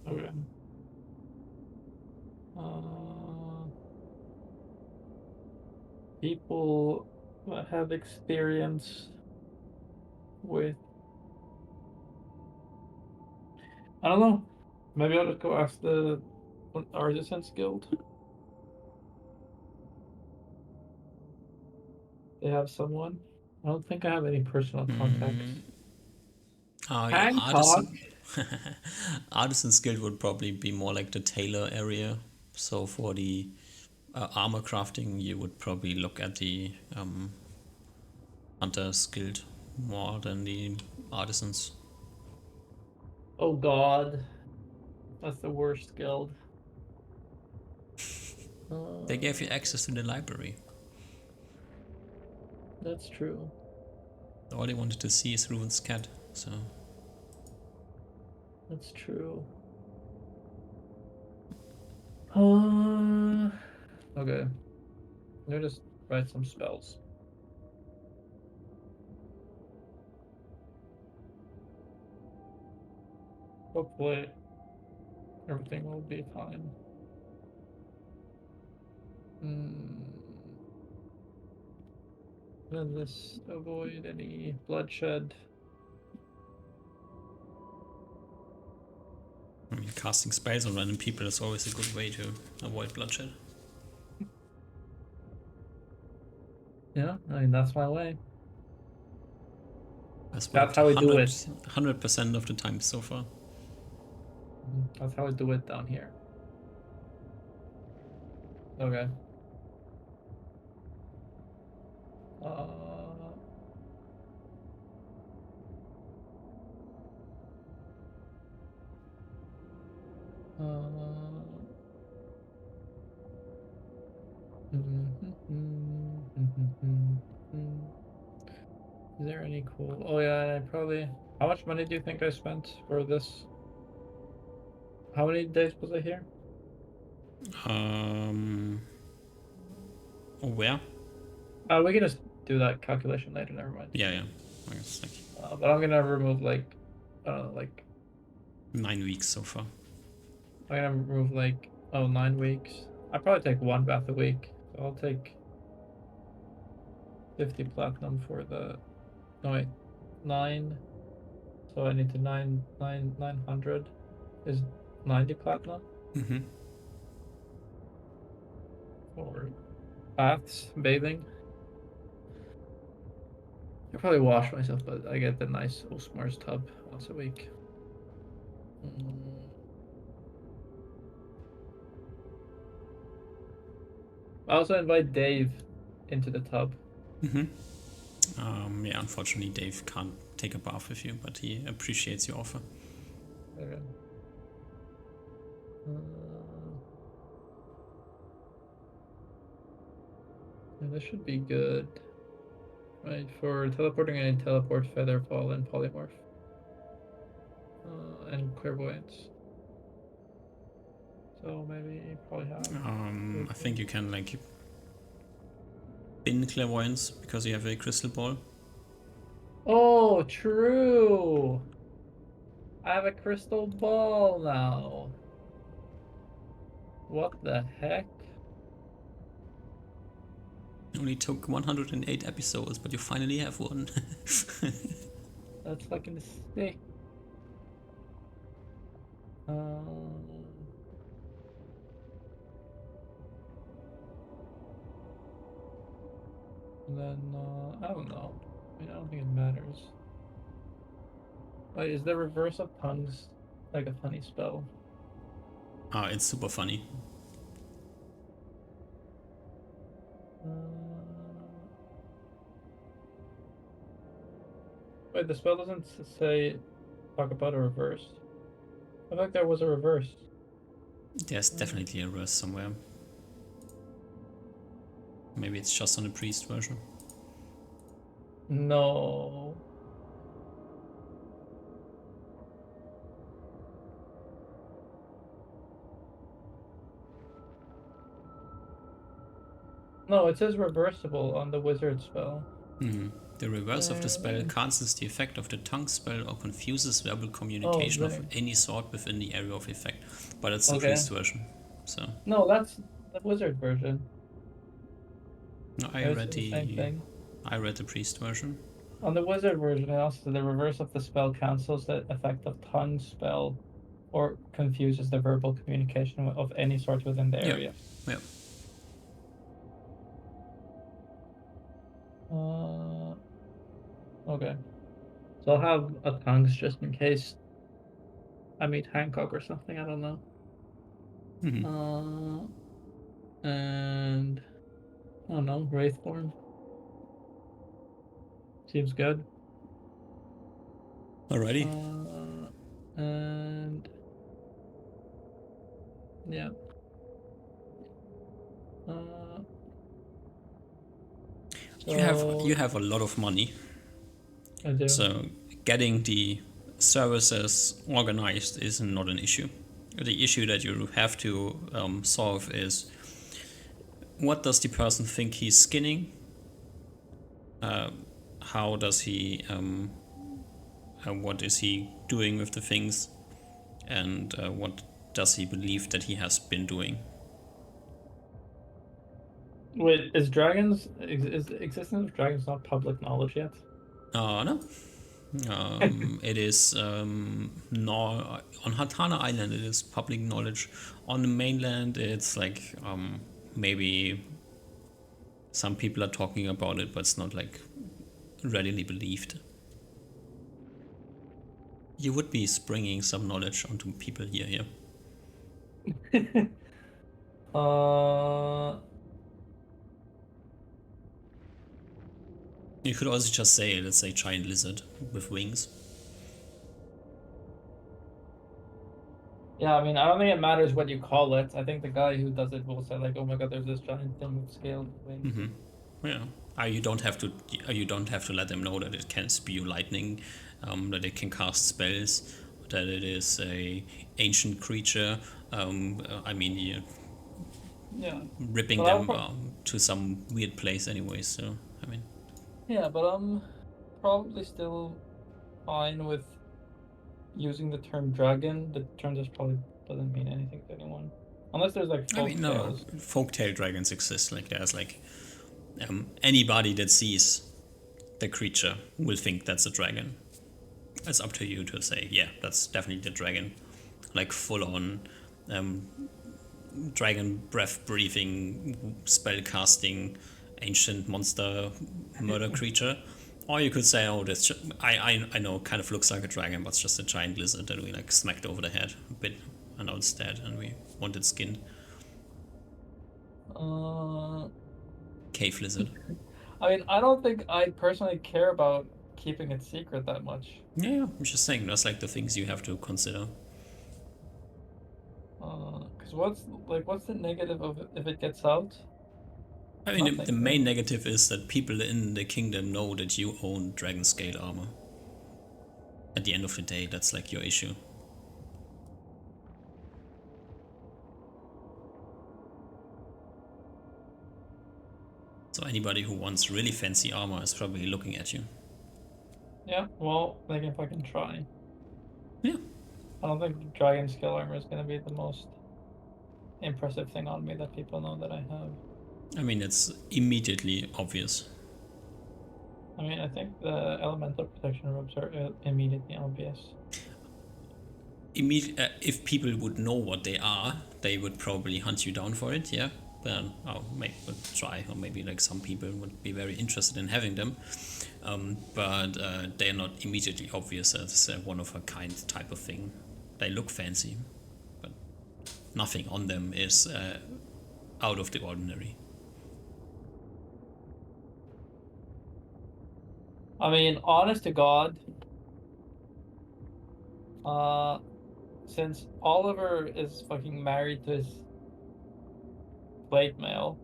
Okay. Uh, people that have experience with, I don't know. Maybe I'll just go ask the Artisans Guild. They have someone. I don't think I have any personal contacts. Your Hancock. artisan guild would probably be more like the tailor area. So for the armor crafting, you would probably look at the hunter's guild more than the artisans. Oh God, that's the worst guild. They gave you Uh, access to the library. that's true. All they wanted to see is Ruven's cat. So That's true. Uh, okay. Let me just write some spells. Hopefully, everything will be fine. Let this avoid any bloodshed. I mean, casting spells on random people is always a good way to avoid bloodshed. Yeah, I mean that's my way. That's That's worked how we do it. 100% of the time so far. That's how we do it down here. Okay. Uh, uh, Is there any cool? Oh yeah, I probably. How much money do you think I spent for this? How many days was I here? Where? We can just do that calculation later. Never mind. Yeah. I guess like But I'm gonna remove like 9 weeks so far. I'm gonna remove like 9 weeks. I probably take one bath a week. So I'll take 50 platinum for the no wait 9. So I need to 900 is 90 platinum for baths, bathing. I probably wash myself, but I get the nice Osmar's tub once a week. I also invite Dave into the tub. Yeah, unfortunately, Dave can't take a bath with you, but he appreciates your offer. Okay. Yeah, this should be good. Right, for teleporting, I need teleport, feather fall, and polymorph. And clairvoyance. So maybe probably have. I think you can like bin clairvoyance because you have a crystal ball. Oh, true. I have a crystal ball now. What the heck? Only took 108 episodes, but you finally have one. That's fucking sick. Then I don't know. I mean, I don't think it matters. Wait, is the reverse of tongues like a funny spell? It's super funny. Wait, the spell doesn't say talk about a reverse. I thought there was a reverse. There's definitely a reverse somewhere. Maybe it's just on the priest version. No. No, it says reversible on the wizard spell. The reverse of the spell cancels the effect of the tongue spell or confuses verbal communication of any sort within the area of effect. But it's the priest version, so. No, that's the wizard version. No, It's the same thing. I read the priest version. On the wizard version, it also the reverse of the spell cancels the effect of tongue spell or confuses the verbal communication of any sort within the area. Yep. Okay. So I'll have a tongues just in case I meet Hancock or something. I don't know. And I don't know, Wraithborn. Seems good. Alrighty. And yeah. You have a lot of money. I do. So getting the services organized is not an issue. The issue that you have to solve is, what does the person think he's skinning? How does he? What is he doing with the things? And what does he believe that he has been doing? Wait, is the existence of dragons not public knowledge yet? No. It is on Hatana Island. It is public knowledge. On the mainland, it's like maybe some people are talking about it, but it's not like readily believed. You would be springing some knowledge onto people here. You could also just say, let's say, giant lizard with wings. Yeah, I mean, I don't think it matters what you call it. I think the guy who does it will say like, "Oh my God, there's this giant thing with scaled wings." Yeah. You don't have to let them know that it can spew lightning, that it can cast spells, that it is a ancient creature. I mean, you're ripping them to some weird place anyway. So I mean. Yeah, but I'm probably still fine with using the term dragon. The term just probably doesn't mean anything to anyone, unless there's like folk tales. No, folktale dragons exist. Like there's like anybody that sees the creature will think that's a dragon. It's up to you to say, yeah, that's definitely the dragon. Like full on dragon breath breathing, spell casting, ancient monster murder creature. Or you could say, oh, this I know, kind of looks like a dragon, but it's just a giant lizard that we like smacked over the head a bit, and now it's dead, and we want it skinned. Cave lizard. I mean, I don't think I personally care about keeping it secret that much. Yeah, I'm just saying that's like the things you have to consider. Because what's the negative of it if it gets out? I mean, the main negative is that people in the kingdom know that you own dragon scale armor. At the end of the day, that's like your issue. So anybody who wants really fancy armor is probably looking at you. Yeah, well, like if I can try. Yeah. I don't think dragon scale armor is going to be the most impressive thing on me that people know that I have. I mean, it's immediately obvious. I mean, I think the elemental protection robes are immediately obvious. If people would know what they are, they would probably hunt you down for it, yeah? Then maybe would try, or maybe like some people would be very interested in having them. But they're not immediately obvious as a one-of-a-kind type of thing. They look fancy, but nothing on them is out of the ordinary. I mean, honest to God, since Oliver is fucking married to his plate mail,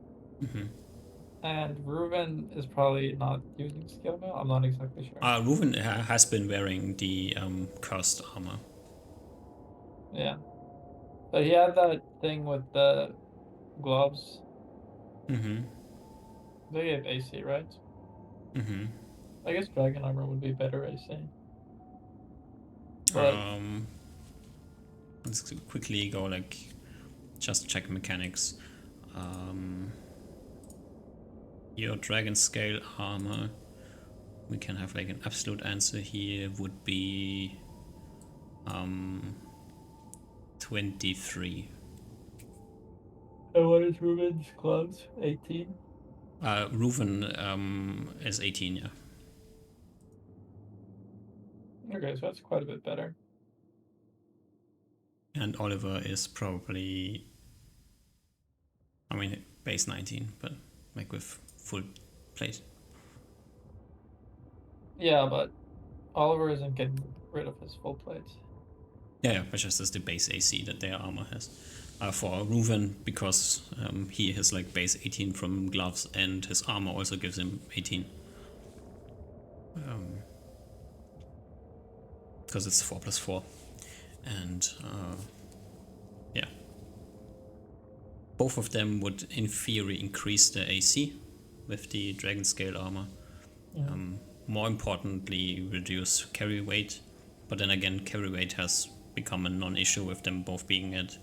and Reuben is probably not using skill mail, I'm not exactly sure. Reuven has been wearing the cursed armor. Yeah. But he had that thing with the gloves. They gave AC, right? I guess dragon armor would be better AC. But Let's quickly go like just check mechanics. Your dragon scale armor, we can have like an absolute answer here, would be 23. and what is Reuben's gloves? 18? Reuven is 18, yeah. Okay, so that's quite a bit better. And Oliver is probably, I mean, base 19, but like with full plate. Yeah, but Oliver isn't getting rid of his full plates. Yeah, but just as the base AC that their armor has. For Reuven, because he has like base 18 from gloves, and his armor also gives him 18. Because it's 4+4. And yeah. Both of them would, in theory, increase the AC with the dragon scale armor. Yeah. More importantly, reduce carry weight. But then again, carry weight has become a non-issue with them both being at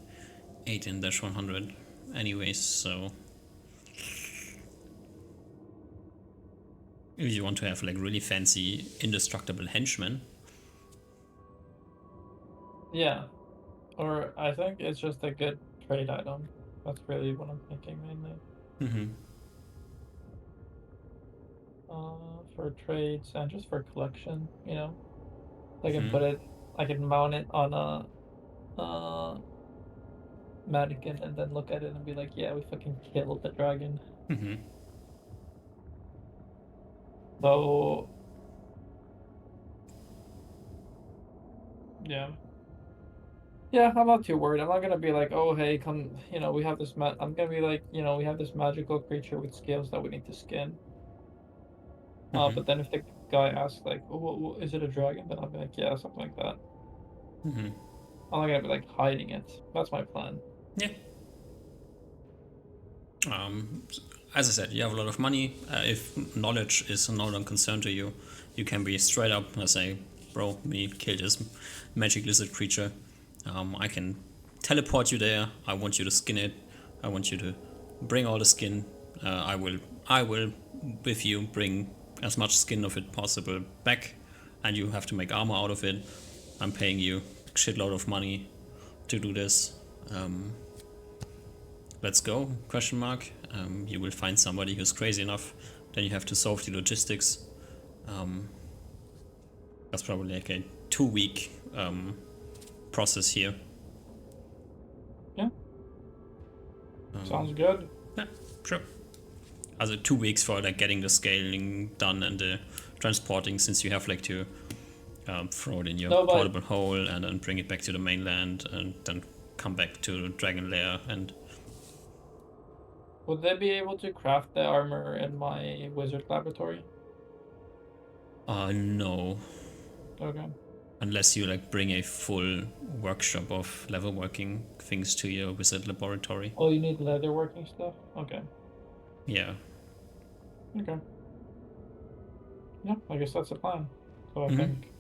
18-100 anyways, so if you want to have like really fancy indestructible henchmen. Yeah. Or I think it's just a good trade item. That's really what I'm thinking mainly. For trades and just for collection, you know. I can put it, I can mount it on a mannequin and then look at it and be like, yeah, we fucking killed the dragon. So yeah. Yeah, I'm not too worried. I'm not gonna be like, oh hey, come, you know, we have this I'm gonna be like, you know, we have this magical creature with scales that we need to skin. But then if the guy asks like, oh, is it a dragon? Then I'll be like, yeah, something like that. I'm not gonna be like hiding it. That's my plan. Yeah. As I said, you have a lot of money. If knowledge is no longer concern to you, you can be straight up and say, bro, we killed this magic lizard creature. I can teleport you there. I want you to skin it. I want you to bring all the skin. I will with you bring as much skin of it possible back, and you have to make armor out of it. I'm paying you a shitload of money to do this. Let's go, question mark. You will find somebody who's crazy enough, then you have to solve the logistics. That's probably like a 2-week process here. Yeah. Sounds good. Yeah, sure. Also 2 weeks for like getting the scaling done and the transporting, since you have like to throw it in your portable hole and then bring it back to the mainland and then come back to Dragon Lair. And would they be able to craft the armor in my wizard laboratory? No. Okay. Unless you like bring a full workshop of leather working things to your wizard laboratory. Oh, you need leather working stuff? Okay. Yeah. Okay. Yeah, I guess that's the plan. So I think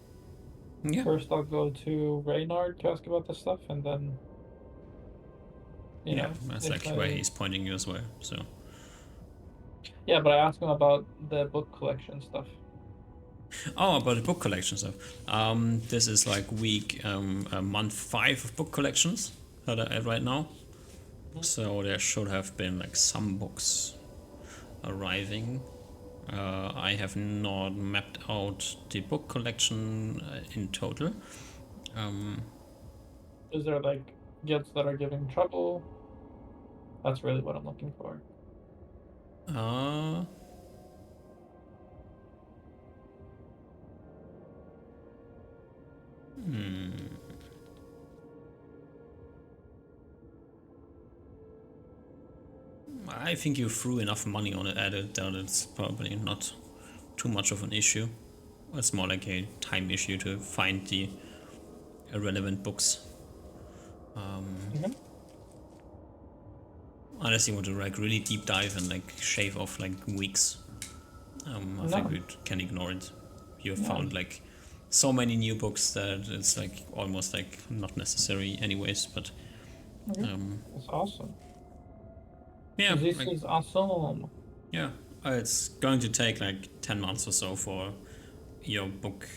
first I'll go to Reynard to ask about this stuff, and then You Yeah, know, that's if like where I he's pointing you as well. So. yeah, but I asked him about the book collection stuff. Oh, about the book collection stuff. This is like month 5 of book collections that are at right now. So there should have been like some books arriving. I have not mapped out the book collection in total. Is there like guilds that are giving trouble? That's really what I'm looking for. Uh, I think you threw enough money on it at it that it's probably not too much of an issue. It's more like a time issue to find the relevant books. Okay. Unless you want to like really deep dive and like shave off like weeks, I think No, we can ignore it. You have no. found like so many new books that it's like almost like not necessary anyways. But Okay. That's awesome. yeah, This like is awesome. yeah, it's going to take like 10 months or so for your book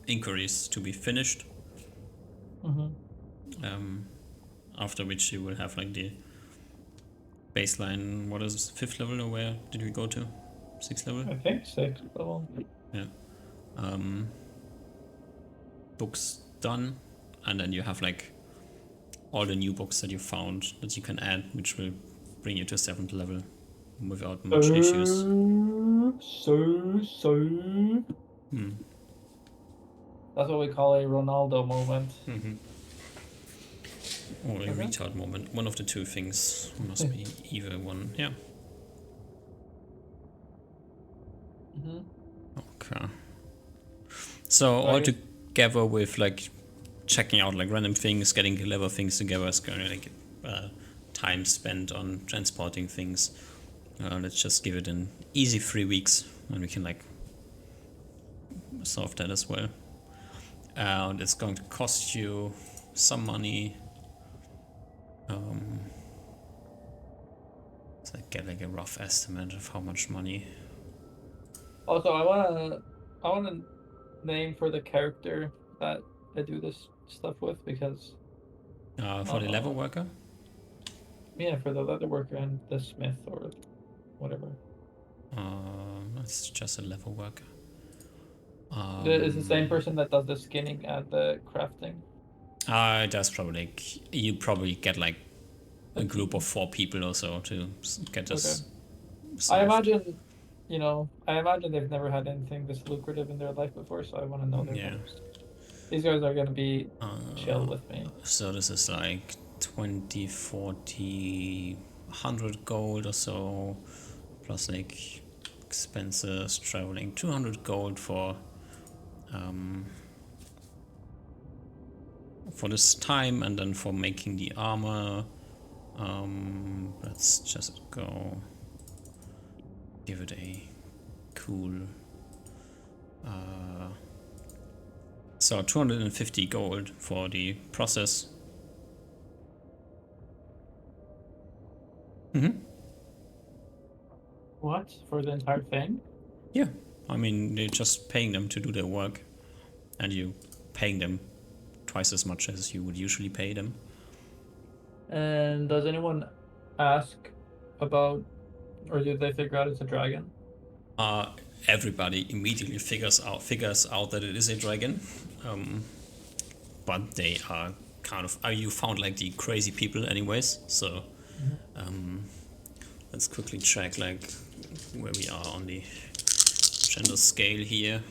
inquiries to be finished. After which you will have like the baseline. What is 5th level, or where did we go to? 6th level? I think 6th level. Yeah. Books done, and then you have like all the new books that you found that you can add, which will bring you to 7th level without much issues. That's what we call a Ronaldo moment. Or a Okay. retard moment. One of the two things must be either one. Yeah. Okay. So all together with like checking out like random things, getting clever things together is going to like time spent on transporting things. Let's just give it an easy 3 weeks, and we can like solve that as well. And it's going to cost you some money. So I get like a rough estimate of how much money. Also, I wanna name for the character that I do this stuff with, because For the level worker? yeah, for the leather worker and the smith or whatever. It's just a level worker. It's the same person that does the skinning and the crafting. That's probably like, you probably get like a group of 4 people or so to get this solved. I imagine, I imagine they've never had anything this lucrative in their life before, so I want to know their names. These guys are going to be chill with me. So this is like 20, 40, 100 gold or so, plus like expenses, traveling, 200 gold for this time, and then for making the armor. Let's just go give it a cool so 250 gold for the process. What? For the entire thing? Yeah, I mean, you're just paying them to do their work, and you paying them twice as much as you would usually pay them. And does anyone ask about, or did they figure out it's a dragon? Everybody immediately figures out that it is a dragon, but they are kind of you found like the crazy people anyways. So let's quickly check like where we are on the gender scale here.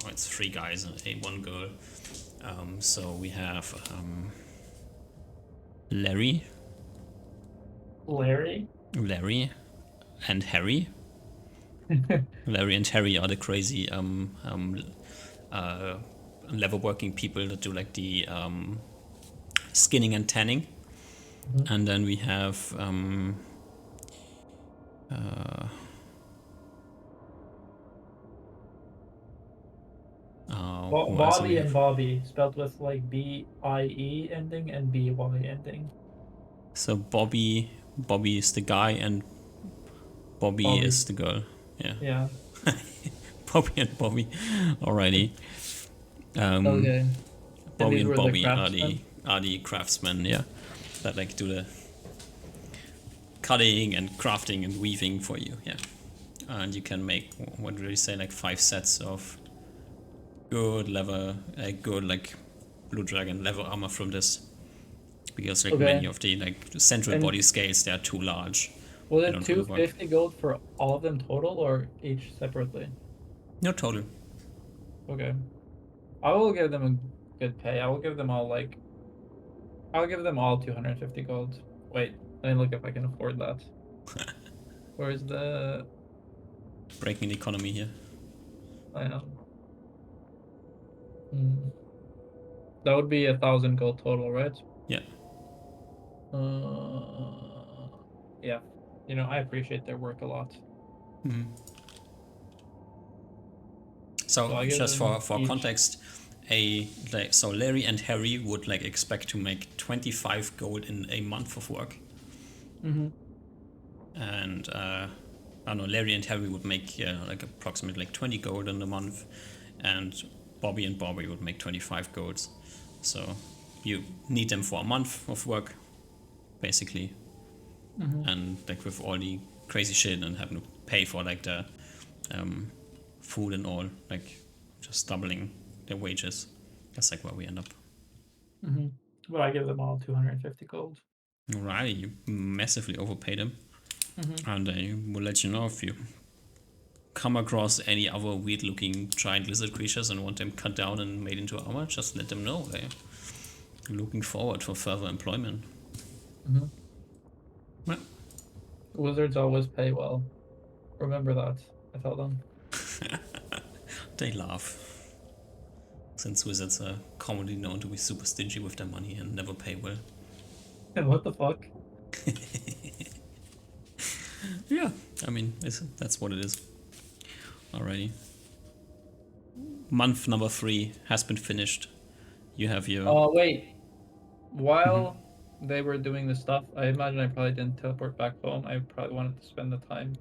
It's 3 guys and 1 girl. So we have Larry and Harry. Larry and Harry are the crazy level working people that do like the skinning and tanning. And then we have Bobby and Bobby, spelled with like B-I-E ending and B-Y ending. So Bobby is the guy and Bobby Bobby. is the girl. Yeah. Yeah. Bobby and Bobby. Alrighty. Okay. And Bobby these and were the Bobby craftsmen. are the craftsmen, yeah. That like do the cutting and crafting and weaving for you, yeah. And you can make, what do you say, like 5 sets of good leather, good like blue dragon leather armor from this. Because like many Okay. of the like central And body scales, they are too large. was They it don't really work. 250 gold for all of them total or each separately? No total. Okay. I will give them a good pay. I will give them all I'll give them all 250 gold. Wait, let me look if I can afford that. Where's the Breaking the economy here. I know. That would be 1,000 gold total, right? Yeah. Yeah. You know, I appreciate their work a lot. So So I give just them for each. context, so Larry and Harry would like expect to make 25 gold in a month of work, and I don't know, Larry and Harry would make like approximately like 20 gold in a month, and Bobby and Bobby would make 25 golds. So you need them for a month of work, basically, and like with all the crazy shit and having to pay for like the food and all, like just doubling their wages. That's like where we end up. But I give them all 250 gold. Alrighty, you massively overpaid them, and I will let you know if you come across any other weird-looking giant lizard creatures and want them cut down and made into armor. Just let them know. They're looking forward for further employment. Well, Wizards always pay well. Remember that. I tell them. they laugh, since wizards are commonly known to be super stingy with their money and never pay well. And what the fuck? Yeah, I mean, that's what it is. Alrighty. Month number 3 has been finished. You have your... Oh, wait. While they were doing the stuff, I imagine I probably didn't teleport back home. I probably wanted to spend the time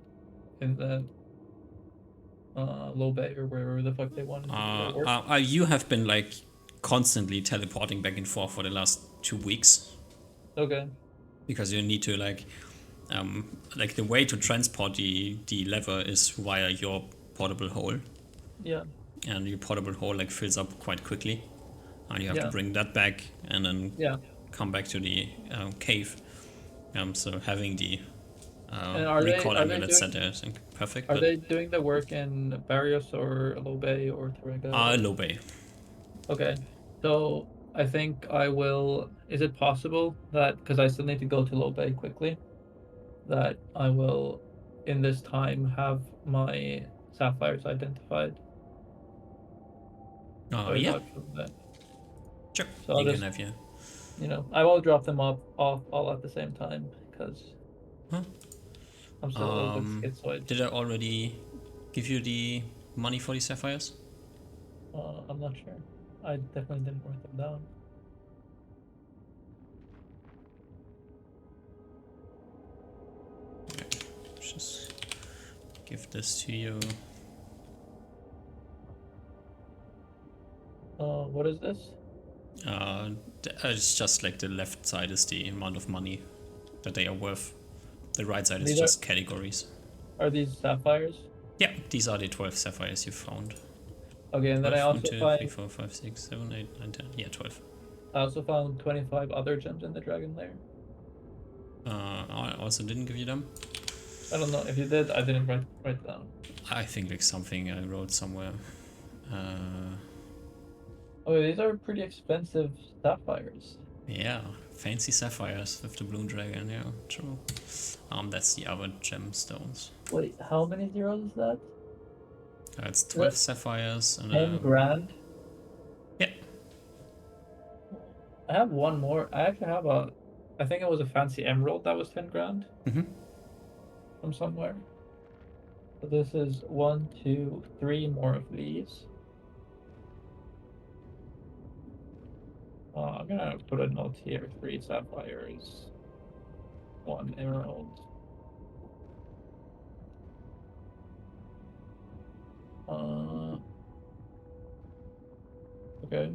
in the low bay or wherever the fuck they wanted to do their work. You have been like constantly teleporting back and forth for the last 2 weeks Okay. because you need to like the way to transport the lever is via your portable hole, Yeah. and your portable hole like fills up quite quickly, and you have to Yeah. bring that back and then Yeah. come back to the cave. So having the And recall are they amulet set doing there, I think perfect. are But they doing the work in Barrios or Low Bay or Tarega or low bay. okay. So I think I will. Is it possible that because I still need to go to Low Bay quickly, that I will, in this time, have my sapphires identified? So I Yeah, got from that. sure. So I'll You can just, have your... I will drop them off all at the same time because Huh? I'm still a little bit schizoid. Did I already give you the money for the sapphires? I'm not sure. I definitely didn't write them down. Just give this to you. What is this? It's just like the left side is the amount of money that they are worth. The right side is These just categories. are these sapphires? Yeah, these are the 12 sapphires you found. Okay, and then I 12, 1, also 2, 3, find 4, 5, 6, 7, 8, 9, 10. Yeah, 12. I also found 25 other gems in the dragon lair. I also didn't give you them. I don't know if you did. I didn't write it down. I think like something I wrote somewhere. Oh, these are pretty expensive sapphires. Yeah, fancy sapphires with the blue dragon. Yeah, true. That's the other gemstones. Wait, how many zeros is that? It's Is 12 that sapphires and 10 grand? yeah. I have one more. I actually have I think it was a fancy emerald that was 10 grand from somewhere. So this is 1, 2, 3 more of these. I'm gonna put a note here, 3 sapphires. 1 emerald. Okay.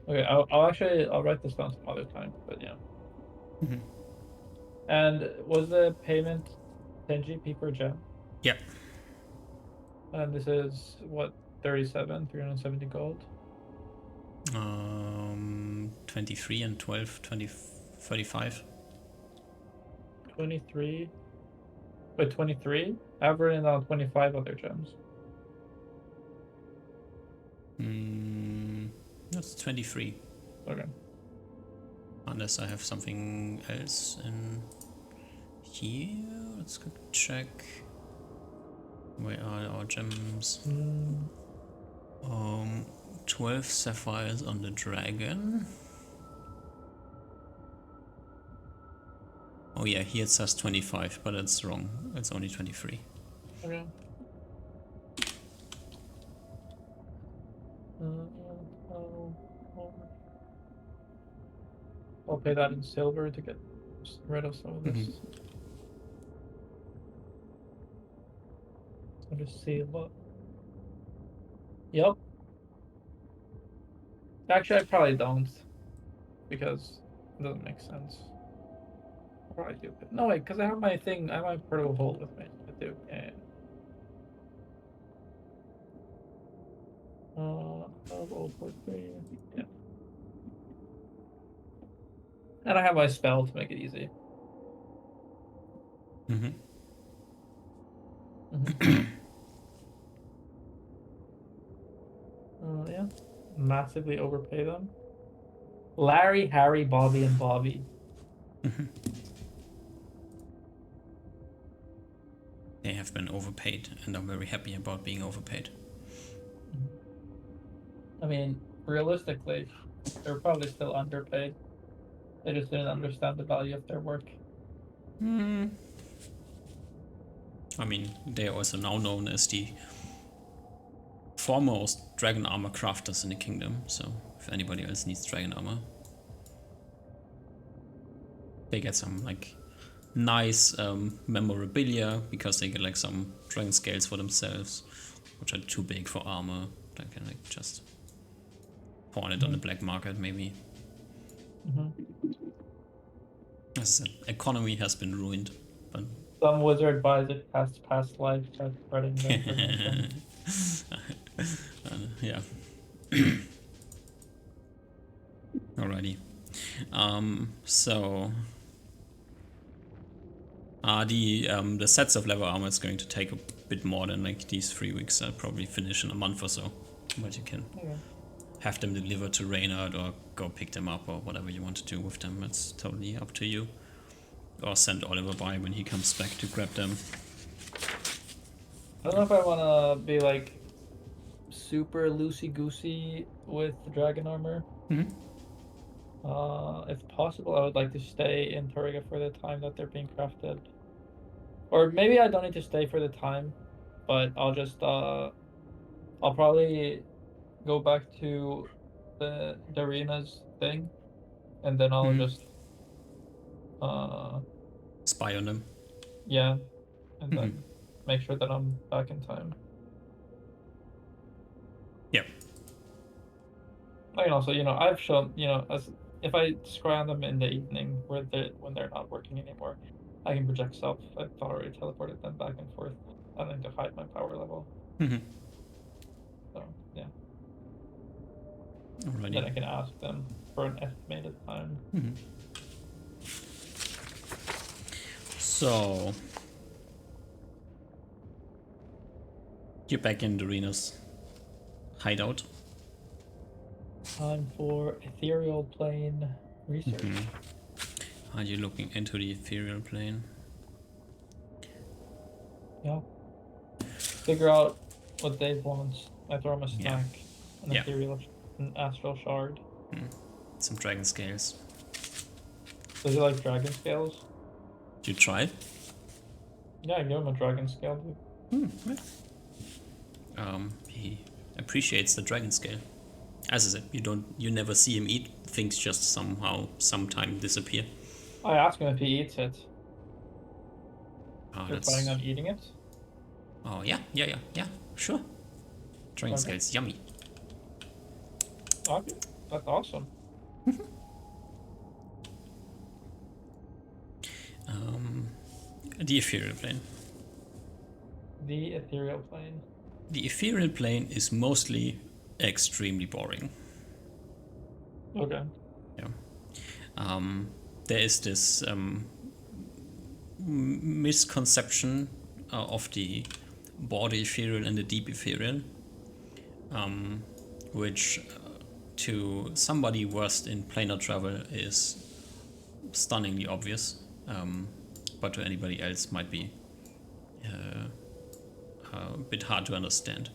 Okay, I'll write this down some other time, but yeah. Mhm. And was the payment 10 GP per gem? Yeah. And this is what, 370 gold? 23 and 12, 20, 35. 23. Wait, 23? I've written down 25 other gems. That's 23. Okay. Unless I have something else in here. Let's go check. Where are our gems? 12 sapphires on the dragon. Oh yeah, here it says 25, but that's wrong. It's only 23. Okay. I'll pay that in silver to get rid of some of this. I'll just see what. Yep. Actually, I probably don't, because it doesn't make sense. I'll probably do it. No, wait, because I have my thing. I have my portable hold with me. I do. Yeah. Yeah. And I have my spell to make it easy. Yeah. Massively overpay them. Larry, Harry, Bobby, and Bobby. They have been overpaid, and I'm very happy about being overpaid. I mean, realistically, they're probably still underpaid. They just didn't understand the value of their work. I mean, they are also now known as the foremost dragon armor crafters in the kingdom, so if anybody else needs dragon armor, they get some like nice memorabilia because they get like some dragon scales for themselves, which are too big for armor. They can like just pawn it on the black market maybe. As I said, economy has been ruined, but some wizard buys it past life, starts spreading the information. Yeah. Alrighty. So the sets of leather armor is going to take a bit more than like these 3 weeks. I'll probably finish in a month or so, but you can have them delivered to Reynard or go pick them up or whatever you want to do with them. It's totally up to you. Or send Oliver by when he comes back to grab them. I don't know if I want to be like super loosey-goosey with the dragon armor. If possible, I would like to stay in Toriga for the time that they're being crafted. Or maybe I don't need to stay for the time, but I'll just I'll probably go back to the Darina's thing, and then I'll just spy on them. Yeah, and then make sure that I'm back in time. Yep. And also, I've shown, as if I scry on them in the evening when they're not working anymore, I can project self. I've already teleported them back and forth. I don't need to hide my power level. So yeah. Alrighty. Then I can ask them for an estimated time. So you're back in Dorina's hideout. Time for ethereal plane research. Are you looking into the ethereal plane? Yeah. Figure out what Dave wants. I throw him a snack, an astral shard. Some dragon scales. Does he like dragon scales? Did you try? Yeah, I give him a dragon scale, dude. He appreciates the dragon scale. As I said, you never see him eat. Things just sometime disappear. I ask him if he eats it. Oh, You're planning on eating it? Oh yeah, sure. Dragon Okay. scales, yummy. Okay, that's awesome. The ethereal plane. The ethereal plane. The ethereal plane is mostly extremely boring. Okay. Yeah. There is this misconception of the border ethereal and the deep ethereal, which to somebody versed in planar travel is stunningly obvious, but to anybody else might be a bit hard to understand.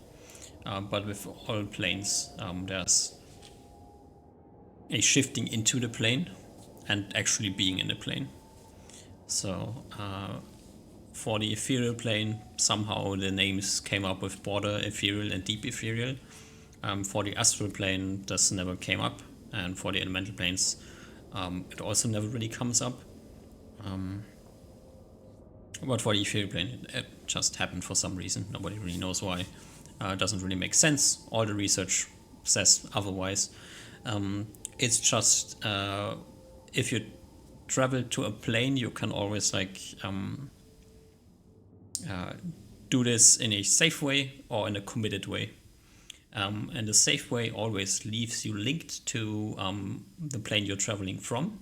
But with all planes, there's a shifting into the plane and actually being in the plane. So for the ethereal plane, somehow the names came up with border ethereal and deep ethereal. For the astral plane, this never came up, and for the elemental planes, it also never really comes up. But for the ethereal plane, it just happened for some reason. Nobody really knows why. It doesn't really make sense. All the research says otherwise. It's just if you travel to a plane, you can always do this in a safe way or in a committed way. And the safe way always leaves you linked to the plane you're traveling from,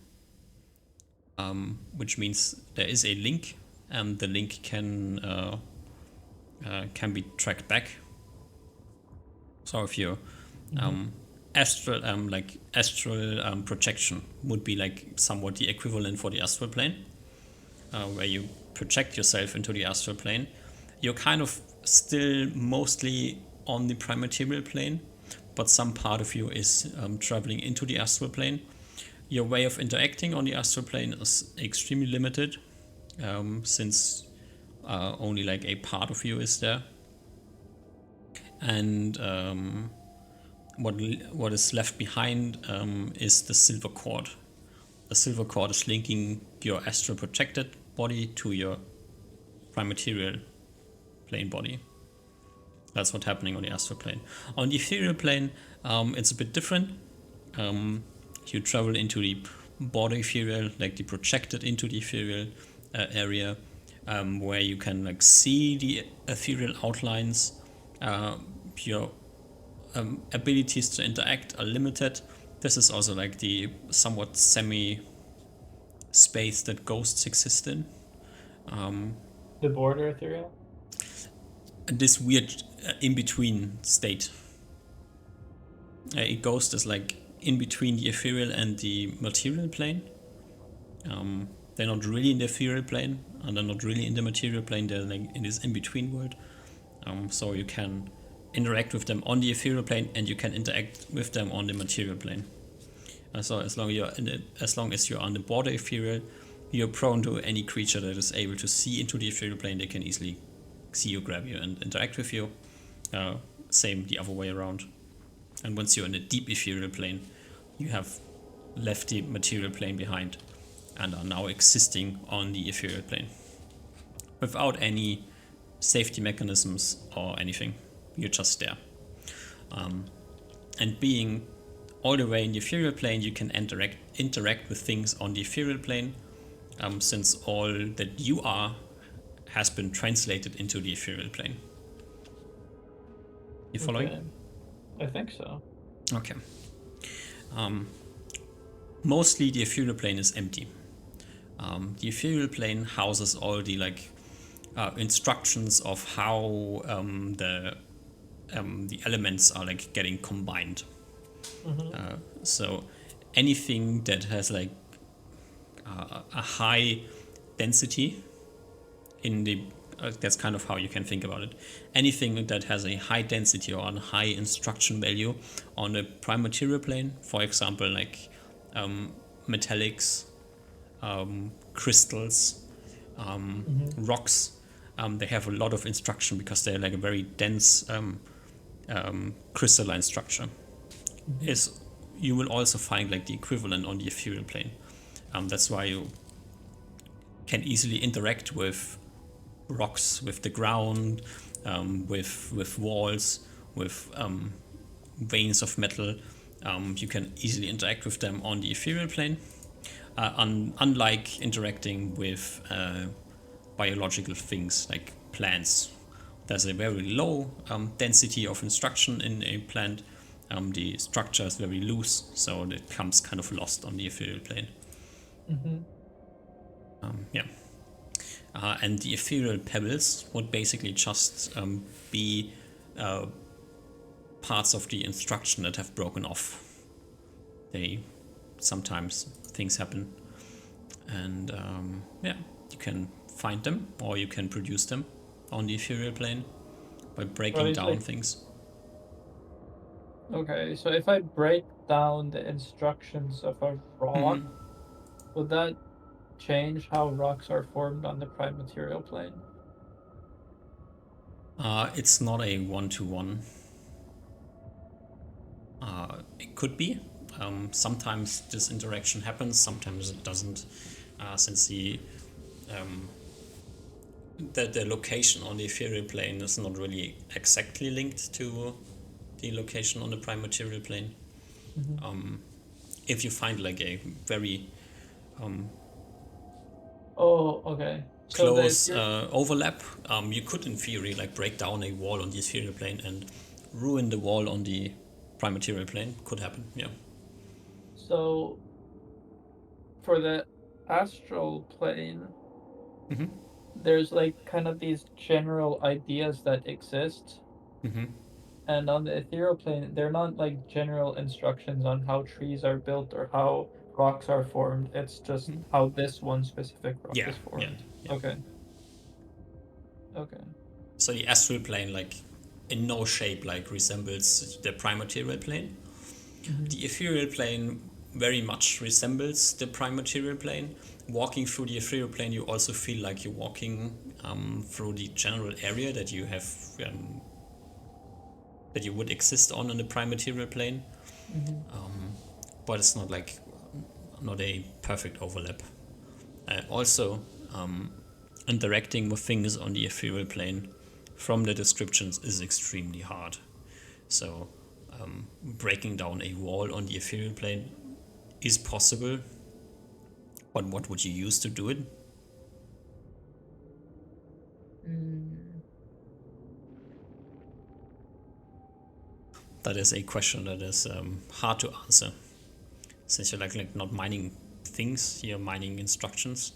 which means there is a link, and the link can be tracked back. So if you astral projection would be like somewhat the equivalent for the astral plane, where you project yourself into the astral plane. You're kind of still mostly on the prime material plane, but some part of you is traveling into the astral plane. Your way of interacting on the astral plane is extremely limited, since only like a part of you is there. And what is left behind is the silver cord. The silver cord is linking your astral projected body to your prime material plane body. That's what's happening on the astral plane. On the ethereal plane, it's a bit different. You travel into the border ethereal, like the projected into the ethereal area, where you can like see the ethereal outlines. Your abilities to interact are limited. This is also like the somewhat semi-space that ghosts exist in. The border ethereal? This weird in-between state. A ghost is like in between the ethereal and the material plane. They're not really in the ethereal plane, and they're not really in the material plane. They're like in this in-between world. So you can interact with them on the ethereal plane, and you can interact with them on the material plane. So as long as you're on the border ethereal, you're prone to any creature that is able to see into the ethereal plane. They can easily see you, grab you, and interact with you. Same the other way around. And once you're in the deep ethereal plane, you have left the material plane behind and are now existing on the ethereal plane without any safety mechanisms or anything. You're just there. And being all the way in the ethereal plane, you can interact with things on the ethereal plane, since all that you are has been translated into the ethereal plane. You following? Okay. I think so. Okay. Mostly the ethereal plane is empty. The ethereal plane houses all the instructions of how the elements are like getting combined. So anything that has like a high density in the that's kind of how you can think about it. Anything that has a high density or a high instruction value on the prime material plane, for example, like metallics, crystals, rocks, they have a lot of instruction because they're like a very dense crystalline structure. is you will also find like the equivalent on the ethereal plane. That's why you can easily interact with rocks, with the ground, with walls, with veins of metal. You can easily interact with them on the ethereal plane, unlike interacting with biological things like plants. There's a very low density of instruction in a plant. The structure is very loose, so it comes kind of lost on the ethereal plane. Yeah. And the ethereal pebbles would basically just be parts of the instruction that have broken off. Sometimes things happen, and yeah, you can find them or you can produce them on the ethereal plane by breaking down things. Okay, so if I break down the instructions of a rock, would that change how rocks are formed on the prime material plane? It's not a one-to-one. It could be. Sometimes this interaction happens, sometimes it doesn't, since the location on the ethereal plane is not really exactly linked to the location on the prime material plane. If you find like a very okay. close overlap, you could in theory like break down a wall on the ethereal plane and ruin the wall on the prime material plane. Could happen, yeah. So for the astral plane, there's like kind of these general ideas that exist. And on the ethereal plane, they're not like general instructions on how trees are built or how rocks are formed. It's just how this one specific rock is formed. Yeah. Okay. So the astral plane, like, in no shape like resembles the prime material plane. The ethereal plane very much resembles the prime material plane. Walking through the ethereal plane, you also feel like you're walking through the general area that you have that you would exist on the prime material plane. But it's not like not a perfect overlap. Also, interacting with things on the ethereal plane from the descriptions is extremely hard. So breaking down a wall on the ethereal plane is possible, but what would you use to do it? That is a question that is hard to answer, since you're like not mining things, you're mining instructions.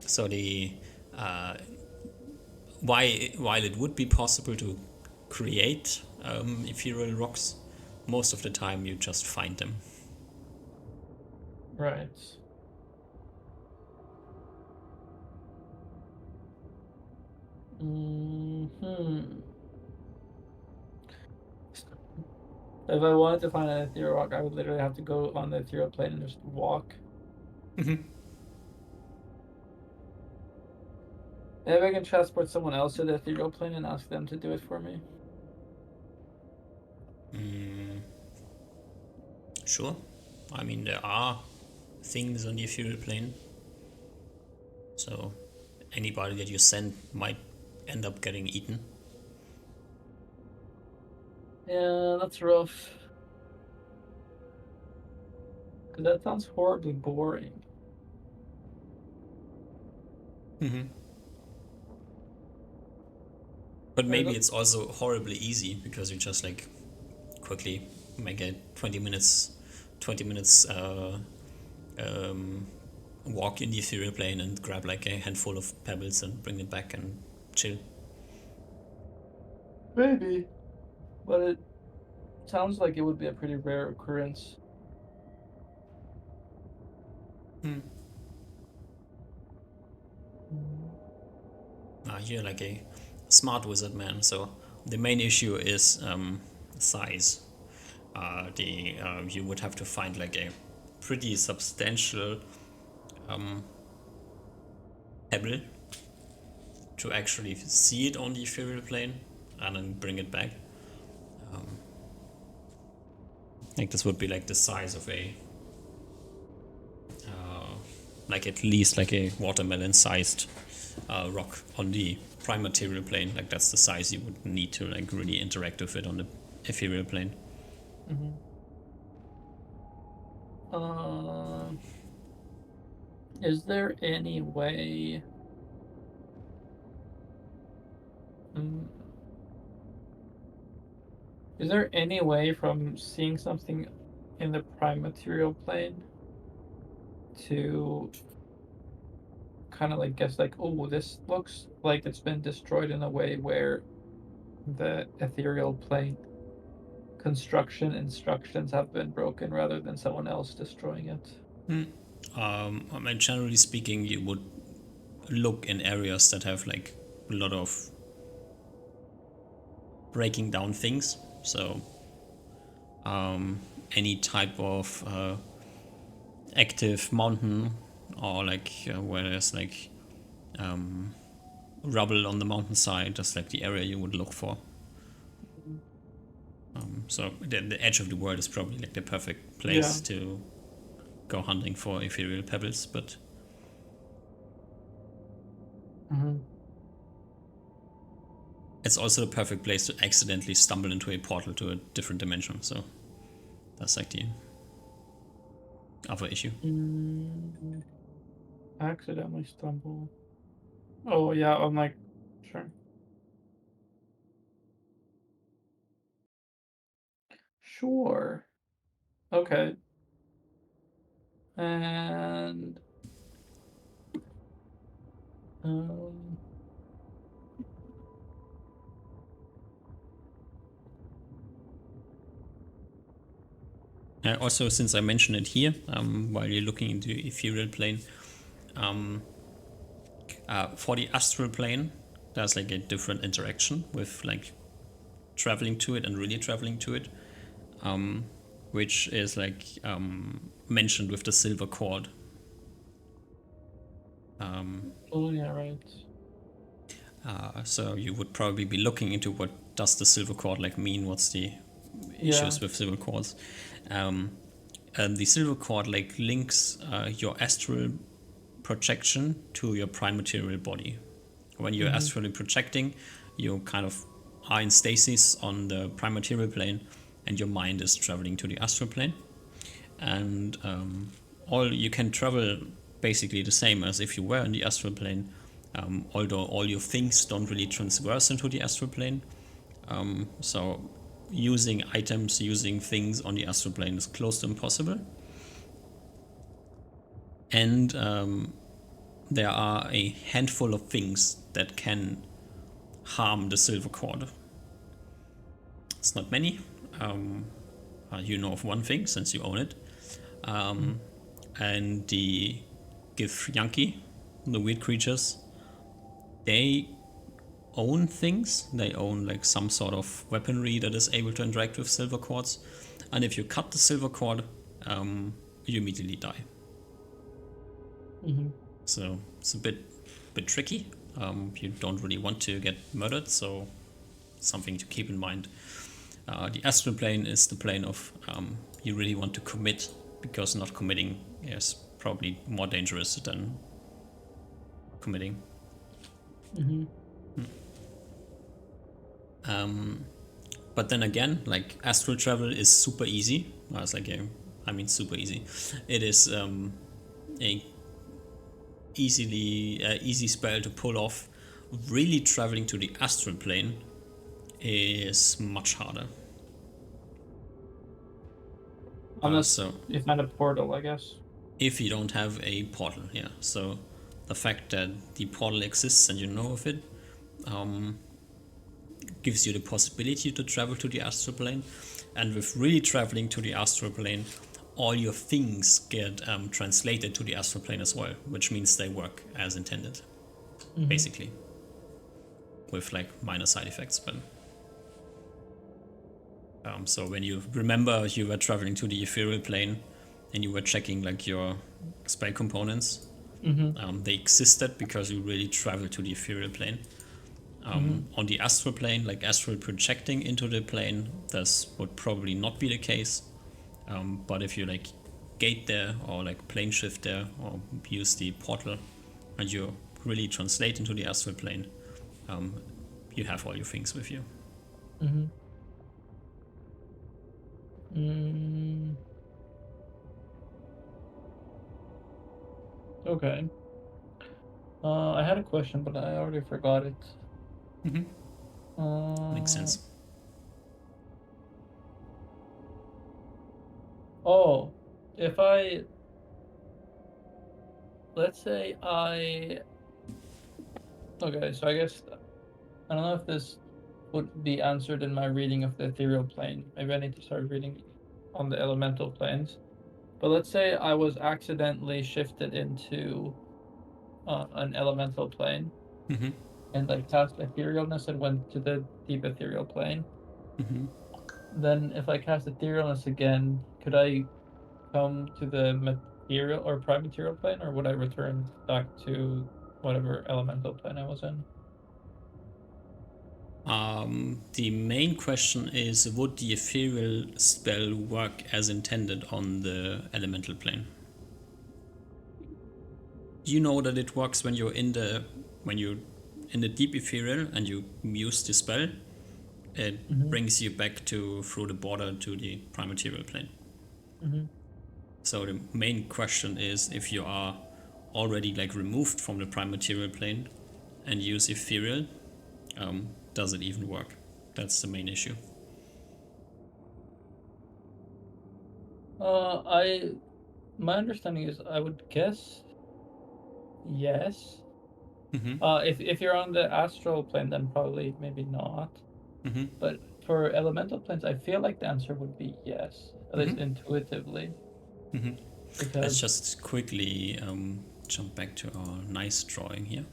So the while it would be possible to create ethereal rocks, most of the time you just find them. Right. If I wanted to find an ethereal rock, I would literally have to go on the ethereal plane and just walk. Maybe I can transport someone else to the ethereal plane and ask them to do it for me. Sure. I mean, there are things on the ethereal plane. So anybody that you send might end up getting eaten. Yeah, that's rough. Because that sounds horribly boring. But maybe it's also horribly easy because you just like quickly make a 20 minutes walk in the ethereal plane and grab like a handful of pebbles and bring it back and chill. Maybe. But it sounds like it would be a pretty rare occurrence. You're like a smart wizard, man. So the main issue is size. You would have to find like a pretty substantial pebble to actually see it on the ethereal plane and then bring it back. Like this would be like the size of a, like at least like a watermelon-sized rock on the prime material plane. Like that's the size you would need to like really interact with it on the ethereal plane. Is there any way? Is there any way from seeing something in the prime material plane to kind of like guess like, oh, this looks like it's been destroyed in a way where the ethereal plane construction instructions have been broken rather than someone else destroying it? I mean, generally speaking, you would look in areas that have like a lot of breaking down things. So any type of active mountain, or like where there's like rubble on the mountainside, that's like the area you would look for. So the edge of the world is probably like the perfect place to go hunting for ethereal pebbles, but it's also the perfect place to accidentally stumble into a portal to a different dimension. So that's like the other issue. Accidentally stumble. Oh yeah, I'm like, sure. Sure. Okay. And Also, since I mentioned it here, while you're looking into the ethereal plane, for the astral plane, there's like a different interaction with like traveling to it and really traveling to it, which is like mentioned with the silver cord. oh yeah, right. So you would probably be looking into what does the silver cord like mean, what's the issues with silver cords. And the silver cord like links your astral projection to your prime material body. When you're astrally projecting, you kind of are in stasis on the prime material plane, and your mind is traveling to the astral plane. And all you can travel basically the same as if you were in the astral plane, although all your things don't really transverse into the astral plane. So using items, using things on the astral plane is close to impossible. And there are a handful of things that can harm the silver cord. It's not many. You know of one thing since you own it. And the Githyanki, the weird creatures, they own things. They own like some sort of weaponry that is able to interact with silver cords. And if you cut the silver cord, you immediately die. So it's a bit tricky. You don't really want to get murdered, so something to keep in mind. The astral plane is the plane of you really want to commit, because not committing is probably more dangerous than committing. But then again, like astral travel is super easy. It's like super easy. It is a easy spell to pull off. Really traveling to the astral plane is much harder. Unless you find a portal, I guess. If you don't have a portal, yeah. So the fact that the portal exists and you know of it gives you the possibility to travel to the astral plane. And with really traveling to the astral plane, all your things get translated to the astral plane as well, which means they work as intended, basically, with like minor side effects. But so when you remember you were traveling to the ethereal plane and you were checking like your spell components, they existed because you really traveled to the ethereal plane. On the astral plane, like astral projecting into the plane, this would probably not be the case. But if you like gate there or like plane shift there or use the portal and you really translate into the astral plane, you have all your things with you. Mm-hmm. Mm. Okay. I had a question, but I already forgot it. Makes sense. Oh, if let's say okay, so I guess I don't know if this would be answered in my reading of the ethereal plane. Maybe I need to start reading on the elemental planes. But let's say I was accidentally shifted into an elemental plane and like cast etherealness and went to the deep ethereal plane. Then if I cast etherealness again, could I come to the material or prime material plane, or would I return back to whatever elemental plane I was in? The main question is, would the ethereal spell work as intended on the elemental plane? You know that it works when you're in the deep ethereal and you use the spell. It brings you back through the border to the prime material plane. So the main question is, if you are already like removed from the prime material plane and use ethereal, does it even work? That's the main issue. My understanding is I would guess yes. If you're on the astral plane, then probably maybe not. But for elemental planes, I feel like the answer would be yes, at least intuitively. Let's Because just quickly jump back to our nice drawing here.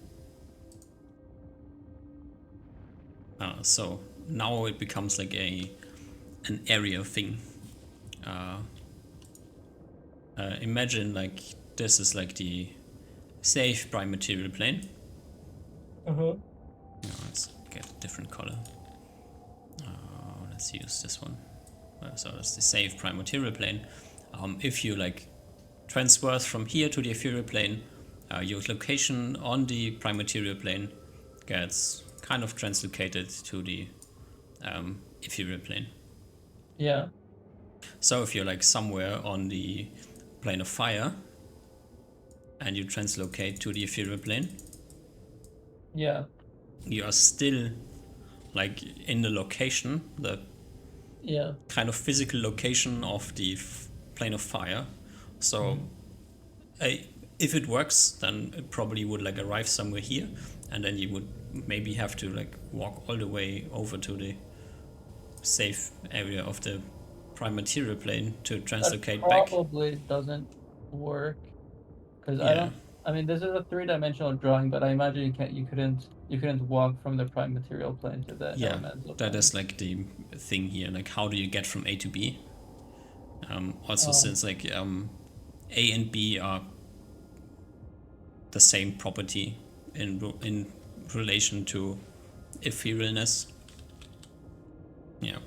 So now it becomes like an area thing. Imagine like this is like the safe prime material plane. Let's get a different color. Let's use this one. So that's the safe prime material plane. If you like transverse from here to the ethereal plane, your location on the prime material plane gets kind of translocated to the ethereal plane. yeah. So if you're like somewhere on the plane of fire and you translocate to the ethereal plane, Yeah. you are still like in the location, the kind of physical location of the plane of fire. So if it works, then it probably would like arrive somewhere here, and then you would maybe have to like walk all the way over to the safe area of the prime material plane to translocate back. Probably doesn't work because Yeah. I mean, this is a three-dimensional drawing, but I imagine you couldn't walk from the prime material plane to the Yeah, elemental that plane. is like the thing here. Like, how do you get from A to B? Also, since like A and B are the same property in relation to etherealness. Yeah.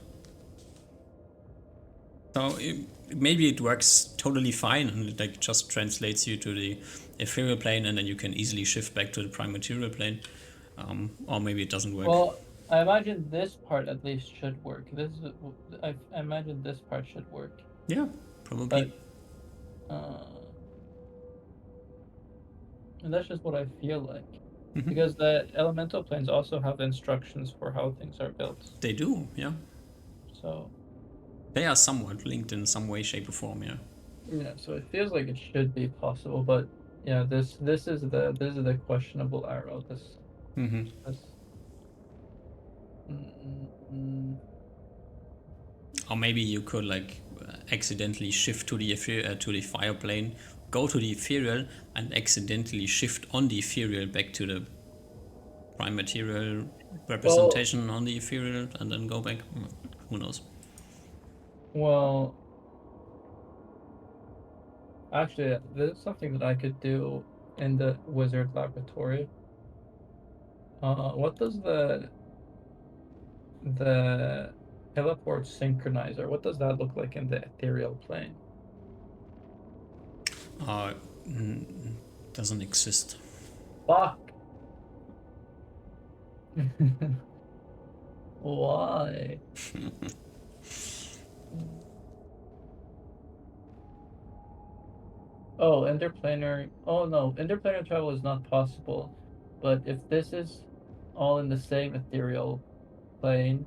So maybe it works totally fine and it like just translates you to the ethereal plane, and then you can easily shift back to the prime material plane. Or maybe it doesn't work. Well, I imagine this part at least should work. I imagine this part should work. Yeah, probably. But and that's just what I feel like. Because the elemental planes also have instructions for how things are built. They do, yeah. So they are somewhat linked in some way, shape, or form, yeah. yeah, so it feels like it should be possible, but yeah, this is the questionable arrow. This. Or maybe you could like accidentally shift to the fire plane, go to the ethereal, and accidentally shift on the ethereal back to the prime material representation on the ethereal, and then go back. Who knows? Well, actually, there's something that I could do in the wizard laboratory. What does the teleport synchronizer. What does that look like in the ethereal plane? Uh, doesn't exist. Fuck. Why? Oh, interplanar. Oh no, interplanar travel is not possible. But if this is all in the same ethereal plane,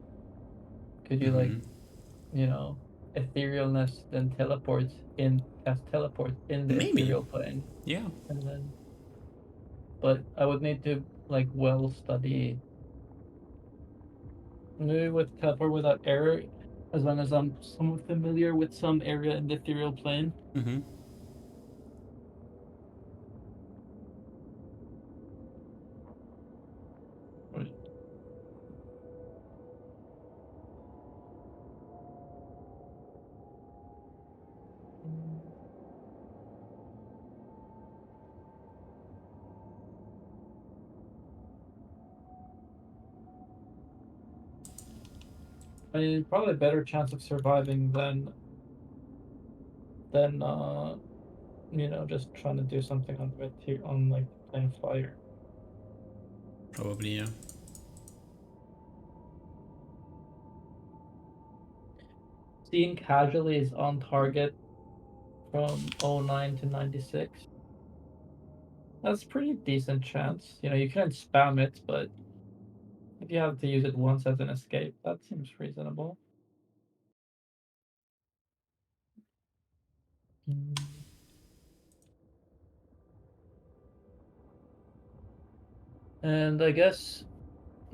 could you like, Mm-hmm. you know, etherealness then cast teleport in the Maybe. ethereal plane, Yeah. and then. But I would need to like well study. Maybe with teleport without error, as long as I'm somewhat familiar with some area in the ethereal plane. Mm-hmm. Right. I mean, probably a better chance of surviving than just trying to do something on on like plane fire. Probably, yeah. Seeing casualties on target from 09 to 96. That's pretty decent chance. You can spam it, but if you have to use it once as an escape, that seems reasonable. Mm. And I guess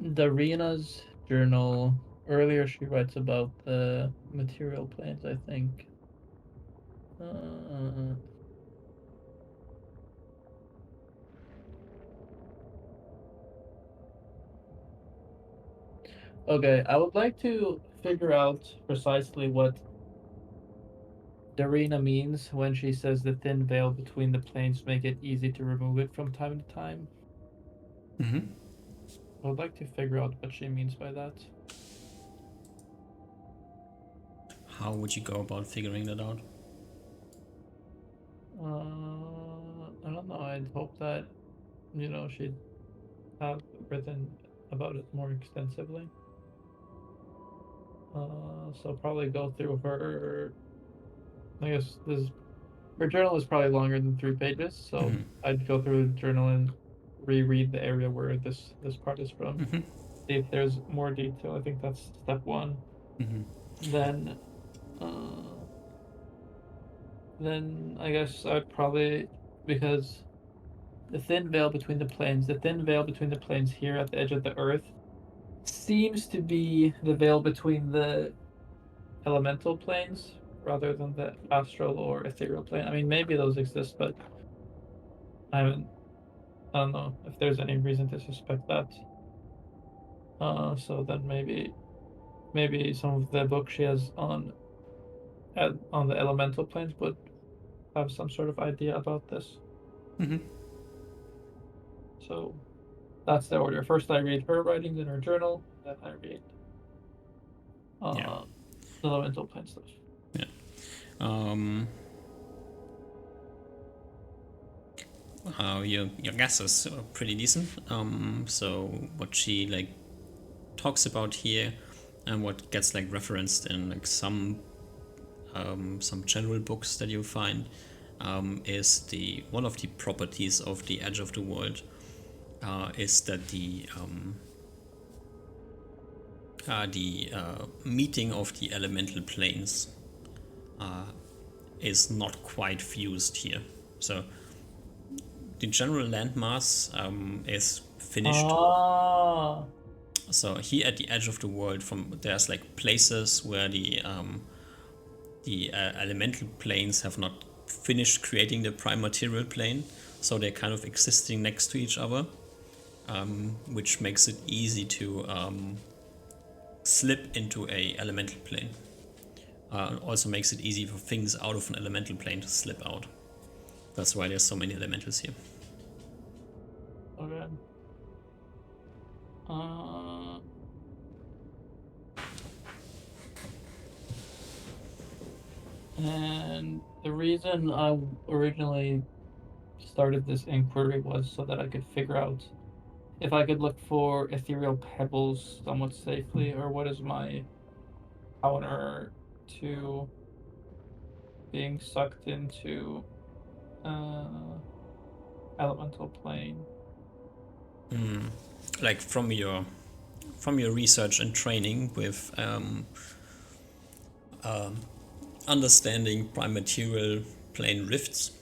Darina's journal, earlier she writes about the material planes, I think. Uh, okay, I would like to figure out precisely what Darina means when she says the thin veil between the planes make it easy to remove it from time to time. Mm-hmm. I would like to figure out what she means by that. How would you go about figuring that out? I don't know. I'd hope that, she'd have written about it more extensively. So probably go through her. I guess her journal is probably longer than 3 pages, so Mm-hmm. I'd go through the journal and reread the area where this part is from. Mm-hmm. See if there's more detail. I think that's step one. Mm-hmm. Then, uh, then I guess I'd probably, because the thin veil between the planes here at the edge of the Earth seems to be the veil between the elemental planes rather than the astral or ethereal plane. I mean, maybe those exist, but I haven't. I don't know if there's any reason to suspect that. So then maybe some of the books she has on the elemental planes would have some sort of idea about this. Mm-hmm. So that's the order. First, I read her writings in her journal, then I read Yeah. uh, the elemental plane stuff. Yeah. Um. Your guess is pretty decent. So what she like talks about here, and what gets like referenced in like some general books that you find, is the one of the properties of the edge of the world, is that the meeting of the elemental planes is not quite fused here. So the general landmass is finished. Ah, So here at the edge of the world, from there's like places where the elemental planes have not finished creating the prime material plane, so they're kind of existing next to each other, which makes it easy to slip into a elemental plane. Also makes it easy for things out of an elemental plane to slip out. That's why there's so many elementals here. okay. Uh, And the reason I originally started this inquiry was so that I could figure out if I could look for ethereal pebbles somewhat safely, or what is my counter to being sucked into uh, elemental plane. Like from your research and training with understanding prime material plane rifts,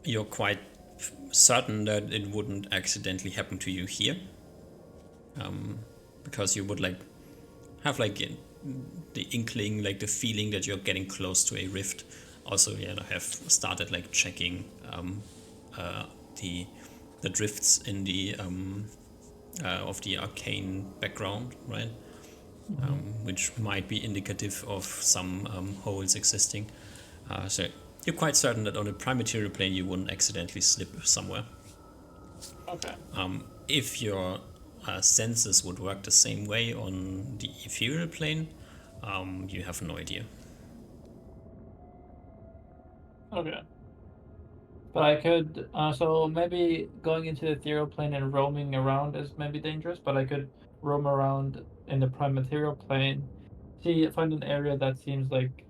you're quite certain that it wouldn't accidentally happen to you here, because you would like have like the inkling, like the feeling that you're getting close to a rift. Also, yeah, I have started like checking the drifts in the of the arcane background, right? Which might be indicative of some holes existing. So you're quite certain that on the prime material plane you wouldn't accidentally slip somewhere. Okay. If your senses would work the same way on the ethereal plane, you have no idea. Okay. But I could, so maybe going into the ethereal plane and roaming around is maybe dangerous, but I could roam around in the prime material plane, find an area that seems like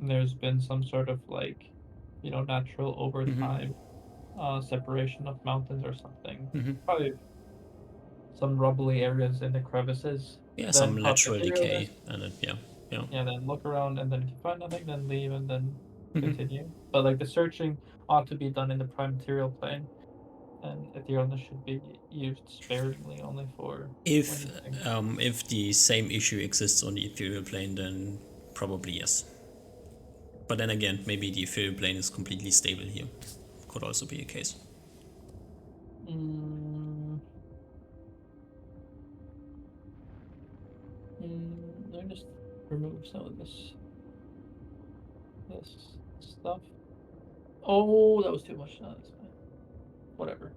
there's been some sort of like, natural over time separation of mountains or something. Probably some rubbly areas in the crevices. Yeah, some Then up lateral ethereal, decay, and yeah. yeah, then look around, and then if you find nothing, then leave and then continue. But like the searching ought to be done in the prime material plane, and ethereal should be used sparingly only for when If you think. if the same issue exists on the ethereal plane, then probably yes. But then again, maybe the ethereal plane is completely stable here. Could also be a case. Mm, let me just remove some of this stuff. Oh, that was too much. No, that's fine. Whatever.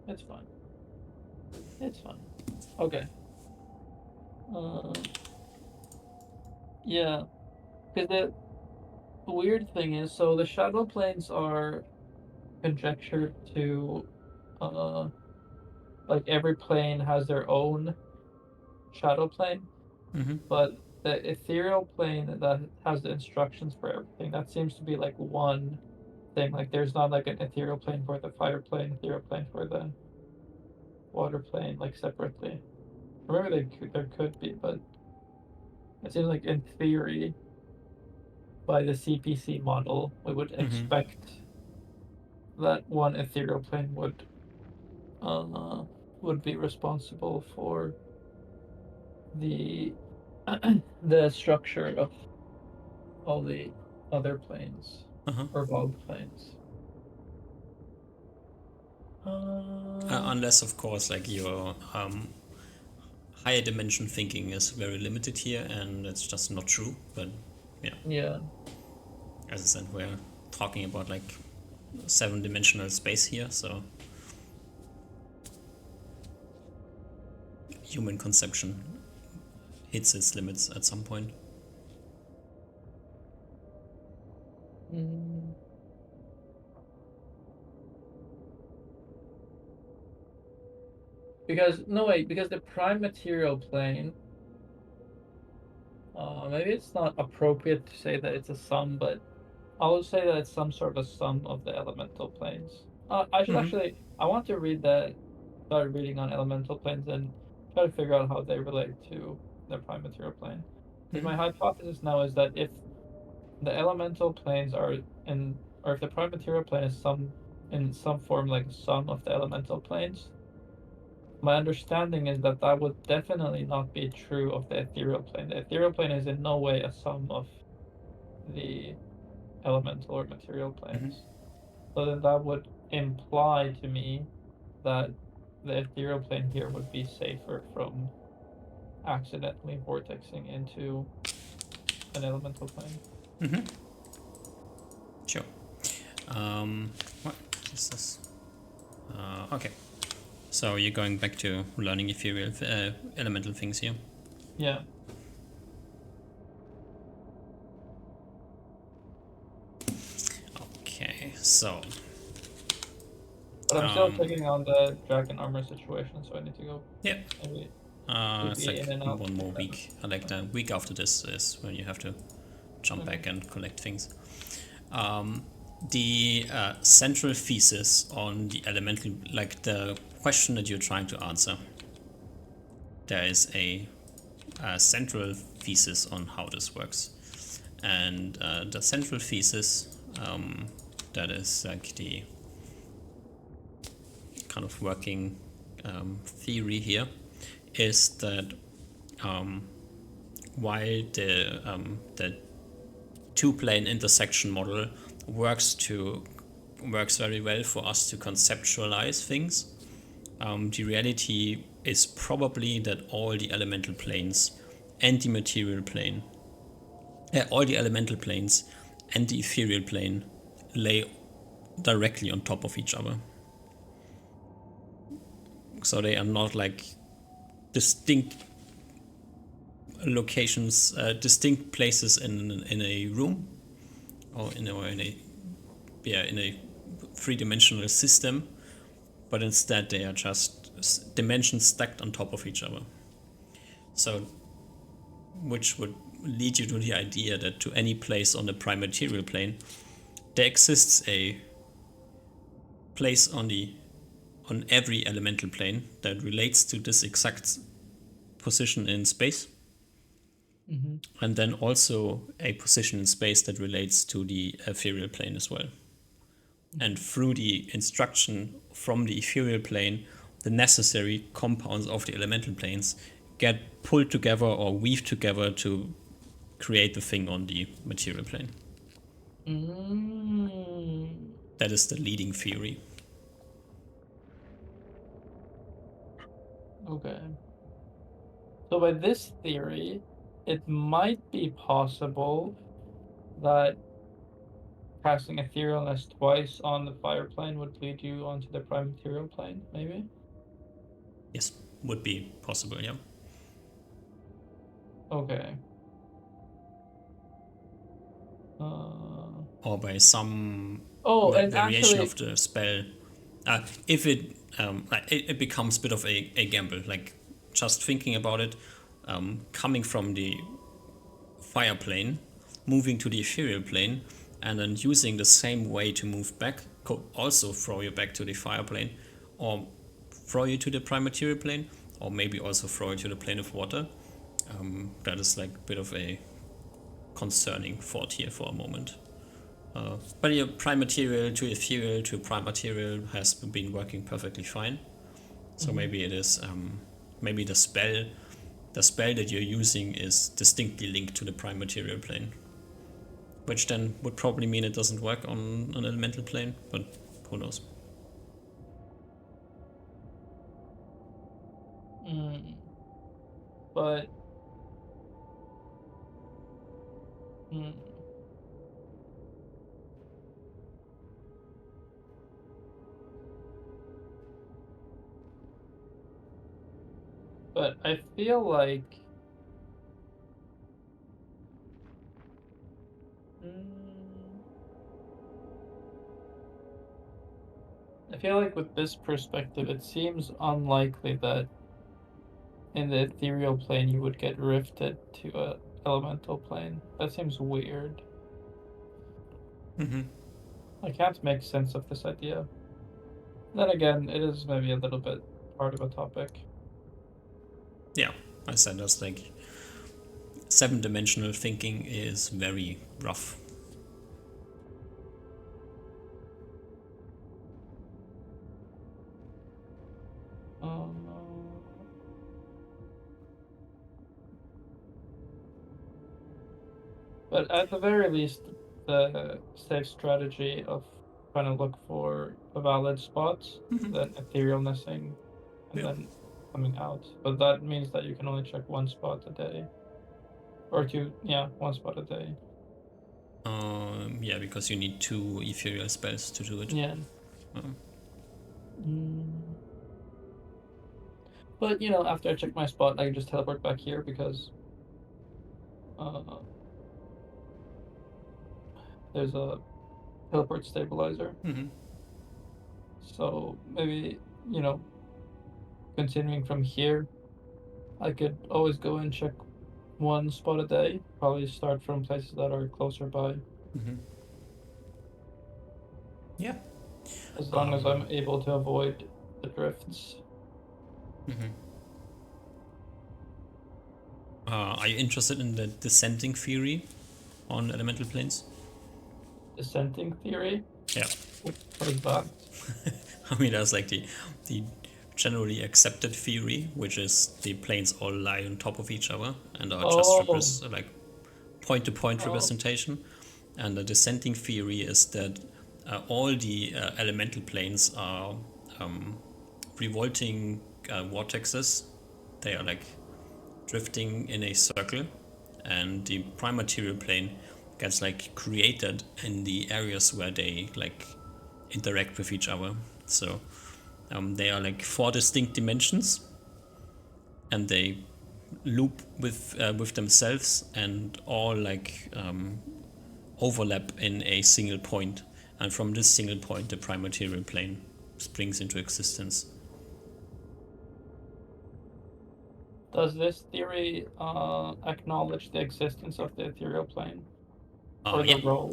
It's fine. It's fine. Okay. Yeah, because the weird thing is, so the shadow planes are conjectured to, uh, like every plane has their own shadow plane, but the ethereal plane that has the instructions for everything, that seems to be like one thing. Like there's not like an ethereal plane for the fire plane, ethereal plane for the water plane, like separately. Remember, there could be, but it seems like in theory, by the CPC model, we would expect that one ethereal plane uh, would be responsible for the the structure of all the other planes or bog planes. Unless, of course, like your higher dimension thinking is very limited here, and it's just not true. But yeah, Yeah. as I said, we're talking about like 7-dimensional space here, so human conception hits its limits at some point. Mm. Because no wait, because the prime material plane, maybe it's not appropriate to say that it's a sum, but I'll say that it's some sort of sum of the elemental planes. I should actually, I want to start reading on elemental planes and try to figure out how they relate to the prime material plane. Because my hypothesis now is that if the elemental planes are or if the prime material plane is in some form like a sum of the elemental planes, my understanding is that that would definitely not be true of the ethereal plane. The ethereal plane is in no way a sum of the elemental or material planes. So then that would imply to me that the ethereal plane here would be safer from accidentally vortexing into an elemental plane. Sure. What is this? Okay. So you're going back to learning ethereal elemental things here. Yeah. Okay, so But I'm still checking on the dragon armor situation, so I need to go. yeah, Maybe it's be like in and out. one more week. Like the week after this is when you have to jump back and collect things. The central thesis on the elemental, like the question that you're trying to answer, there is a central thesis on how this works. And the central thesis, that is like the kind of working theory here, is that while the two-plane intersection model works very well for us to conceptualize things, the reality is probably that all the elemental planes and the material plane, all the elemental planes and the ethereal plane lay directly on top of each other. So they are not like distinct locations, distinct places in a room, or in a three-dimensional system, but instead they are just dimensions stacked on top of each other. So, which would lead you to the idea that to any place on the prime material plane, there exists a place on every elemental plane that relates to this exact position in space, and then also a position in space that relates to the ethereal plane as well. And through the instruction from the ethereal plane, the necessary compounds of the elemental planes get pulled together or weaved together to create the thing on the material plane. That is the leading theory. Okay. So by this theory, it might be possible that casting etherealness twice on the fire plane would lead you onto the prime material plane, maybe? Yes, would be possible, yeah. Okay. Or by some and variation actually, of the spell. If it becomes a bit of a gamble, like just thinking about it, coming from the fire plane, moving to the ethereal plane, and then using the same way to move back could also throw you back to the fire plane, or throw you to the prime material plane, or maybe also throw you to the plane of water. That is like a bit of a concerning thought here for a moment. But your prime material to ethereal to prime material has been working perfectly fine. So maybe it is, maybe the spell that you're using is distinctly linked to the prime material plane, which then would probably mean it doesn't work on an elemental plane, but who knows. But but I feel like with this perspective, it seems unlikely that in the ethereal plane you would get rifted to a elemental plane. That seems weird. I can't make sense of this idea. Then again, it is maybe a little bit part of a topic. Yeah, I said that's like 7-dimensional thinking is very rough. But at the very least, the safe strategy of trying to look for a valid spot, then etherealnessing, and then coming out. But that means that you can only check one spot a day. Or two, yeah, one spot a day. Yeah, because you need 2 ethereal spells to do it. Yeah. But, after I check my spot, I can just teleport back here because there's a teleport stabilizer. Mm-hmm. So maybe, you know, continuing from here, I could always go and check one spot a day. Probably start from places that are closer by, Mm-hmm. Yeah. as long as I'm able to avoid the drifts. Mm-hmm. Are you interested in the descending theory on elemental planes? Descending theory? Yeah. What is that? I mean, there's like the generally accepted theory, which is the planes all lie on top of each other and are just Oh, like point-to-point oh, representation. And the descending theory is that all the elemental planes are revolting vortexes. They are like drifting in a circle, and the prime material plane gets like created in the areas where they like interact with each other. So they are like 4 distinct dimensions, and they loop with themselves and all like overlap in a single point. And from this single point, the prime material plane springs into existence. does this theory acknowledge the existence of the ethereal plane or the Yeah. role?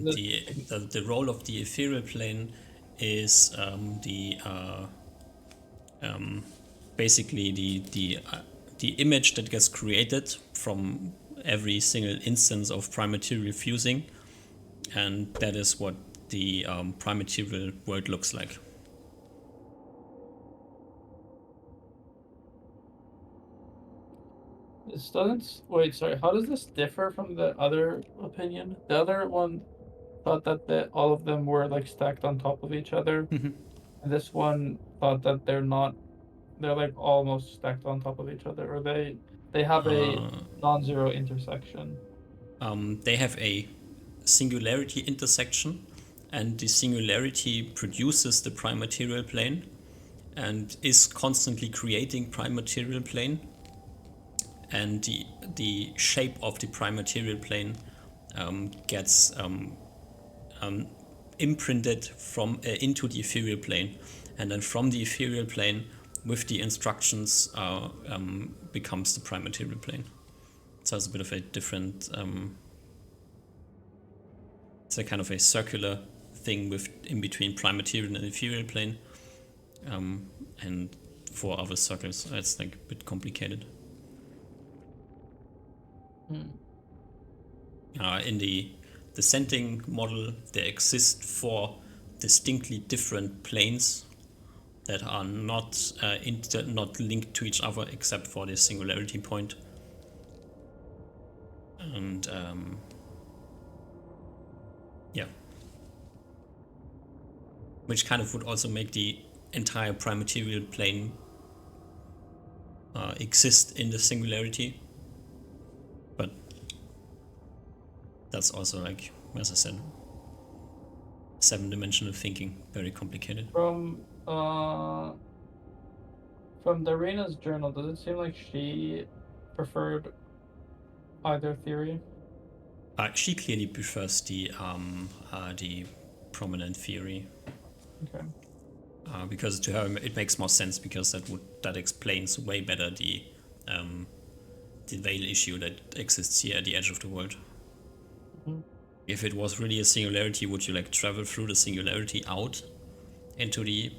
Is it The role of the ethereal plane is basically the image that gets created from every single instance of prime material fusing, and that is what the prime material world looks like. This doesn't. Wait, sorry. How does this differ from the other opinion? The other one thought that all of them were like stacked on top of each other. And this one thought that they're not. They're like almost stacked on top of each other, or they have a non-zero intersection. They have a singularity intersection, and the singularity produces the prime material plane and is constantly creating prime material plane, and the shape of the prime material plane gets imprinted from into the ethereal plane, and then from the ethereal plane with the instructions becomes the prime material plane. So it's a bit of a different it's a kind of a circular thing with in between prime material and ethereal plane, and for other circles it's like a bit complicated. In the descending model, there exist 4 distinctly different planes that are not not linked to each other except for the singularity point, and yeah, which kind of would also make the entire prime material plane exist in the singularity, but that's also, like, as I said, 7-dimensional thinking, very complicated. From Darina's journal, does it seem like she preferred either theory? She clearly prefers the prominent theory, Okay. because to her it makes more sense, because that explains way better the veil issue that exists here at the edge of the world. Mm-hmm. If it was really a singularity, would you like travel through the singularity out into the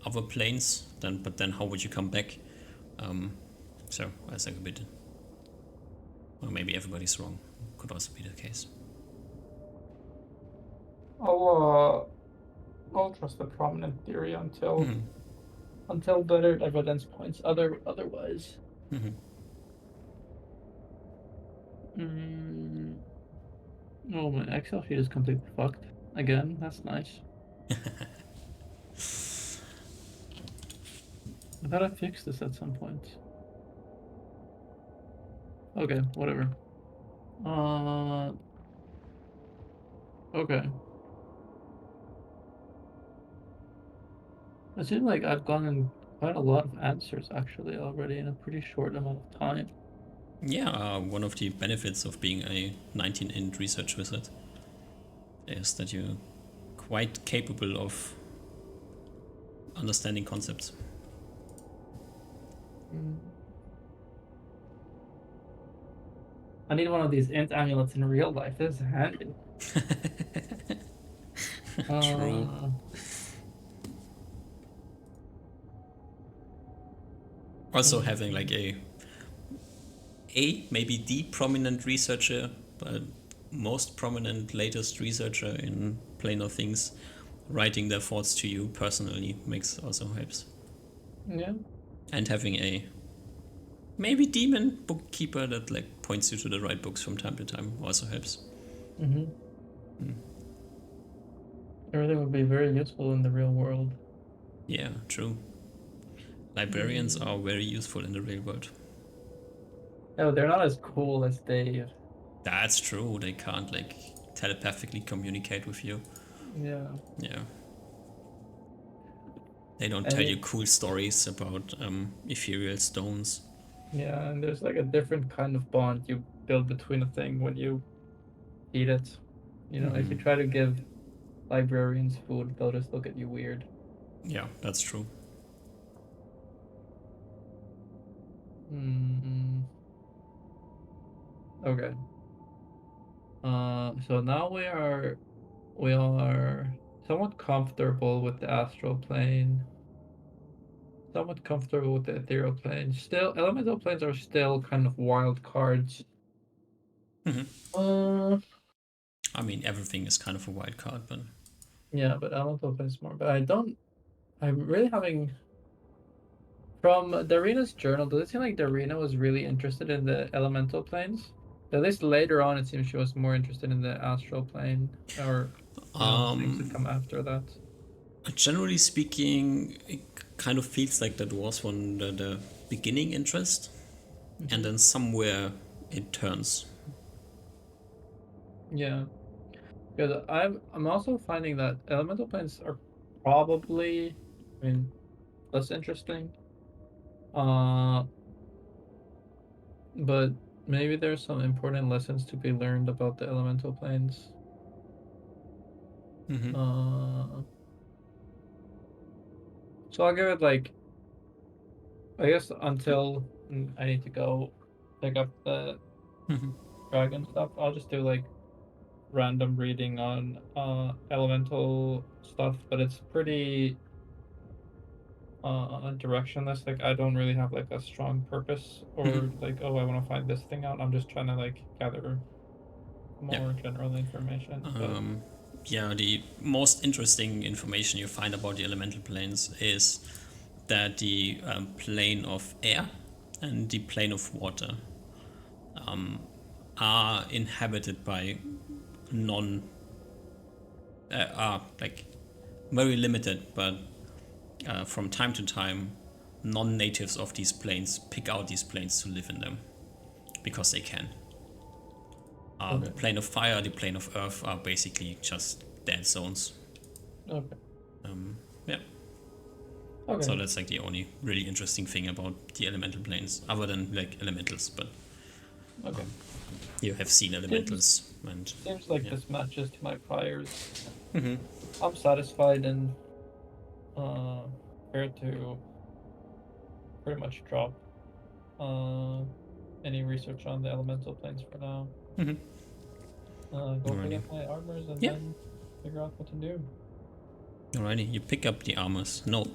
other planes? But then how would you come back? So I think a bit, or maybe everybody's wrong. Could also be the case. I'll trust the prominent theory until better evidence points otherwise. Oh, my Excel sheet is completely fucked again. That's nice. I thought I fixed this at some point. Okay, whatever. Okay. It seems like I've gotten quite a lot of answers actually already in a pretty short amount of time. Yeah, one of the benefits of being a 19 int research wizard is that you quite capable of understanding concepts. I need one of these int amulets in real life. This is handy. True. Also having like a maybe the prominent researcher, but most prominent latest researcher in Plane of Things writing their thoughts to you personally makes also helps. Yeah. And having a maybe demon bookkeeper that like points you to the right books from time to time also helps. Everything would be very useful in the real world. Yeah, true. Librarians are very useful in the real world. No, they're not as cool as Dave. That's true. They can't like telepathically communicate with you. Yeah. Yeah. They don't And tell you cool stories about ethereal stones. yeah, and there's like a different kind of bond you build between a thing when you eat it. You know, if you try to give librarians food, they'll just look at you weird. Yeah, that's true. Okay. So now we are somewhat comfortable with the astral plane, somewhat comfortable with the ethereal plane. Still, elemental planes are still kind of wild cards. I mean, everything is kind of a wild card, but Yeah, but elemental planes more. But I'm really having from Darina's journal. Does it seem like Darina was really interested in the elemental planes? At least later on, it seems she was more interested in the astral plane, or things that come after that. generally speaking, it kind of feels like that was one the beginning interest, and then somewhere it turns. Yeah, because I'm also finding that elemental planes are probably, I mean, less interesting. Uh, but maybe there's some important lessons to be learned about the elemental planes. So I'll give it like, I guess until I need to go pick up the dragon stuff. I'll just do like random reading on elemental stuff, but it's pretty directionless. Like I don't really have like a strong purpose or like, oh, I want to find this thing out. I'm just trying to like gather Yeah. more general information. But Yeah, the most interesting information you find about the elemental planes is that the plane of air and the plane of water are inhabited by non are like very limited, but from time to time non-natives of these planes pick out these planes to live in them because they can. The plane of fire, the plane of earth are basically just dead zones. okay. Yeah. Okay. So that's like the only really interesting thing about the elemental planes, other than like elementals. But Okay. you have seen elementals, and Seems like yeah. this matches to my priors. I'm satisfied and prepared to pretty much drop any research on the elemental planes for now. Go pick Alrighty. up my armors and Yeah. then figure out what to do. Alrighty, you pick up the armors. No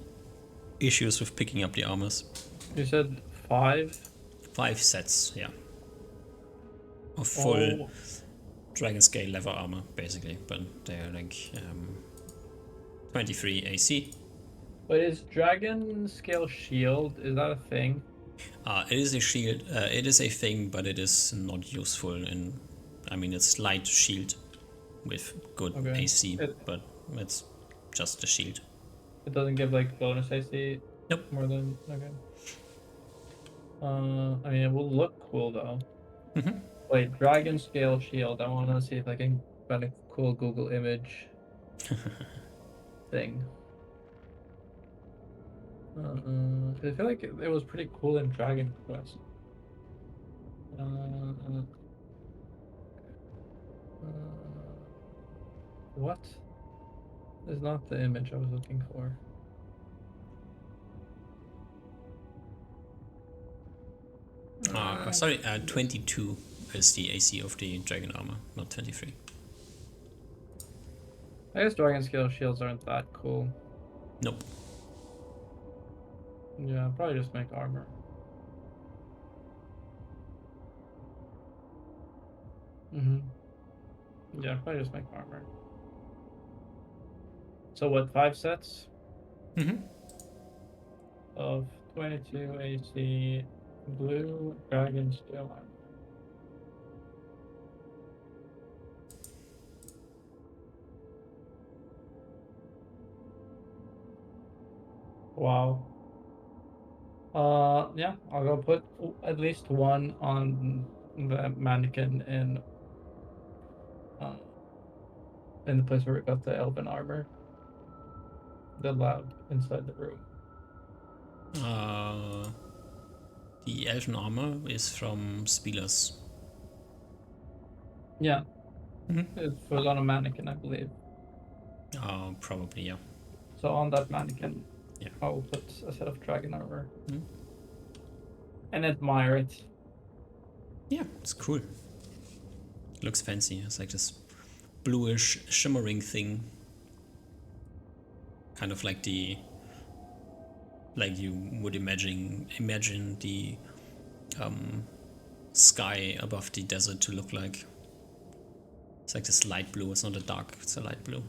issues with picking up the armors. You said 5? 5 sets, yeah. Of full dragon scale leather armor, basically, but they're like 23 AC. But is dragon scale shield, is that a thing? It is a shield. It is a thing, but it is not useful in. I mean, it's light shield with good AC, but it's just a shield. It doesn't give like bonus AC. Nope. More than okay. I mean, it will look cool though. Wait, dragon scale shield. I want to see if I can find a cool Google image thing. I feel like it was pretty cool in Dragon Quest. What? is not the image I was looking for. Sorry, 22 is the AC of the dragon armor, not 23. I guess dragon scale shields aren't that cool. Nope. Yeah, I'll probably just make armor. Yeah, I'll probably just make armor. So what, 5 sets of 22 AC blue dragon scale armor. Wow. Yeah, I'll go put at least one on the mannequin in the place where we got the elven armor. The lab inside the room. The elven armor is from Spilas. Yeah. It was on a mannequin, I believe. Probably, yeah. So on that mannequin, Yeah. I'll put a set of dragon armor. And admire it. Yeah, it's cool. Looks fancy. It's like this bluish, shimmering thing. Kind of like like you would imagine the sky above the desert to look like. It's like this light blue. It's not a dark, it's a light blue.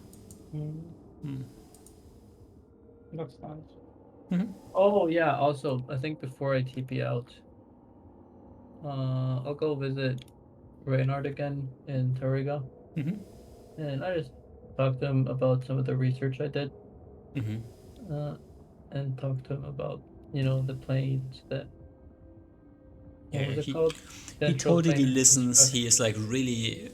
That's nice. Oh yeah, also I think before I TP out, I'll go visit Reynard again in Tariga. And I just talk to him about some of the research I did. And talk to him about, the planes that what was it called? He Central totally Plains listens. Construction. He is like really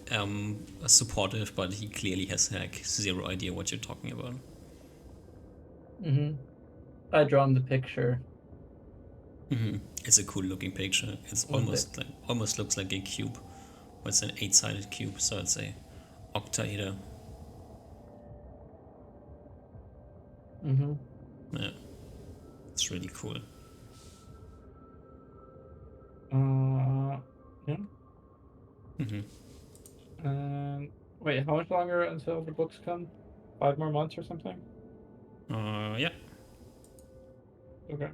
supportive, but he clearly has like zero idea what you're talking about. I draw him the picture. It's a cool looking picture. It's almost looks like a cube. Well, it's an 8-sided cube, so it's a octahedra. Yeah, it's really cool. Yeah. Wait, how much longer until the books come? 5 more months or something? Yeah. Okay.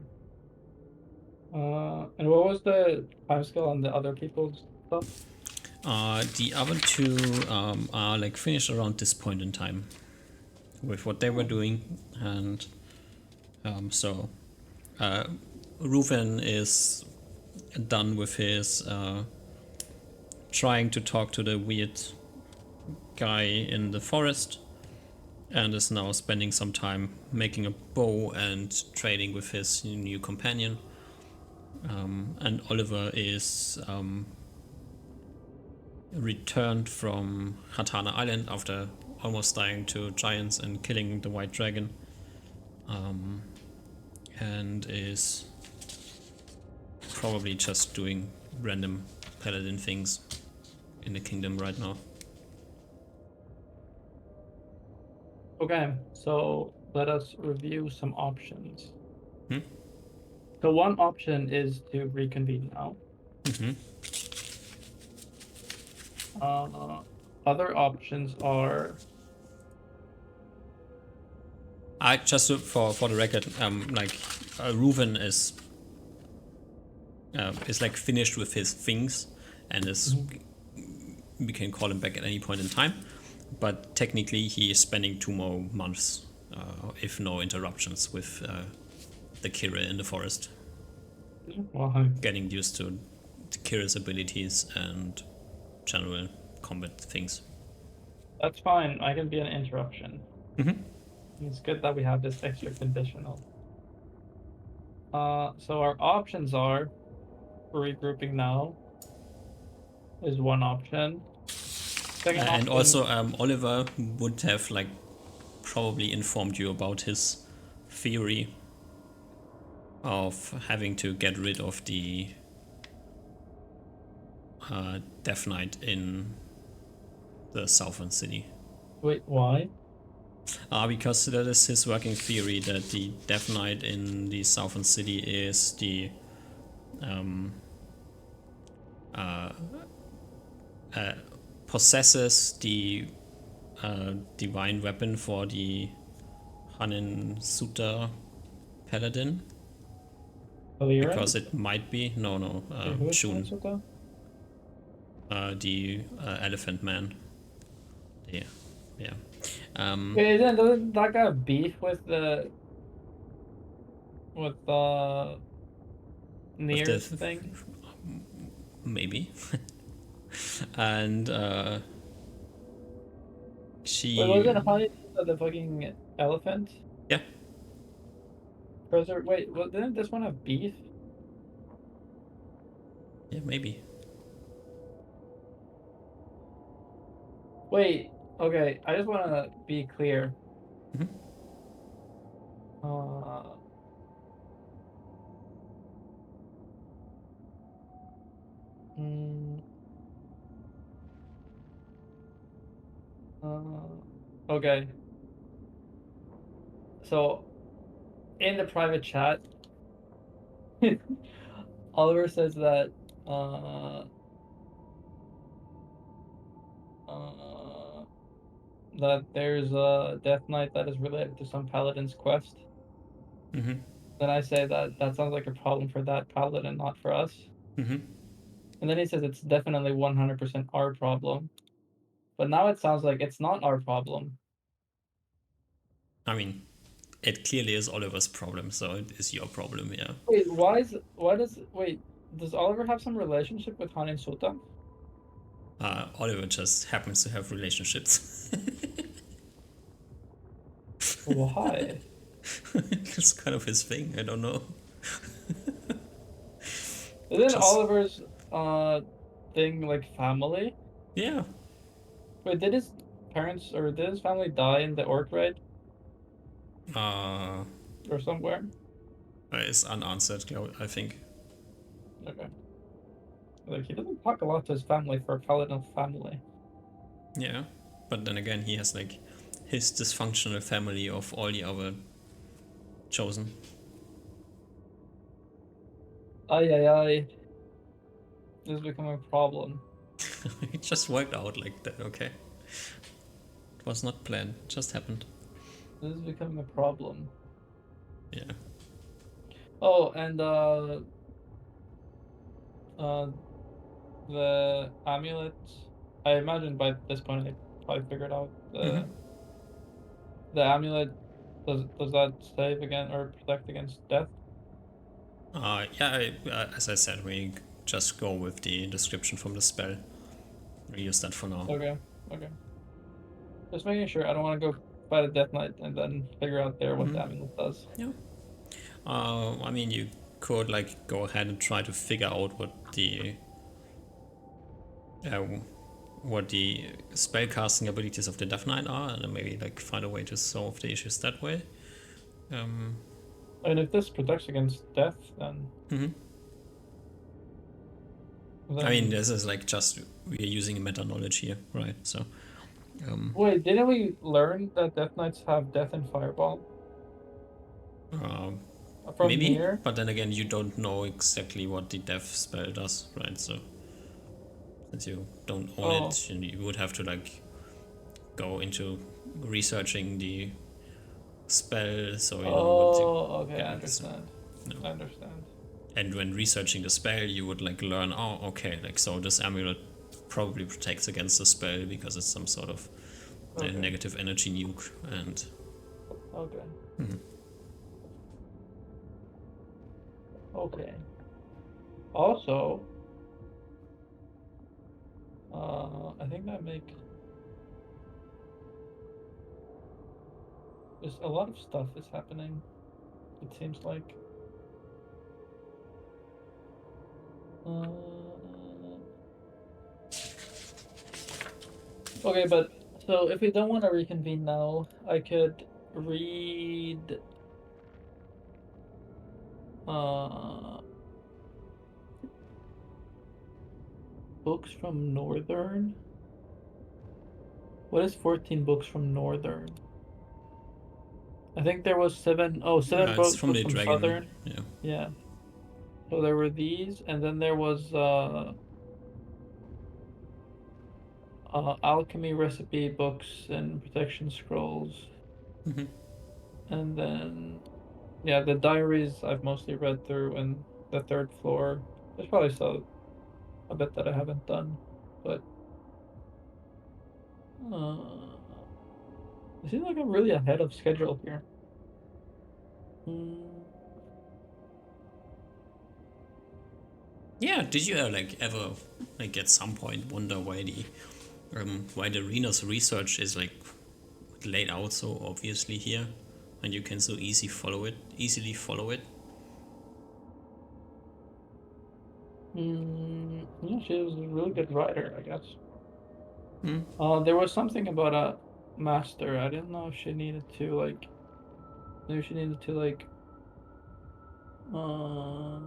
And what was the timescale on the other people's stuff? The other two are like finished around this point in time with what they were doing, and so Ruven is done with his trying to talk to the weird guy in the forest, and is now spending some time making a bow and trading with his new companion. And Oliver is returned from Hatana Island after almost dying to giants and killing the white dragon, and is probably just doing random paladin things in the kingdom right now. Okay, so let us review some options. So one option is to reconvene now. Other options are. Just for the record, Ruven is like finished with his things, and is we can call him back at any point in time. But technically, he is spending 2 more months, if no interruptions, with the Kira in the forest. Getting used to the Kira's abilities and general combat things. That's fine. I can be an interruption. It's good that we have this extra conditional. So our options are regrouping now is one option. Second And option, also, Oliver would have like probably informed you about his theory of having to get rid of the Death Knight in the southern city. Wait, why? Because that is his working theory that the Death Knight in the Southern City is the uh, possesses the divine weapon for the Hanin Sutta Paladin. Aliran? Because it might be. No, Wait, who is Shun. Minnesota? The Elephant Man. Yeah. Yeah. Wait, doesn't that guy have beef with With Nier's the. thing? Maybe. And Wait, she. wasn't Honey the fucking elephant? Yeah. Wait, didn't this one have beef? Yeah, maybe. Wait, okay, I just want to be clear. Mhm. Uh, mm, okay, so in the private chat, Oliver says that uh, uh, that there's a Death Knight that is related to some paladin's quest. Mm-hmm. Then I say that that sounds like a problem for that paladin, not for us. Mm-hmm. And then he says it's definitely 100% our problem. But now it sounds like it's not our problem. I mean, it clearly is Oliver's problem, so it is your problem, yeah. Wait, does Oliver have some relationship with Han and Sota? Oliver just happens to have relationships. Why? It's kind of his thing, I don't know. Isn't Just, Oliver's thing like family? yeah. Wait, did his parents or did his family die in the orc raid Uh, or somewhere? it's unanswered, I think. Okay. Like he doesn't talk a lot to his family for a paladin family. Yeah. But then again, he has like his dysfunctional family of all the other chosen. Ay ay ay. This is becoming a problem. It just worked out like that, okay. It was not planned, it just happened. This is becoming a problem. Yeah. Oh, and uh the amulet. I imagine by this point they probably figured out Mm-hmm. the amulet does that save again or protect against death? As I said, we just go with the description from the spell. We use that for now. Okay, okay. Just making sure. I don't want to go fight a death knight and then figure out there what the amulet does. Yeah. I mean, you could like go ahead and try to figure out uh, what the spellcasting abilities of the Death Knight are, and then maybe like find a way to solve the issues that way. And if this protects against death, then I mean, this is like just we're using meta knowledge here, right? So. Wait, didn't we learn that death knights have death and fireball from Maybe, Nier? but then again, you don't know exactly what the death spell does, right? So since you don't own it, you would have to like go into researching the spell, so you know what. Okay, I understand. No. I understand. And when researching the spell, you would like learn, oh, okay, like so this amulet probably protects against the spell because it's some sort of negative energy nuke, and okay. Okay. Also, I think that make just a lot of stuff is happening. It seems like. Okay, but so if we don't want to reconvene now, I could read books from Northern. What is 14 books from Northern? I think there was seven. Oh, seven It's boats from was the from dragon. Southern. Yeah. Yeah. So there were these, and then there was alchemy recipe books and protection scrolls, Hmm. and then yeah, the diaries I've mostly read through, and the third floor. There's probably still a bit that I haven't done, but it seems like I'm really ahead of schedule here. Mm, Yeah. Did you like ever like at some point wonder why the arena's research is like laid out so obviously here, and you can so easily follow it? yeah, she was a really good writer, I guess. Hmm. There was something about a master. I didn't know if she needed to like. Maybe she needed to like. Uh,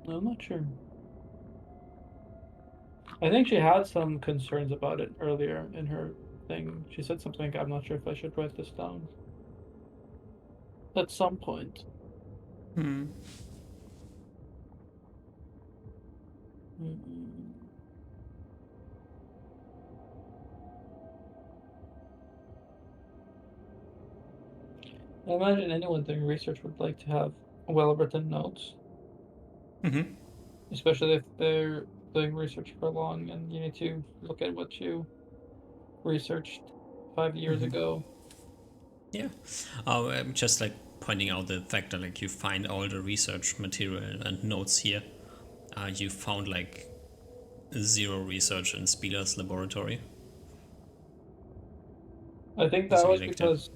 I'm not sure. I think she had some concerns about it earlier in her thing. She said something. I'm not sure if I should write this down. At some point. Hmm. Mm. I imagine anyone doing research would like to have well-written notes, Mm-hmm. especially if they're doing research for long and you need to look at what you researched 5 years Mm-hmm. ago. Yeah. I'm just like pointing out the fact that like you find all the research material and notes here. You found like zero research in Spieler's laboratory. I think that So was like the. because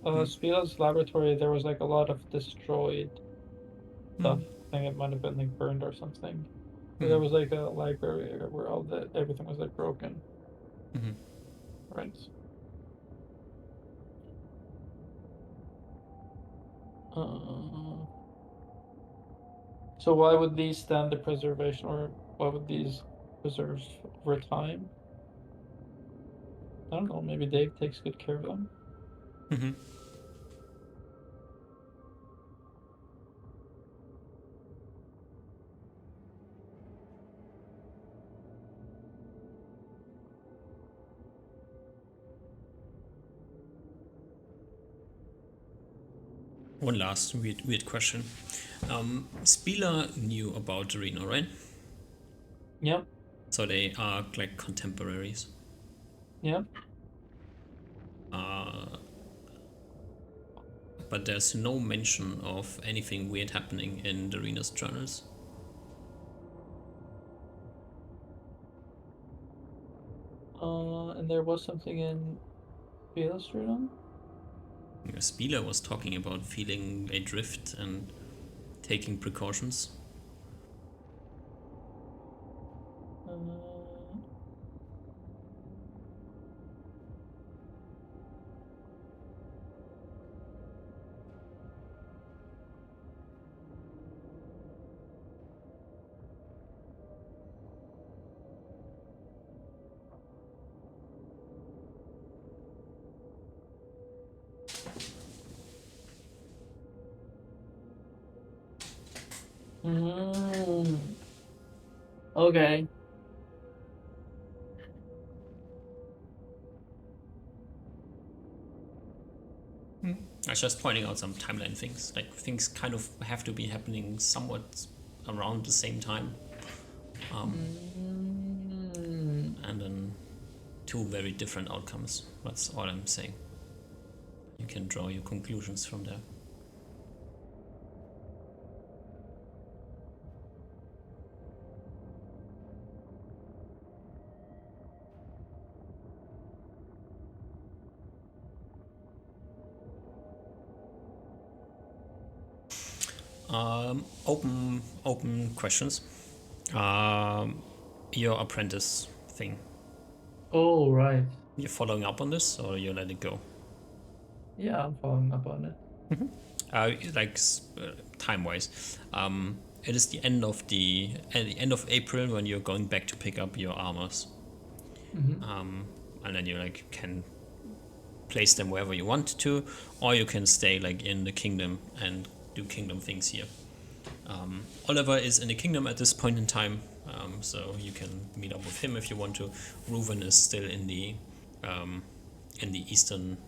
Hmm. Spiela's laboratory there was like a lot of destroyed Hmm. stuff. I think it might have been like burned or something. So Hmm. there was like a library where all the everything was like broken, Hmm. right? Uh, so why would these stand the preservation, or why would these preserve over time? I don't know. Maybe Dave takes good care of them. Hmm. One last weird question. Spieler knew about Reno, right? Yep. So they are like contemporaries. Yep. Uh, but there's no mention of anything weird happening in the Rena's journals. And there was something in Illustrator. Spieler was talking about feeling adrift and taking precautions. Uh, mm, okay. I was just pointing out some timeline things. Like things kind of have to be happening somewhat around the same time. Mm, And then two very different outcomes. That's all I'm saying. You can draw your conclusions from there. Open questions. Your apprentice thing. oh, right. You're following up on this, or you let it go? Yeah, I'm following up on it. Like time wise, It is the end of at the end of April when you're going back to pick up your armors. And then you like can place them wherever you want to, or you can stay like in the kingdom and do kingdom things here. Oliver is in the kingdom at this point in time, so you can meet up with him if you want to. Reuven is still in the eastern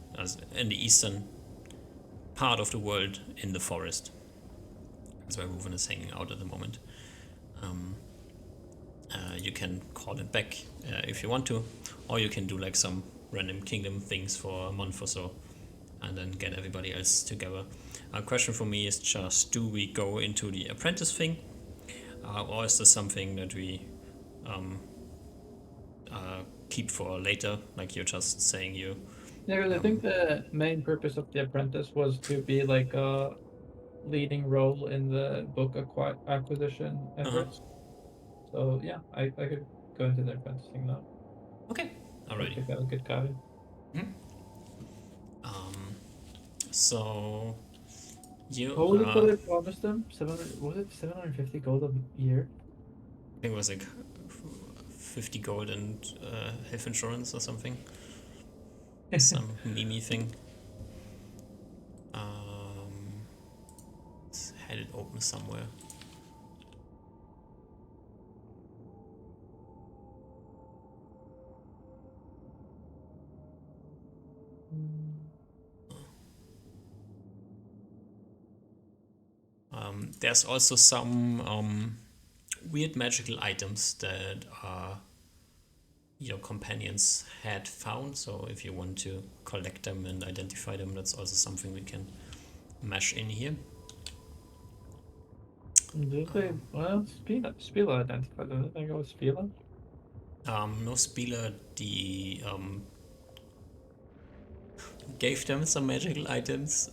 part of the world in the forest. That's where Reuven is hanging out at the moment. You can call it back if you want to, or you can do like some random kingdom things for a month or so, and then get everybody else together. A question for me is just, do we go into the apprentice thing, or is this something that we keep for later, like you're just saying you... Yeah, because I think the main purpose of the apprentice was to be like a leading role in the book acquisition efforts. So yeah, I could go into the apprentice thing now. Okay, I alrighty. think that was a good guide. So you What was it that I promised them? 700, was it 750 gold a year? I think it was like 50 gold and health insurance or something. Some meme thing. Had it open somewhere. There's also some weird magical items that your companions had found, so if you want to collect them and identify them, that's also something we can mash in here. Well, Spila identified them. I think it was Spila. No, Spieler gave them some magical items.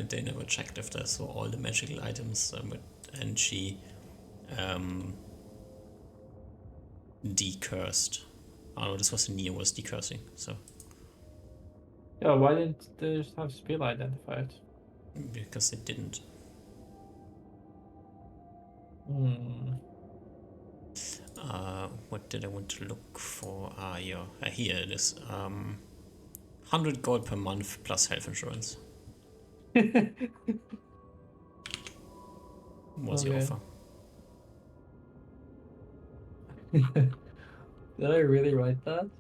They never checked if they saw all the magical items, and she decursed. Oh, this was Nia was decursing, so. Yeah, why didn't they just have Spila identified? Because they didn't. What did I want to look for? Yeah, here it is. 100 gold per month plus health insurance. Was your offer? Did I really write that?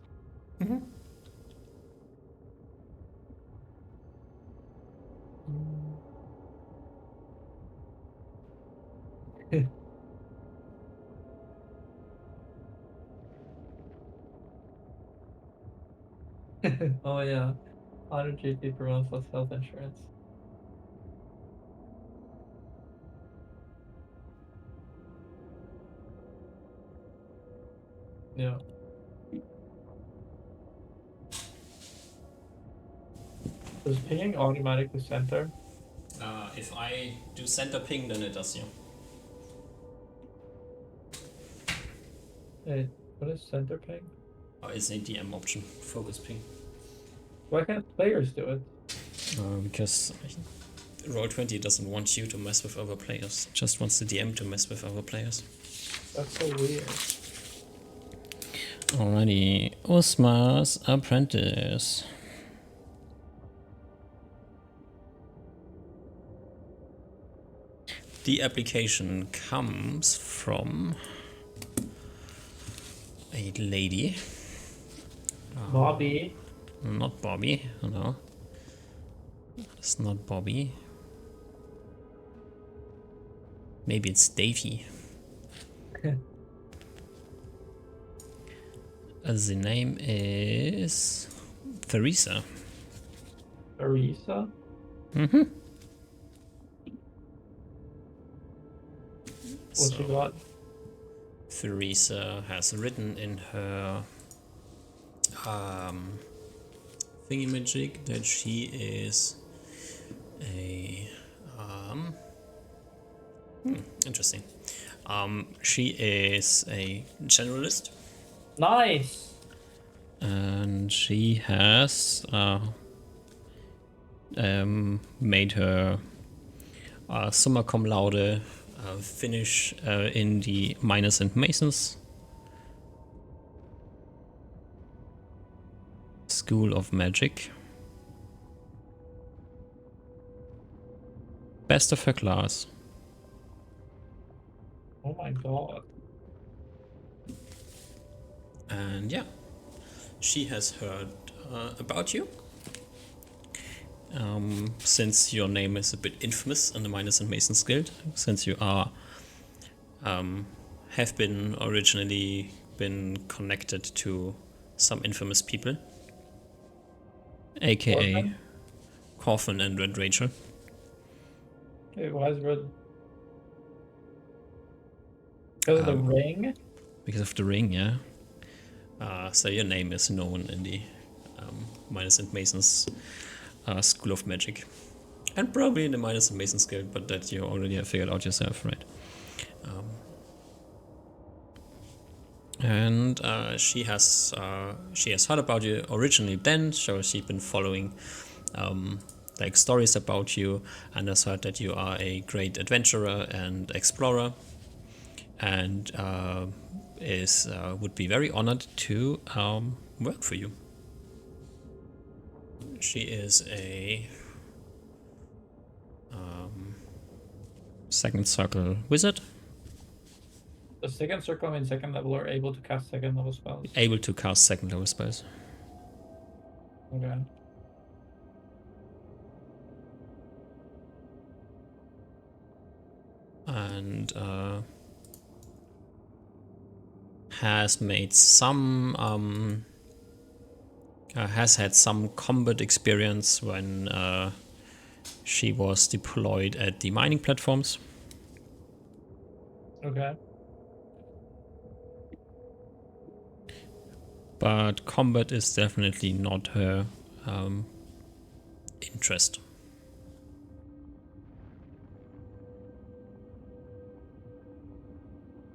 Oh yeah, 100 GP per month plus health insurance. Yeah. Does pinging automatically center? If I do center ping, then it does, yeah. Hey, what is center ping? It's a DM option, focus ping. Why can't players do it? Because Roll20 doesn't want you to mess with other players, just wants the DM to mess with other players. That's so weird. Alrighty, Osmar's apprentice. The application comes from a lady. Bobby. Not Bobby, no. It's not Bobby. Maybe it's Davy. The name is Theresa. Theresa? Mm-hmm. What she got? Theresa has written in her thingamajig that she is a interesting. She is a generalist. Nice. And she has made her summa cum laude finish in the Miners and Masons School of Magic. Best of her class. Oh my god. And yeah, she has heard about you. Since your name is a bit infamous in the Miners and Masons Guild, since you are have been originally been connected to some infamous people, aka Coffin and Red Rachel. It was red. Because of the ring? Because of the ring, yeah. So your name is known in the Miners and Masons School of Magic. And probably in the Miners and Masons Guild, but that you already have figured out yourself, right? And she has heard about you originally then, so she's been following like stories about you, and has heard that you are a great adventurer and explorer, and would be very honored to work for you. She is a second circle wizard. The second circle means second level or able to cast second level spells. Able to cast second level spells. Okay. And has made some has had some combat experience when she was deployed at the mining platforms. Okay. But combat is definitely not her interest.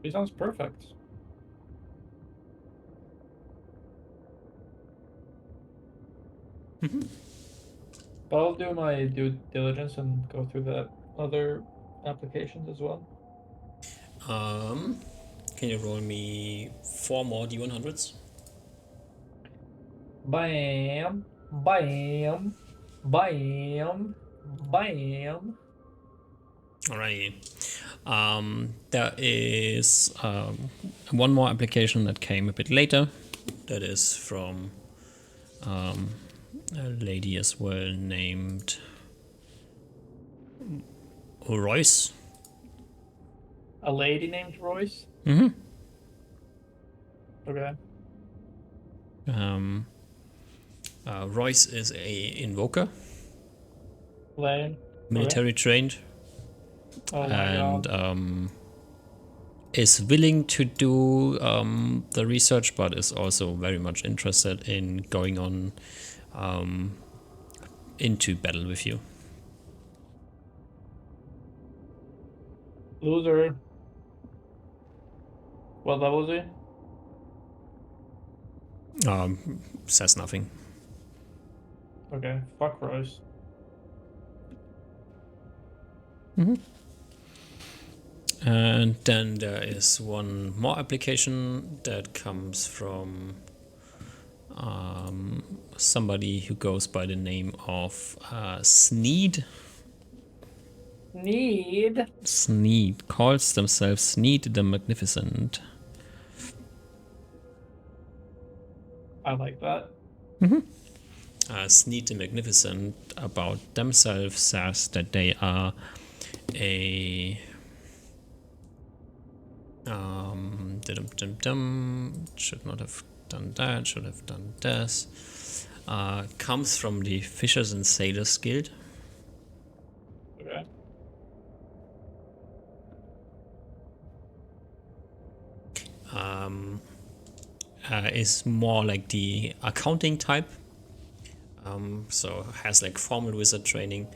She sounds perfect. But I'll do my due diligence and go through the other applications as well. Can you roll me 4 more D100s? Bam, bam, bam, bam. Alrighty. There is one more application that came a bit later. That is from a lady as well named Royce. A lady named Royce? Mm-hmm. Okay. Royce is a invoker, Lane. military trained, Oh my and god. is willing to do the research, but is also very much interested in going on into battle with you. Loser. What level is he? Says nothing. Okay, fuck Royce. And then there is one more application that comes from somebody who goes by the name of Sneed. Sneed calls themselves Sneed the Magnificent. I like that. Sneed the Magnificent about themselves says that they are a should not have done that, should have done this. Comes from the Fishers and Sailors Guild. Okay. Is more like the accounting type. So has like formal wizard training,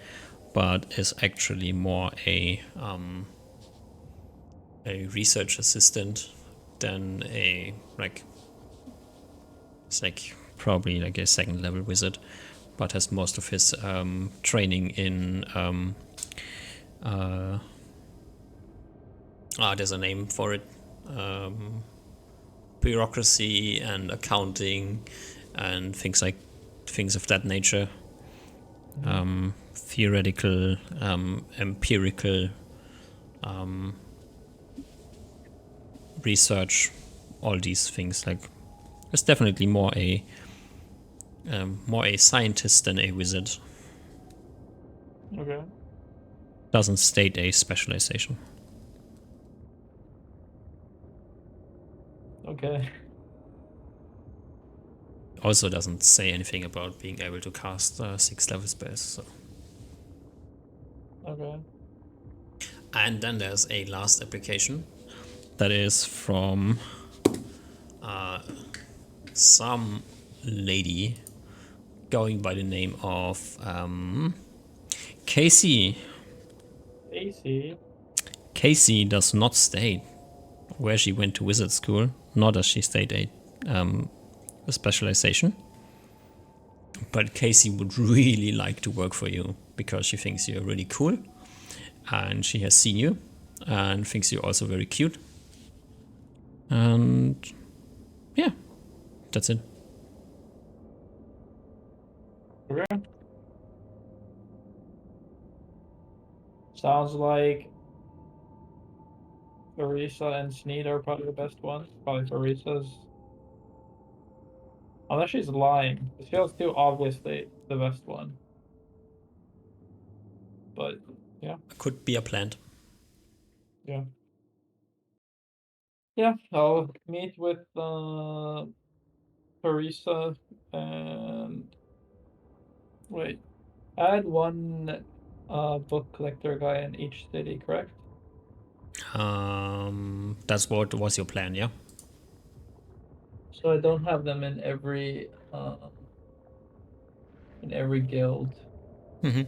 but is actually more a research assistant than it's like probably like a second level wizard, but has most of his training in There's a name for it. Bureaucracy and accounting and things of that nature. Theoretical, empirical research, all these things. Like, it's definitely more a scientist than a wizard. Okay. Doesn't state a specialization. Okay. Also doesn't say anything about being able to cast 6 level spells. So. Okay. And then there's a last application that is from some lady going by the name of Casey. AC. Casey does not state where she went to wizard school, nor does she state a specialization. But Casey would really like to work for you because she thinks you're really cool, and she has seen you and thinks you're also very cute. And yeah, that's it. Okay. Sounds like Farisa and Sneed are probably the best ones. Probably Farisa's. Unless she's lying. It feels too obviously the best one. But yeah. Could be a plant. Yeah. Yeah, I'll meet with Farisa and wait. Add one book collector guy in each city, correct? That's what was your plan, yeah? So I don't have them in every guild. Mm-hmm.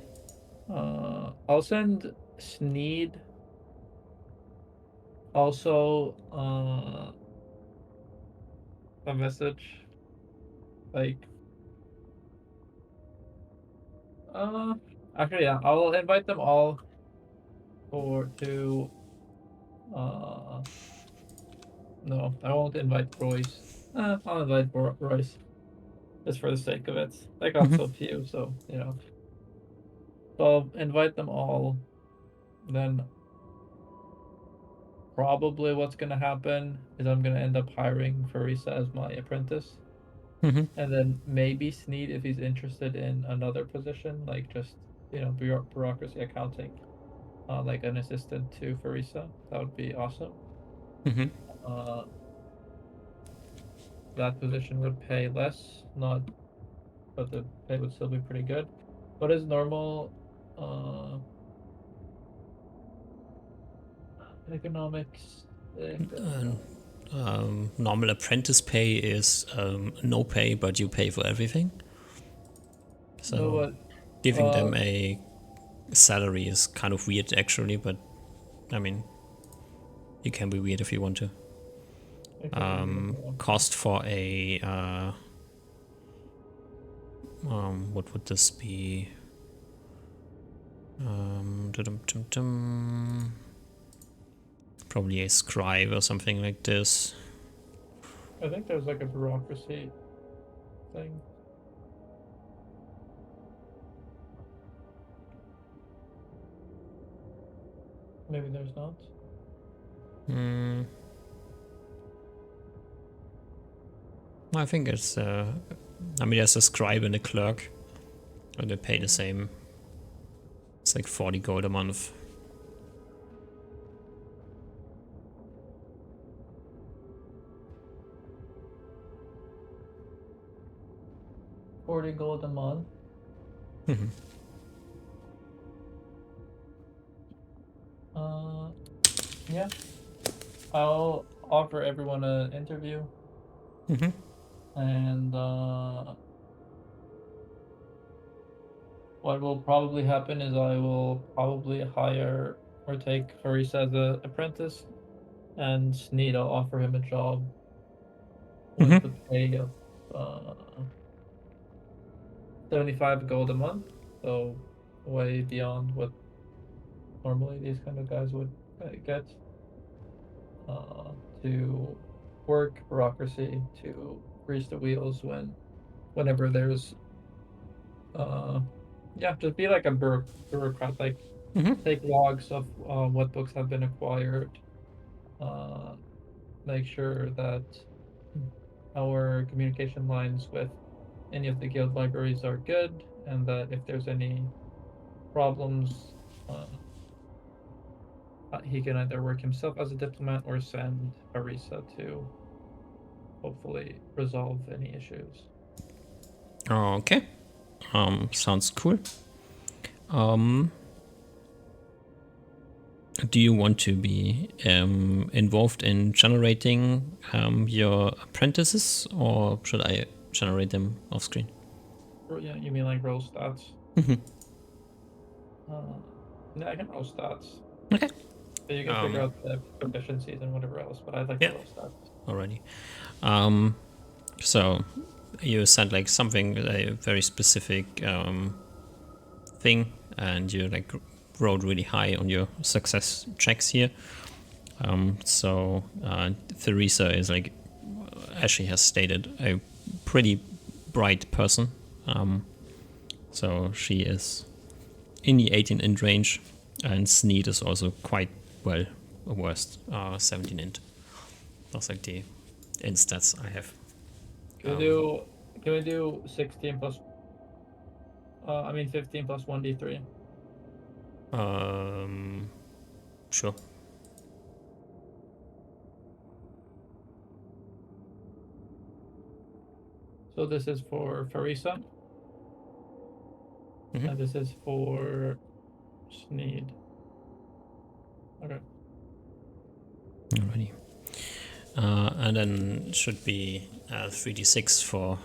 I'll send Sneed also a message like actually yeah, I'll invite them all for to no, I won't invite Royce. I'll invite Royce just for the sake of it. I got Mm-hmm. so few, so you know. So I'll invite them all. Then probably what's gonna happen is I'm gonna end up hiring Farisa as my apprentice. Mm-hmm. And then maybe Sneed if he's interested in another position, like just bureaucracy accounting, like an assistant to Farisa. That would be awesome. Mm-hmm. Uh, that position would pay less, not, but the pay would still be pretty good. What is normal economics? Normal apprentice pay is no pay, but you pay for everything. No, So what? giving them a salary is kind of weird, actually. But I mean, you can be weird if you want to. Cost for a what would this be? Probably a scribe or something like this. I think there's like a bureaucracy thing. Maybe there's not. I think it's. I mean, there's a scribe and a clerk, and they pay the same. It's like 40 gold a month. $40 a month. Yeah. I'll offer everyone an interview, and what will probably happen is I will probably hire or take Farisa as an apprentice, and Sneed, I'll offer him a job with the pay of 75 gold a month, so way beyond what normally these kind of guys would get. to work bureaucracy, to grease the wheels whenever there's yeah, just be like a bureaucrat, like Mm-hmm. take logs of what books have been acquired, uh, make sure that our communication lines with any of the guild libraries are good, and that if there's any problems, uh, he can either work himself as a diplomat or send Arisa to hopefully resolve any issues. Okay. Sounds cool. Do you want to be involved in generating your apprentices, or should I generate them off screen? Yeah, you mean like roll stats? Mhm. Yeah, I can roll stats. Okay. So you can figure out the proficiencies and whatever else, but I'd like to Yeah. roll stats. Alrighty. So you said like something, a very specific thing, and you like rolled really high on your success checks here. So Theresa is like, as she has stated, a pretty bright person. So she is in the 18 int range, and Sneed is also quite well versed, 17 int. That's like the int stats I have. Can we do 16 plus? I mean 15 plus 1d3. Sure. So this is for Farisa, and this is for Sneed. Okay. Alrighty. And then should be 3d6 for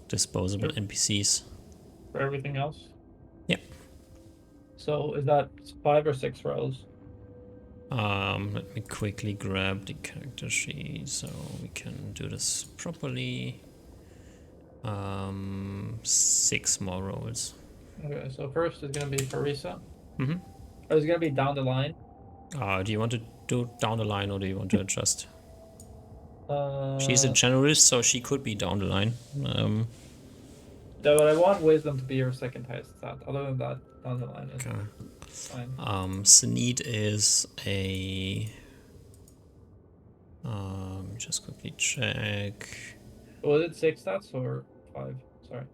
disposable NPCs. For everything else. Yep. So is that 5 or 6 rows? Let me quickly grab the character sheet so we can do this properly. 6 more rolls. Okay, so first is gonna be Farisa. Mm-hmm. Or is it gonna be down the line? Do you want to do down the line, or do you want to adjust? She's a Uh, generalist, so she could be down the line. but I want wisdom to be your second highest stat. Other than that, down the line is Okay. fine. Sneed is a. Just quickly check. Was it 6 stats or 5? Sorry.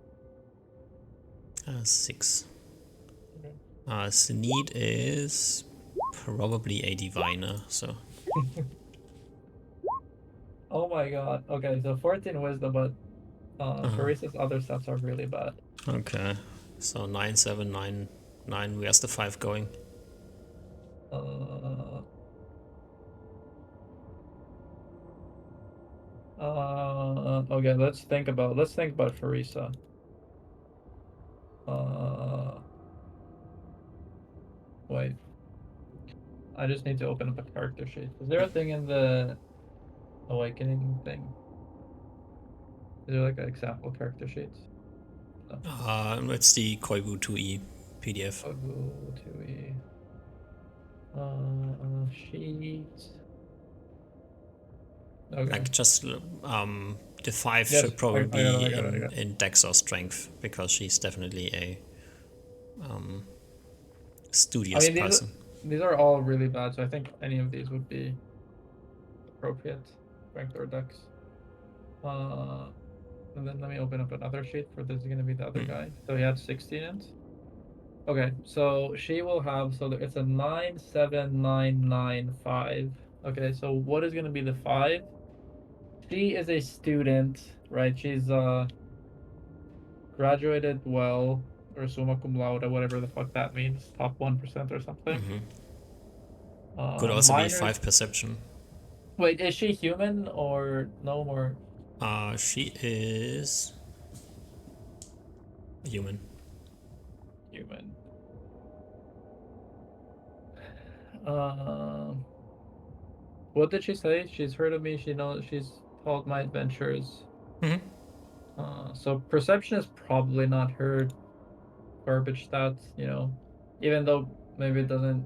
6. Okay. Sneed is probably a diviner, so. Oh my god. Okay, so 14 wisdom, but Farisa's other stats are really bad. Okay. So 9, 7, 9, 9. Where's the 5 going? Okay, let's think about Farisa. Wait. I just need to open up a character sheet. Is there a thing in the awakening thing? Is there like an example character sheets? No. It's the Koibu 2e PDF. I'll go to sheets. Okay. Like just the 5 Yes, should probably I got it. in Dex or Strength, because she's definitely a studious person. These are all really bad, so I think any of these would be appropriate. Strength or Dex. And then let me open up another sheet for this is gonna be the other guy. So he had 16 int. Okay, so she will have, so it's a 9, 7, 9, 9, 5. Okay, so what is gonna be the 5? She is a student, right? She's graduated well, or summa cum laude, whatever the fuck that means, top 1% or something. Could also be Minor. 5 perception. Wait, is she human or no more? She is human. Human. What did she say? She's heard of me. She knows. She's followed my adventures. So perception is probably not her garbage stats. You know, even though maybe it doesn't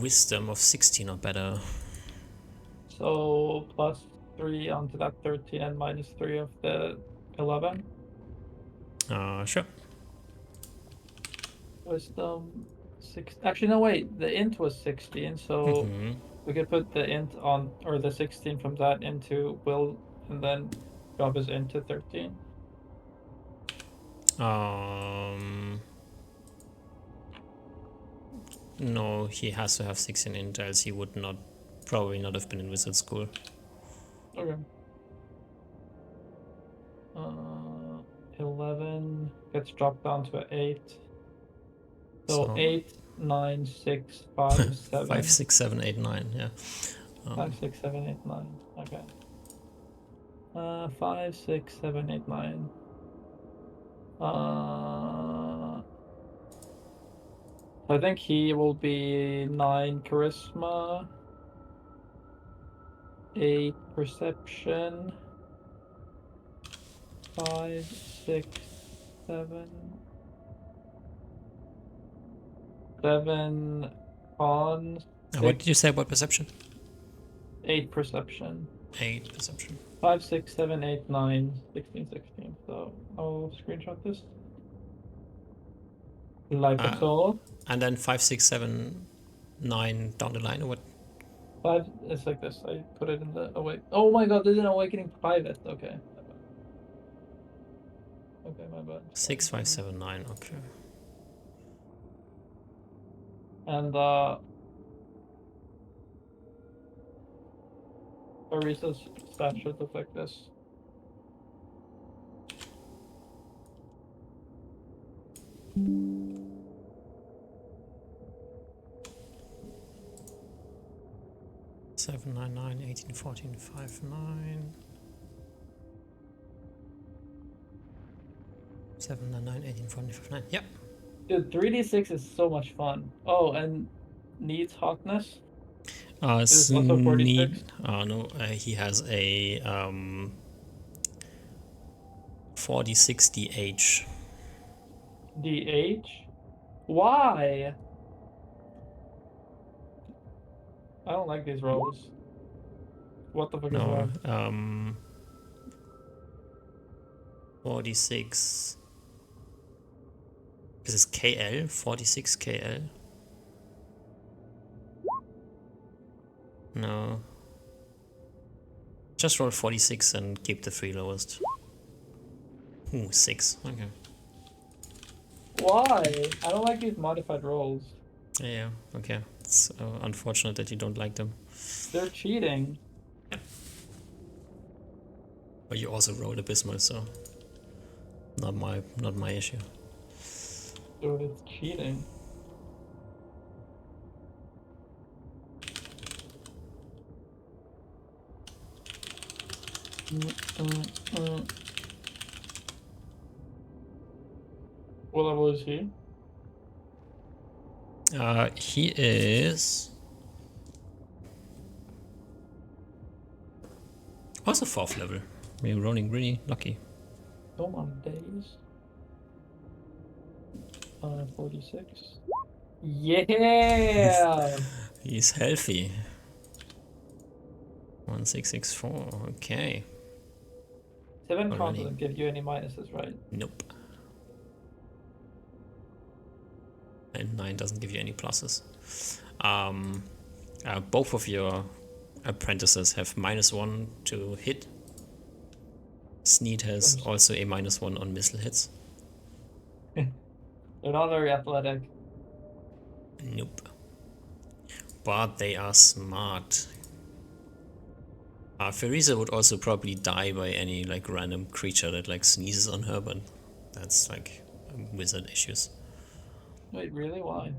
Wisdom of 16 or better. So +3 onto that 13 and -3 of the 11. Sure. Wisdom 6. Actually, no, wait. The int was 16, so we could put the int on, or the 16 from that into will, and then drop his int to 13. No, he has to have 16 int, else he would probably not have been in wizard school. Okay. 11 gets dropped down to 8. So 8, 9, 6, 5, 7. 5, 6, 7, 8, 9, yeah. 5, 6, 7, 8, 9. Okay. 5, 6, 7, 8, 9. I think he will be 9 charisma, 8 perception, 5, 6, 7, 7 con. What did you say about perception? 8 perception. 8 perception. 5, 6, 7, 8, 9, 16, 16. So I'll screenshot this. Like a soul. And then 5, 6, 7, 9 down the line, or what? 5, it's like this. I put it in the awake. Oh my god, there's an awakening private. Okay. Okay, my bad. 6, 5, 7, 9, okay. And Arisa's stat should look like this. Seven, 9, 9, 18, 14, 5, 9. 7, 9, 9, 18, 14, 5, 9. Yep. Dude, 3d6 is so much fun. Oh, and needs hotness. Is also 46. No, he has a 46 DH. DH? Why? I don't like these rolls. What the fuck is that? 46. Is this KL? 46 KL? No. Just roll 46 and keep the 3 lowest. Ooh, 6. Okay. Why? I don't like these modified rolls. Yeah, okay. It's unfortunate that you don't like them. They're cheating. But you also rolled abysmal, so not my issue. Dude, it's cheating. What level is he? He is also 4th level. We're rolling really lucky. Come on, days. 46. Yeah! He's healthy. 1664. Okay. 7 Already. con doesn't give you any minuses, right? Nope. And 9 doesn't give you any pluses. Both of your apprentices have -1 to hit. Sneed has also a -1 on missile hits. They're not very athletic. Nope. But they are smart. Ferisa would also probably die by any like random creature that like sneezes on her, but that's like wizard issues. Wait, really? Why?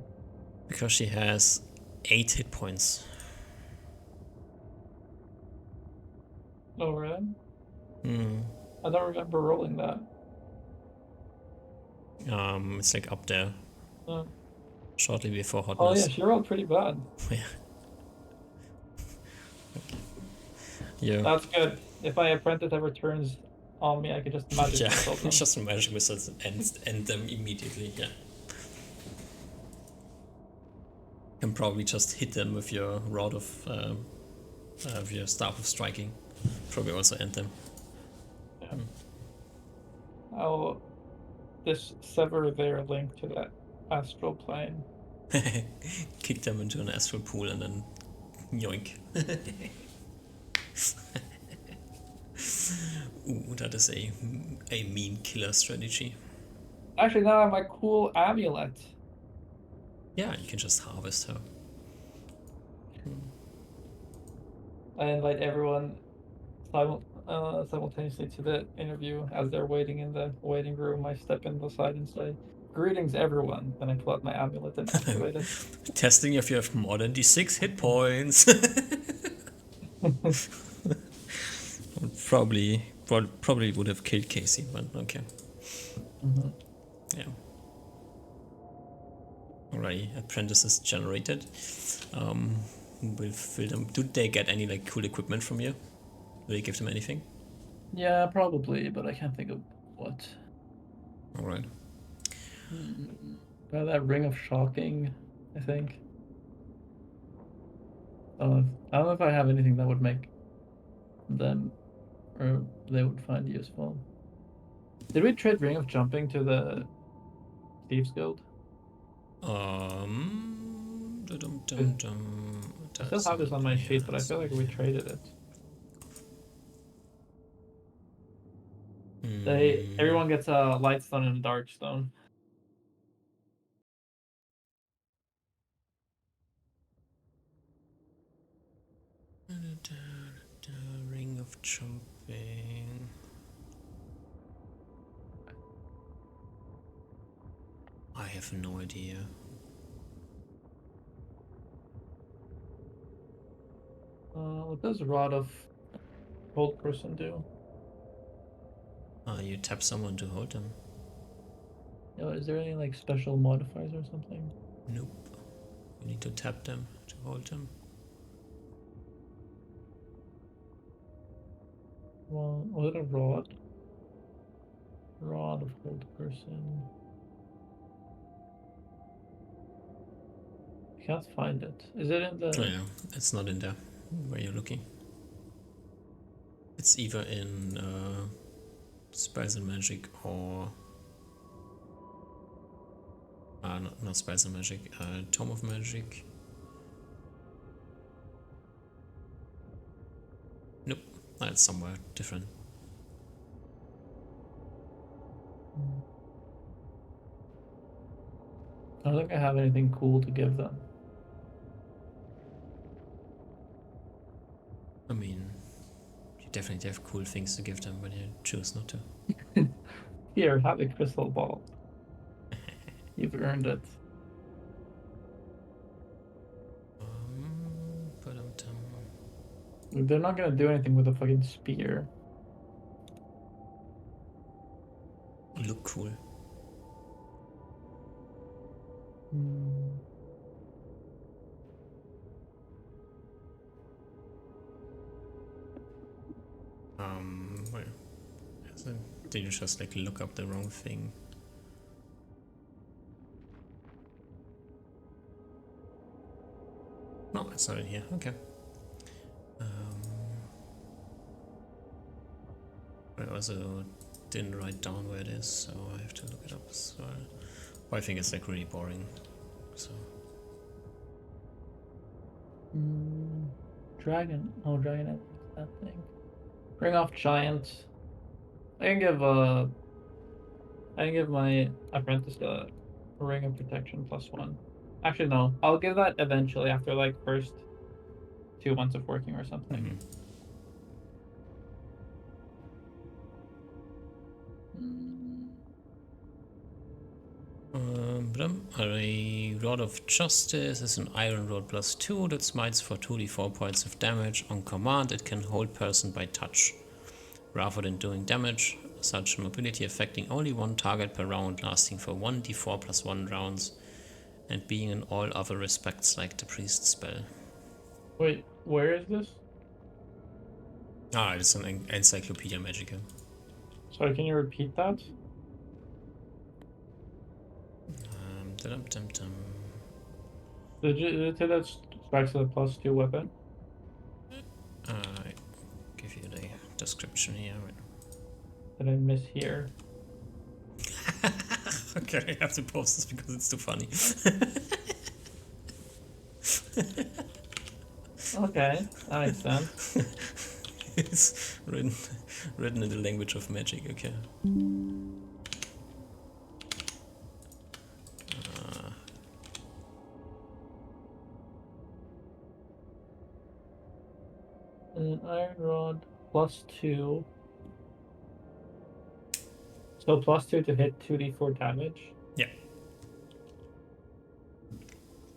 Because she has 8 hit points. Oh, really? Hmm. I don't remember rolling that. It's like up there. Oh. Shortly before hotness. Oh yeah, she rolled pretty bad. Yeah. That's good. If my apprentice ever turns on me, I could just magic Yeah, missile them. just magic missiles and end them immediately. Yeah. Can probably just hit them with your rod of your staff of striking. Probably also end them. Yeah. I'll just sever their link to that astral plane. Kick them into an astral pool and then yoink. Ooh, that is a mean killer strategy. Actually, now I have my cool amulet. Yeah, you can just harvest her. I invite everyone simultaneously to the interview. As they're waiting in the waiting room, I step in the side and say, "Greetings, everyone." Then I pull out my amulet and activate it. Testing if you have more than the 6 hit points. Probably would have killed Casey, but okay. Mm-hmm. Yeah. Alrighty, apprentices generated. We'll fill them. Do they get any like cool equipment from you? Do they give them anything? Yeah, probably, but I can't think of what. Alright. That ring of shocking, I think. I don't know if I have anything that would make them or they would find useful. Did we trade ring of jumping to the Thieves Guild? I still have this on my sheet, but I feel like we traded it. Everyone gets a light stone and a dark stone. Ring of jumping. I have no idea. What does Rod of Hold Person do? You tap someone to hold them. Is there any like special modifiers or something? Nope. You need to tap them to hold them. Well, was it a rod? Rod of Hold Person. I can't find it. Is it in the? Oh yeah, it's not in there where you're looking. It's either in Spells and Magic or not Spells and Magic, Tome of Magic. Nope, that's somewhere different. I don't think I have anything cool to give them. I mean, you definitely have cool things to give them, but you choose not to. Here, have a crystal ball. You've earned it. They're not gonna do anything with a fucking spear. Look cool. Wait. Did you just like look up the wrong thing? No, it's not in here. Okay. I also didn't write down where it is, so I have to look it up as well. Well, I think it's like really boring. So. Dragon. Oh, dragon. What's that thing? Bring off giant. I can give my apprentice a ring of protection +1. Actually, no. I'll give that eventually after like first 2 months of working or something. A Rod of Justice is an iron rod +2 that smites for 2d4 points of damage. On command, it can hold person by touch. Rather than doing damage, such mobility affecting only one target per round, lasting for 1d4 +1 rounds, and being in all other respects like the priest spell. Wait, where is this? It's an Encyclopedia Magica. Sorry, can you repeat that? Dum-dum-dum. Did you say that strikes with a +2 weapon? I give you the description here. Did I miss here? Okay, I have to post this because it's too funny. Okay, that makes sense. It's written in the language of magic. Okay. An iron rod +2. So +2 to hit 2d4 damage. Yeah.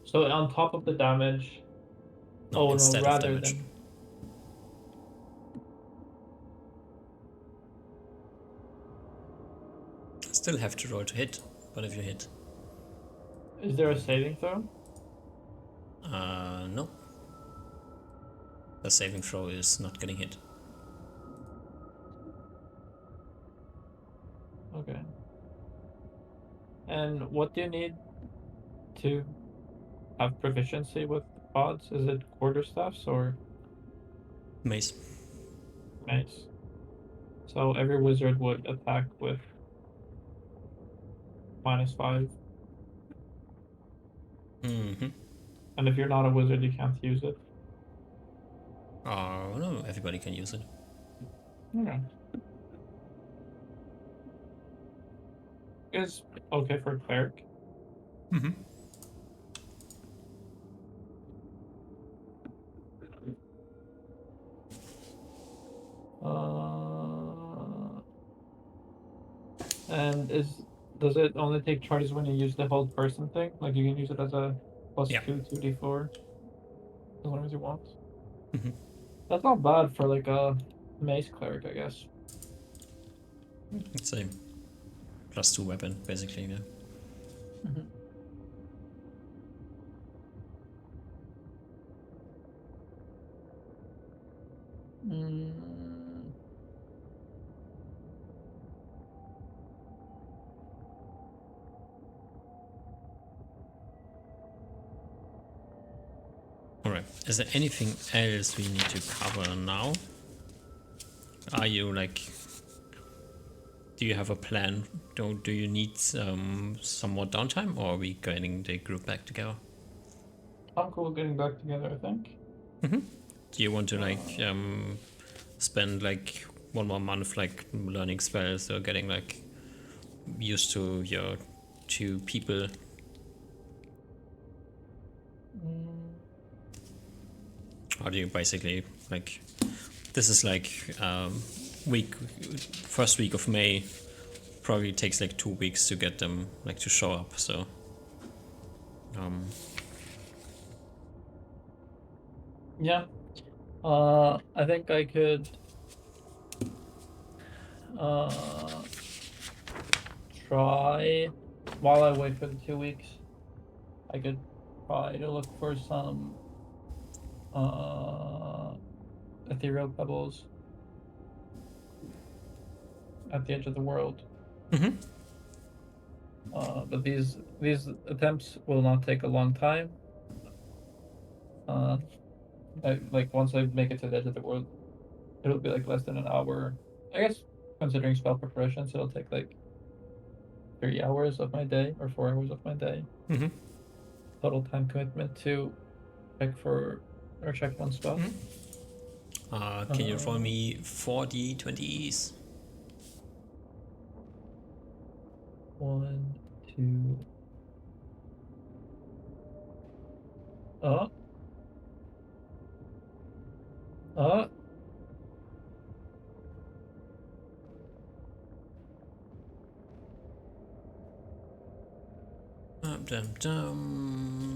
So on top of the damage. No, Oh no, instead of rather damage. than. Still have to roll to hit, but if you hit. Is there a saving throw? No. The saving throw is not getting hit. Okay. And what do you need to have proficiency with pods? Is it quarterstaffs or Mace. mace? So every wizard would attack with -5. Mm-hmm. And if you're not a wizard, you can't use it. Oh, no, everybody can use it. Okay. Is okay for cleric. Mm-hmm. And does it only take charges when you use the hold person thing? Like you can use it as a Yeah. +2 2d4 as long as you want. Mm-hmm. That's not bad for like a mace cleric, I guess. It's a +2 weapon, basically, yeah. Mm-hmm. Mm. Alright, is there anything else we need to cover now? Are you like... Do you have a plan? Do you need some more downtime, or are we getting the group back together? I'm cool getting back together, I think. Mm-hmm. Do you want to like spend like 1 more month like learning spells or getting like used to your 2 people? Mm. Or do you basically like... This is like first week of May. Probably takes like 2 weeks to get them like to show up, so Yeah. I think I could try while I wait for the 2 weeks. I could try to look for some ethereal pebbles at the edge of the world. mm-hmm. But these attempts will not take a long time. Like once I make it to the edge of the world, it'll be like less than an hour. I guess considering spell preparation, so it'll take like 3 hours of my day or 4 hours of my day. Mm-hmm. Total time commitment to check for or check one spell. Mm-hmm. Can you roll me 4d20s? 1, 2. Oh. Oh.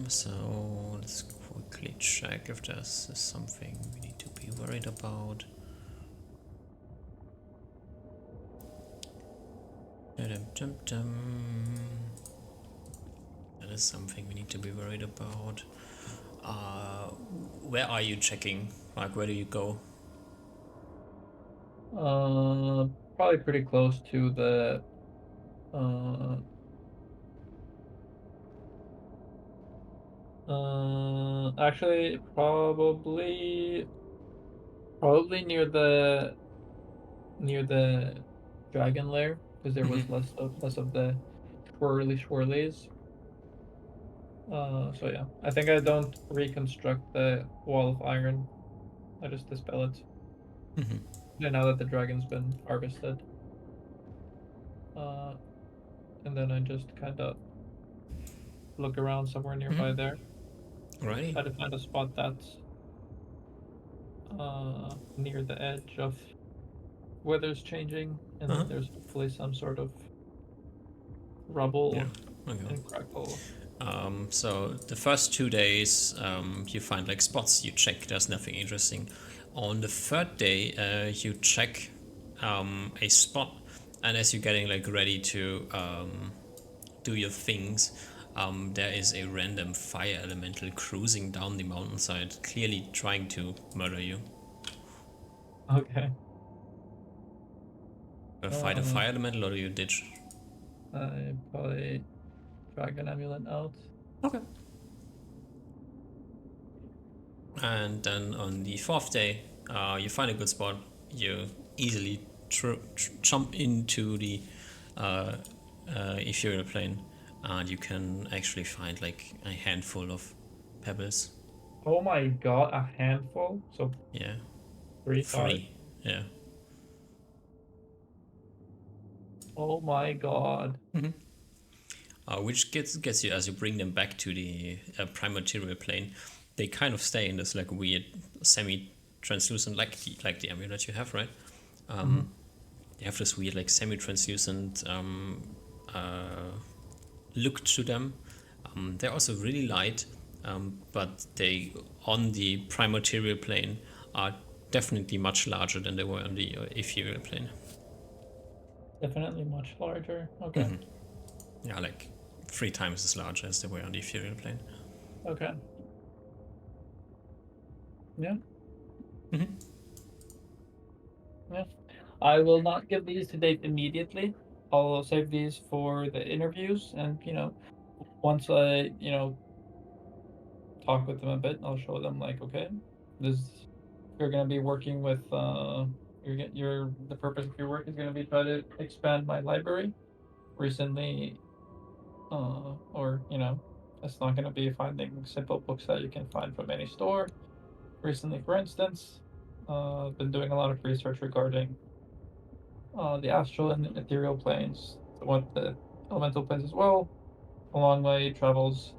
So let's quickly check if there's something we need to be worried about. That is something we need to be worried about. Where are you checking? Like, where do you go? probably pretty close to the actually probably near the dragon lair, because there was less of the swirlies. So yeah, I think I don't reconstruct the wall of iron. I just dispel it. And now that the dragon's been harvested, uh, and then I just kind of look around somewhere nearby there, Alrighty. try to find a spot that's near the edge of weather's changing, and Uh-huh. then there's hopefully some sort of Yeah. rubble Okay. and crackle. So the first 2 days, you find like spots you check. There's nothing interesting. On the third day, you check a spot, and as you're getting like ready to do your things, there is a random fire elemental cruising down the mountainside, clearly trying to murder you. Okay. Fight a fire elemental, or do you ditch? I probably dragon amulet out. Okay. And then on the fourth day, you find a good spot. You easily jump into the uh, ethereal plane, and you can actually find like a handful of pebbles. Oh my god, a handful? So Yeah, 3, 5. 3. Yeah. Oh my god. Which gets you as you bring them back to the prime material plane. They kind of stay in this like weird semi-translucent, like the amulet you have, right? They have this weird like semi-translucent look to them. They're also really light, but they on the prime material plane are definitely much larger than they were on the ethereal plane. Definitely much larger. Okay. Yeah, like 3 times as large as they were on the ethereal plane. Okay. Yeah. Yeah. I will not give these to Dave immediately. I'll save these for the interviews, and once I talk with them a bit, I'll show them like, okay, this you're gonna be working with you're the purpose of your work is gonna be try to expand my library. Recently, or it's not gonna be finding simple books that you can find from any store. Recently, for instance, I've been doing a lot of research regarding the astral and ethereal planes, the elemental planes as well. Along my travels,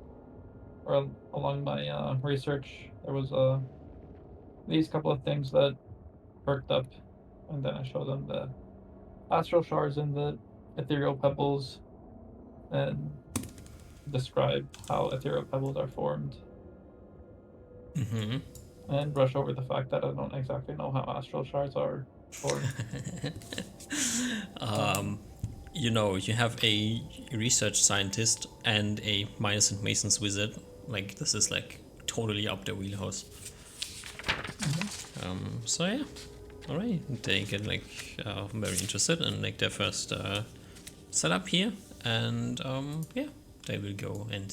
or along my research, there was these couple of things that perked up, and then I show them the astral shards and the ethereal pebbles, and describe how ethereal pebbles are formed, and brush over the fact that I don't exactly know how astral shards are formed. You have a research scientist and a miners and masons wizard. Like this is like totally up their wheelhouse. So yeah, all right. They get like very interested in like their first setup here, and yeah, they will go and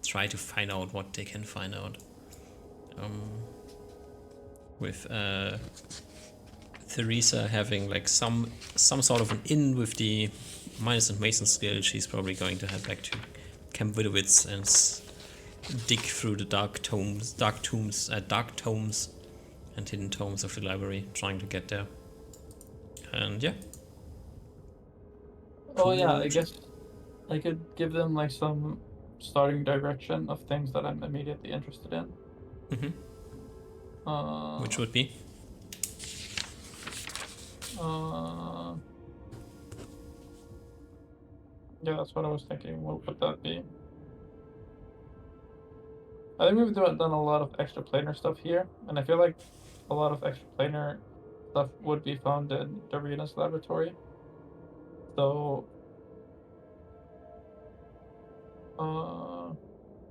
try to find out what they can find out. With Theresa having like some sort of an in with the miners and masons guild, she's probably going to head back to Camp Widowitz and dig through the dark tomes and hidden tomes of the library, trying to get there. And yeah. Oh yeah, I guess I could give them like some starting direction of things that I'm immediately interested in. Which would be? Yeah, that's what I was thinking. What would that be? I think we've done a lot of extra planar stuff here, and I feel like a lot of extra planar stuff would be found in Darina's laboratory. So,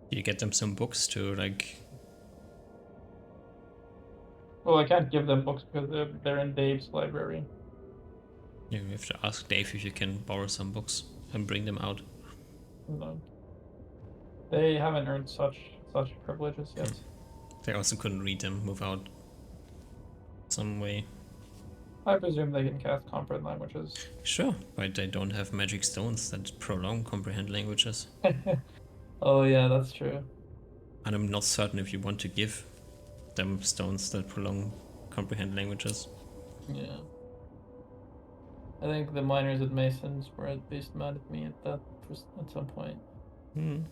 You get them some books to like. well, I can't give them books because they're in Dave's library. Yeah, you have to ask Dave if you can borrow some books and bring them out. No. They haven't earned such privileges yet. They also couldn't read them without some way. I presume they can cast comprehend languages. Sure, but they don't have magic stones that prolong comprehend languages. Oh yeah, that's true. And I'm not certain if you want to give them stones that prolong comprehend languages. Yeah. I think the miners at Masons were at least mad at me at that at some point. Hmm.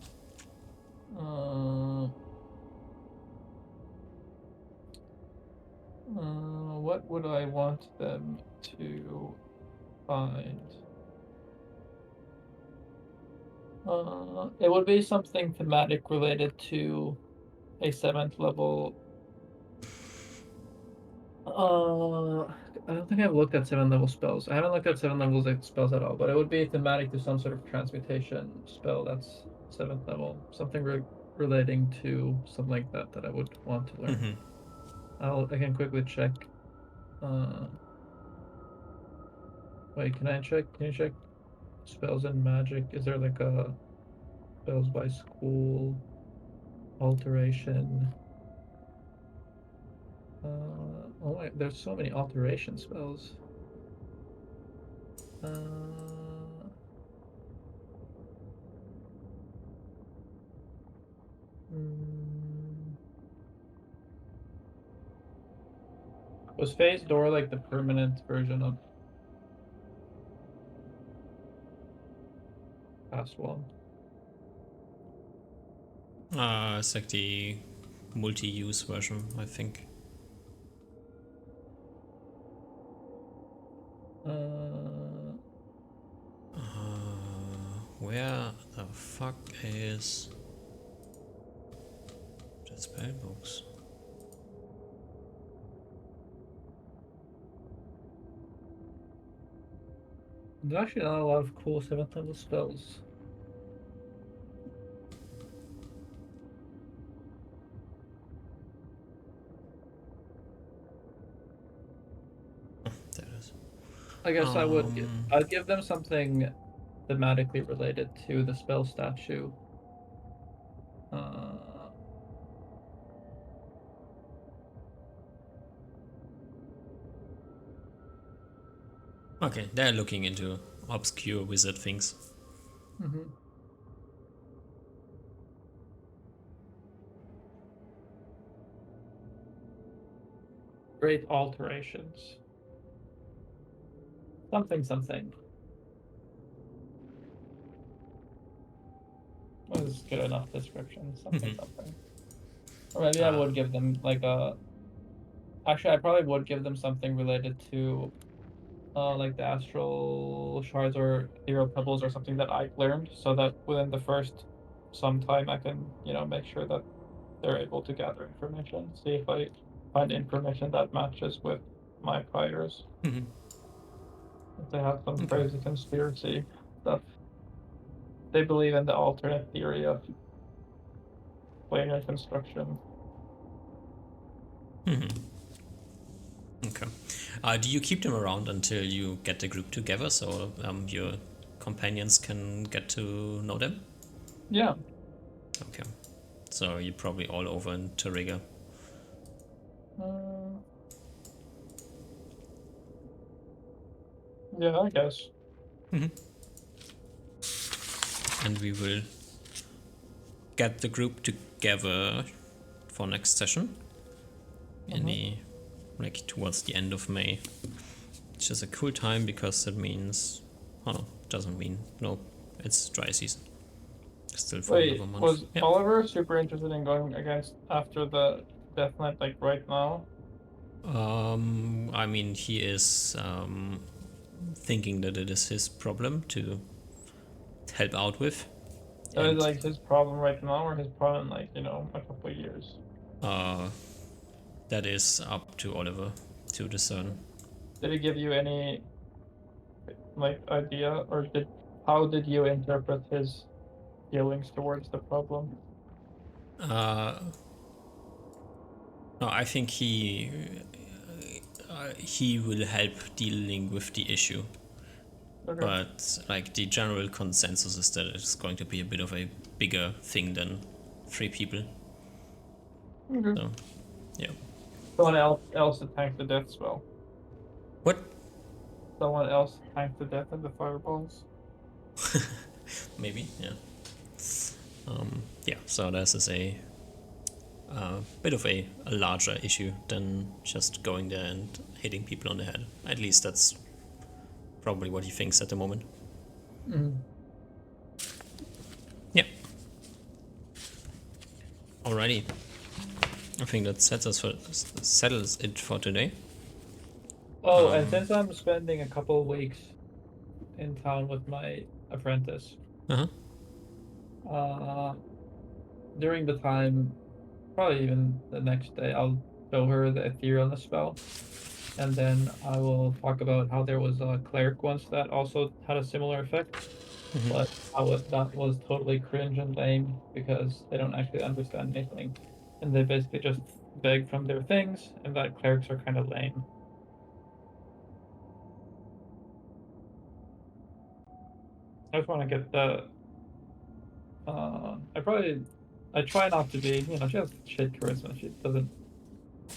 What would I want them to find? It would be something thematic related to a 7th level. I don't think I've looked at 7th level spells. I haven't looked at 7th levels spells at all, but it would be thematic to some sort of transmutation spell that's 7th level. Something relating to something like that that I would want to learn. I can quickly check. Wait, can I check? Can you check spells and magic? Is there like a spells by school alteration? Oh wait, there's so many alteration spells. Mm, was Phase Door like the permanent version of past one? It's like the multi-use version, I think. Where the fuck is the spell books? There's actually not a lot of cool 7th level spells. There it is. I guess I'd give them something thematically related to the spell statue. Okay, they're looking into obscure wizard things. Mhm. Great alterations. Something. What is good enough description? Something. Or maybe I would give them like a. Actually, I probably would give them something related to, like the astral shards or ethereal pebbles or something that I learned, so that within the first some time I can, make sure that they're able to gather information, see if I find information that matches with my priors. If they have some crazy conspiracy stuff, they believe in the alternate theory of planar construction. Okay. Do you keep them around until you get the group together so your companions can get to know them? Yeah. Okay. So you're probably all over in Terriga. Yeah, I guess. And we will get the group together for next session in the towards the end of May, which is a cool time because it means doesn't mean it's dry season. Still for another month. Was Oliver super interested in going against after the Death Knight like right now? I mean, he is thinking that it is his problem to help out with. Is like his problem right now, or his problem like a couple of years? That is up to Oliver to discern. Did he give you any like idea, or how did you interpret his feelings towards the problem? No, I think he will help dealing with the issue. Okay. But like the general consensus is that it's going to be a bit of a bigger thing than 3 people. Okay. So, yeah. Someone else to tank the death spell. What? Someone else to tank the death and the fireballs. Maybe, yeah. Yeah, so this is a bit of a larger issue than just going there and hitting people on the head. At least that's probably what he thinks at the moment. Mm. Yeah. Alrighty. I think that settles it for today. Oh, and since I'm spending a couple of weeks in town with my apprentice, Uh-huh. uh, during the time, probably even the next day, I'll show her the ethereal spell, and then I will talk about how there was a cleric once that also had a similar effect, but how that was totally cringe and lame because they don't actually understand anything, and they basically just beg from their things, and that clerics are kind of lame. I just want to get the. I try not to be. She has shit charisma.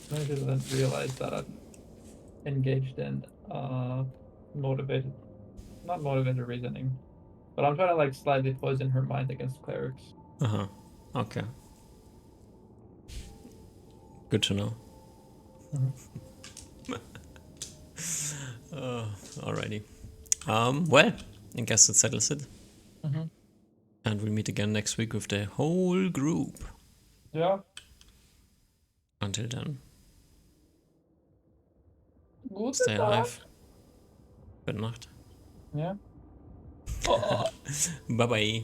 Maybe she doesn't realize that I'm engaged in motivated, not motivated reasoning, but I'm trying to like slightly poison her mind against clerics. Uh-huh. Okay. Good to know. Alrighty. Well, I guess that settles it. Mm-hmm. And we'll meet again next week with the whole group. Yeah. Until then, Gute stay Nacht. alive. Good night. Yeah. Oh. Bye bye.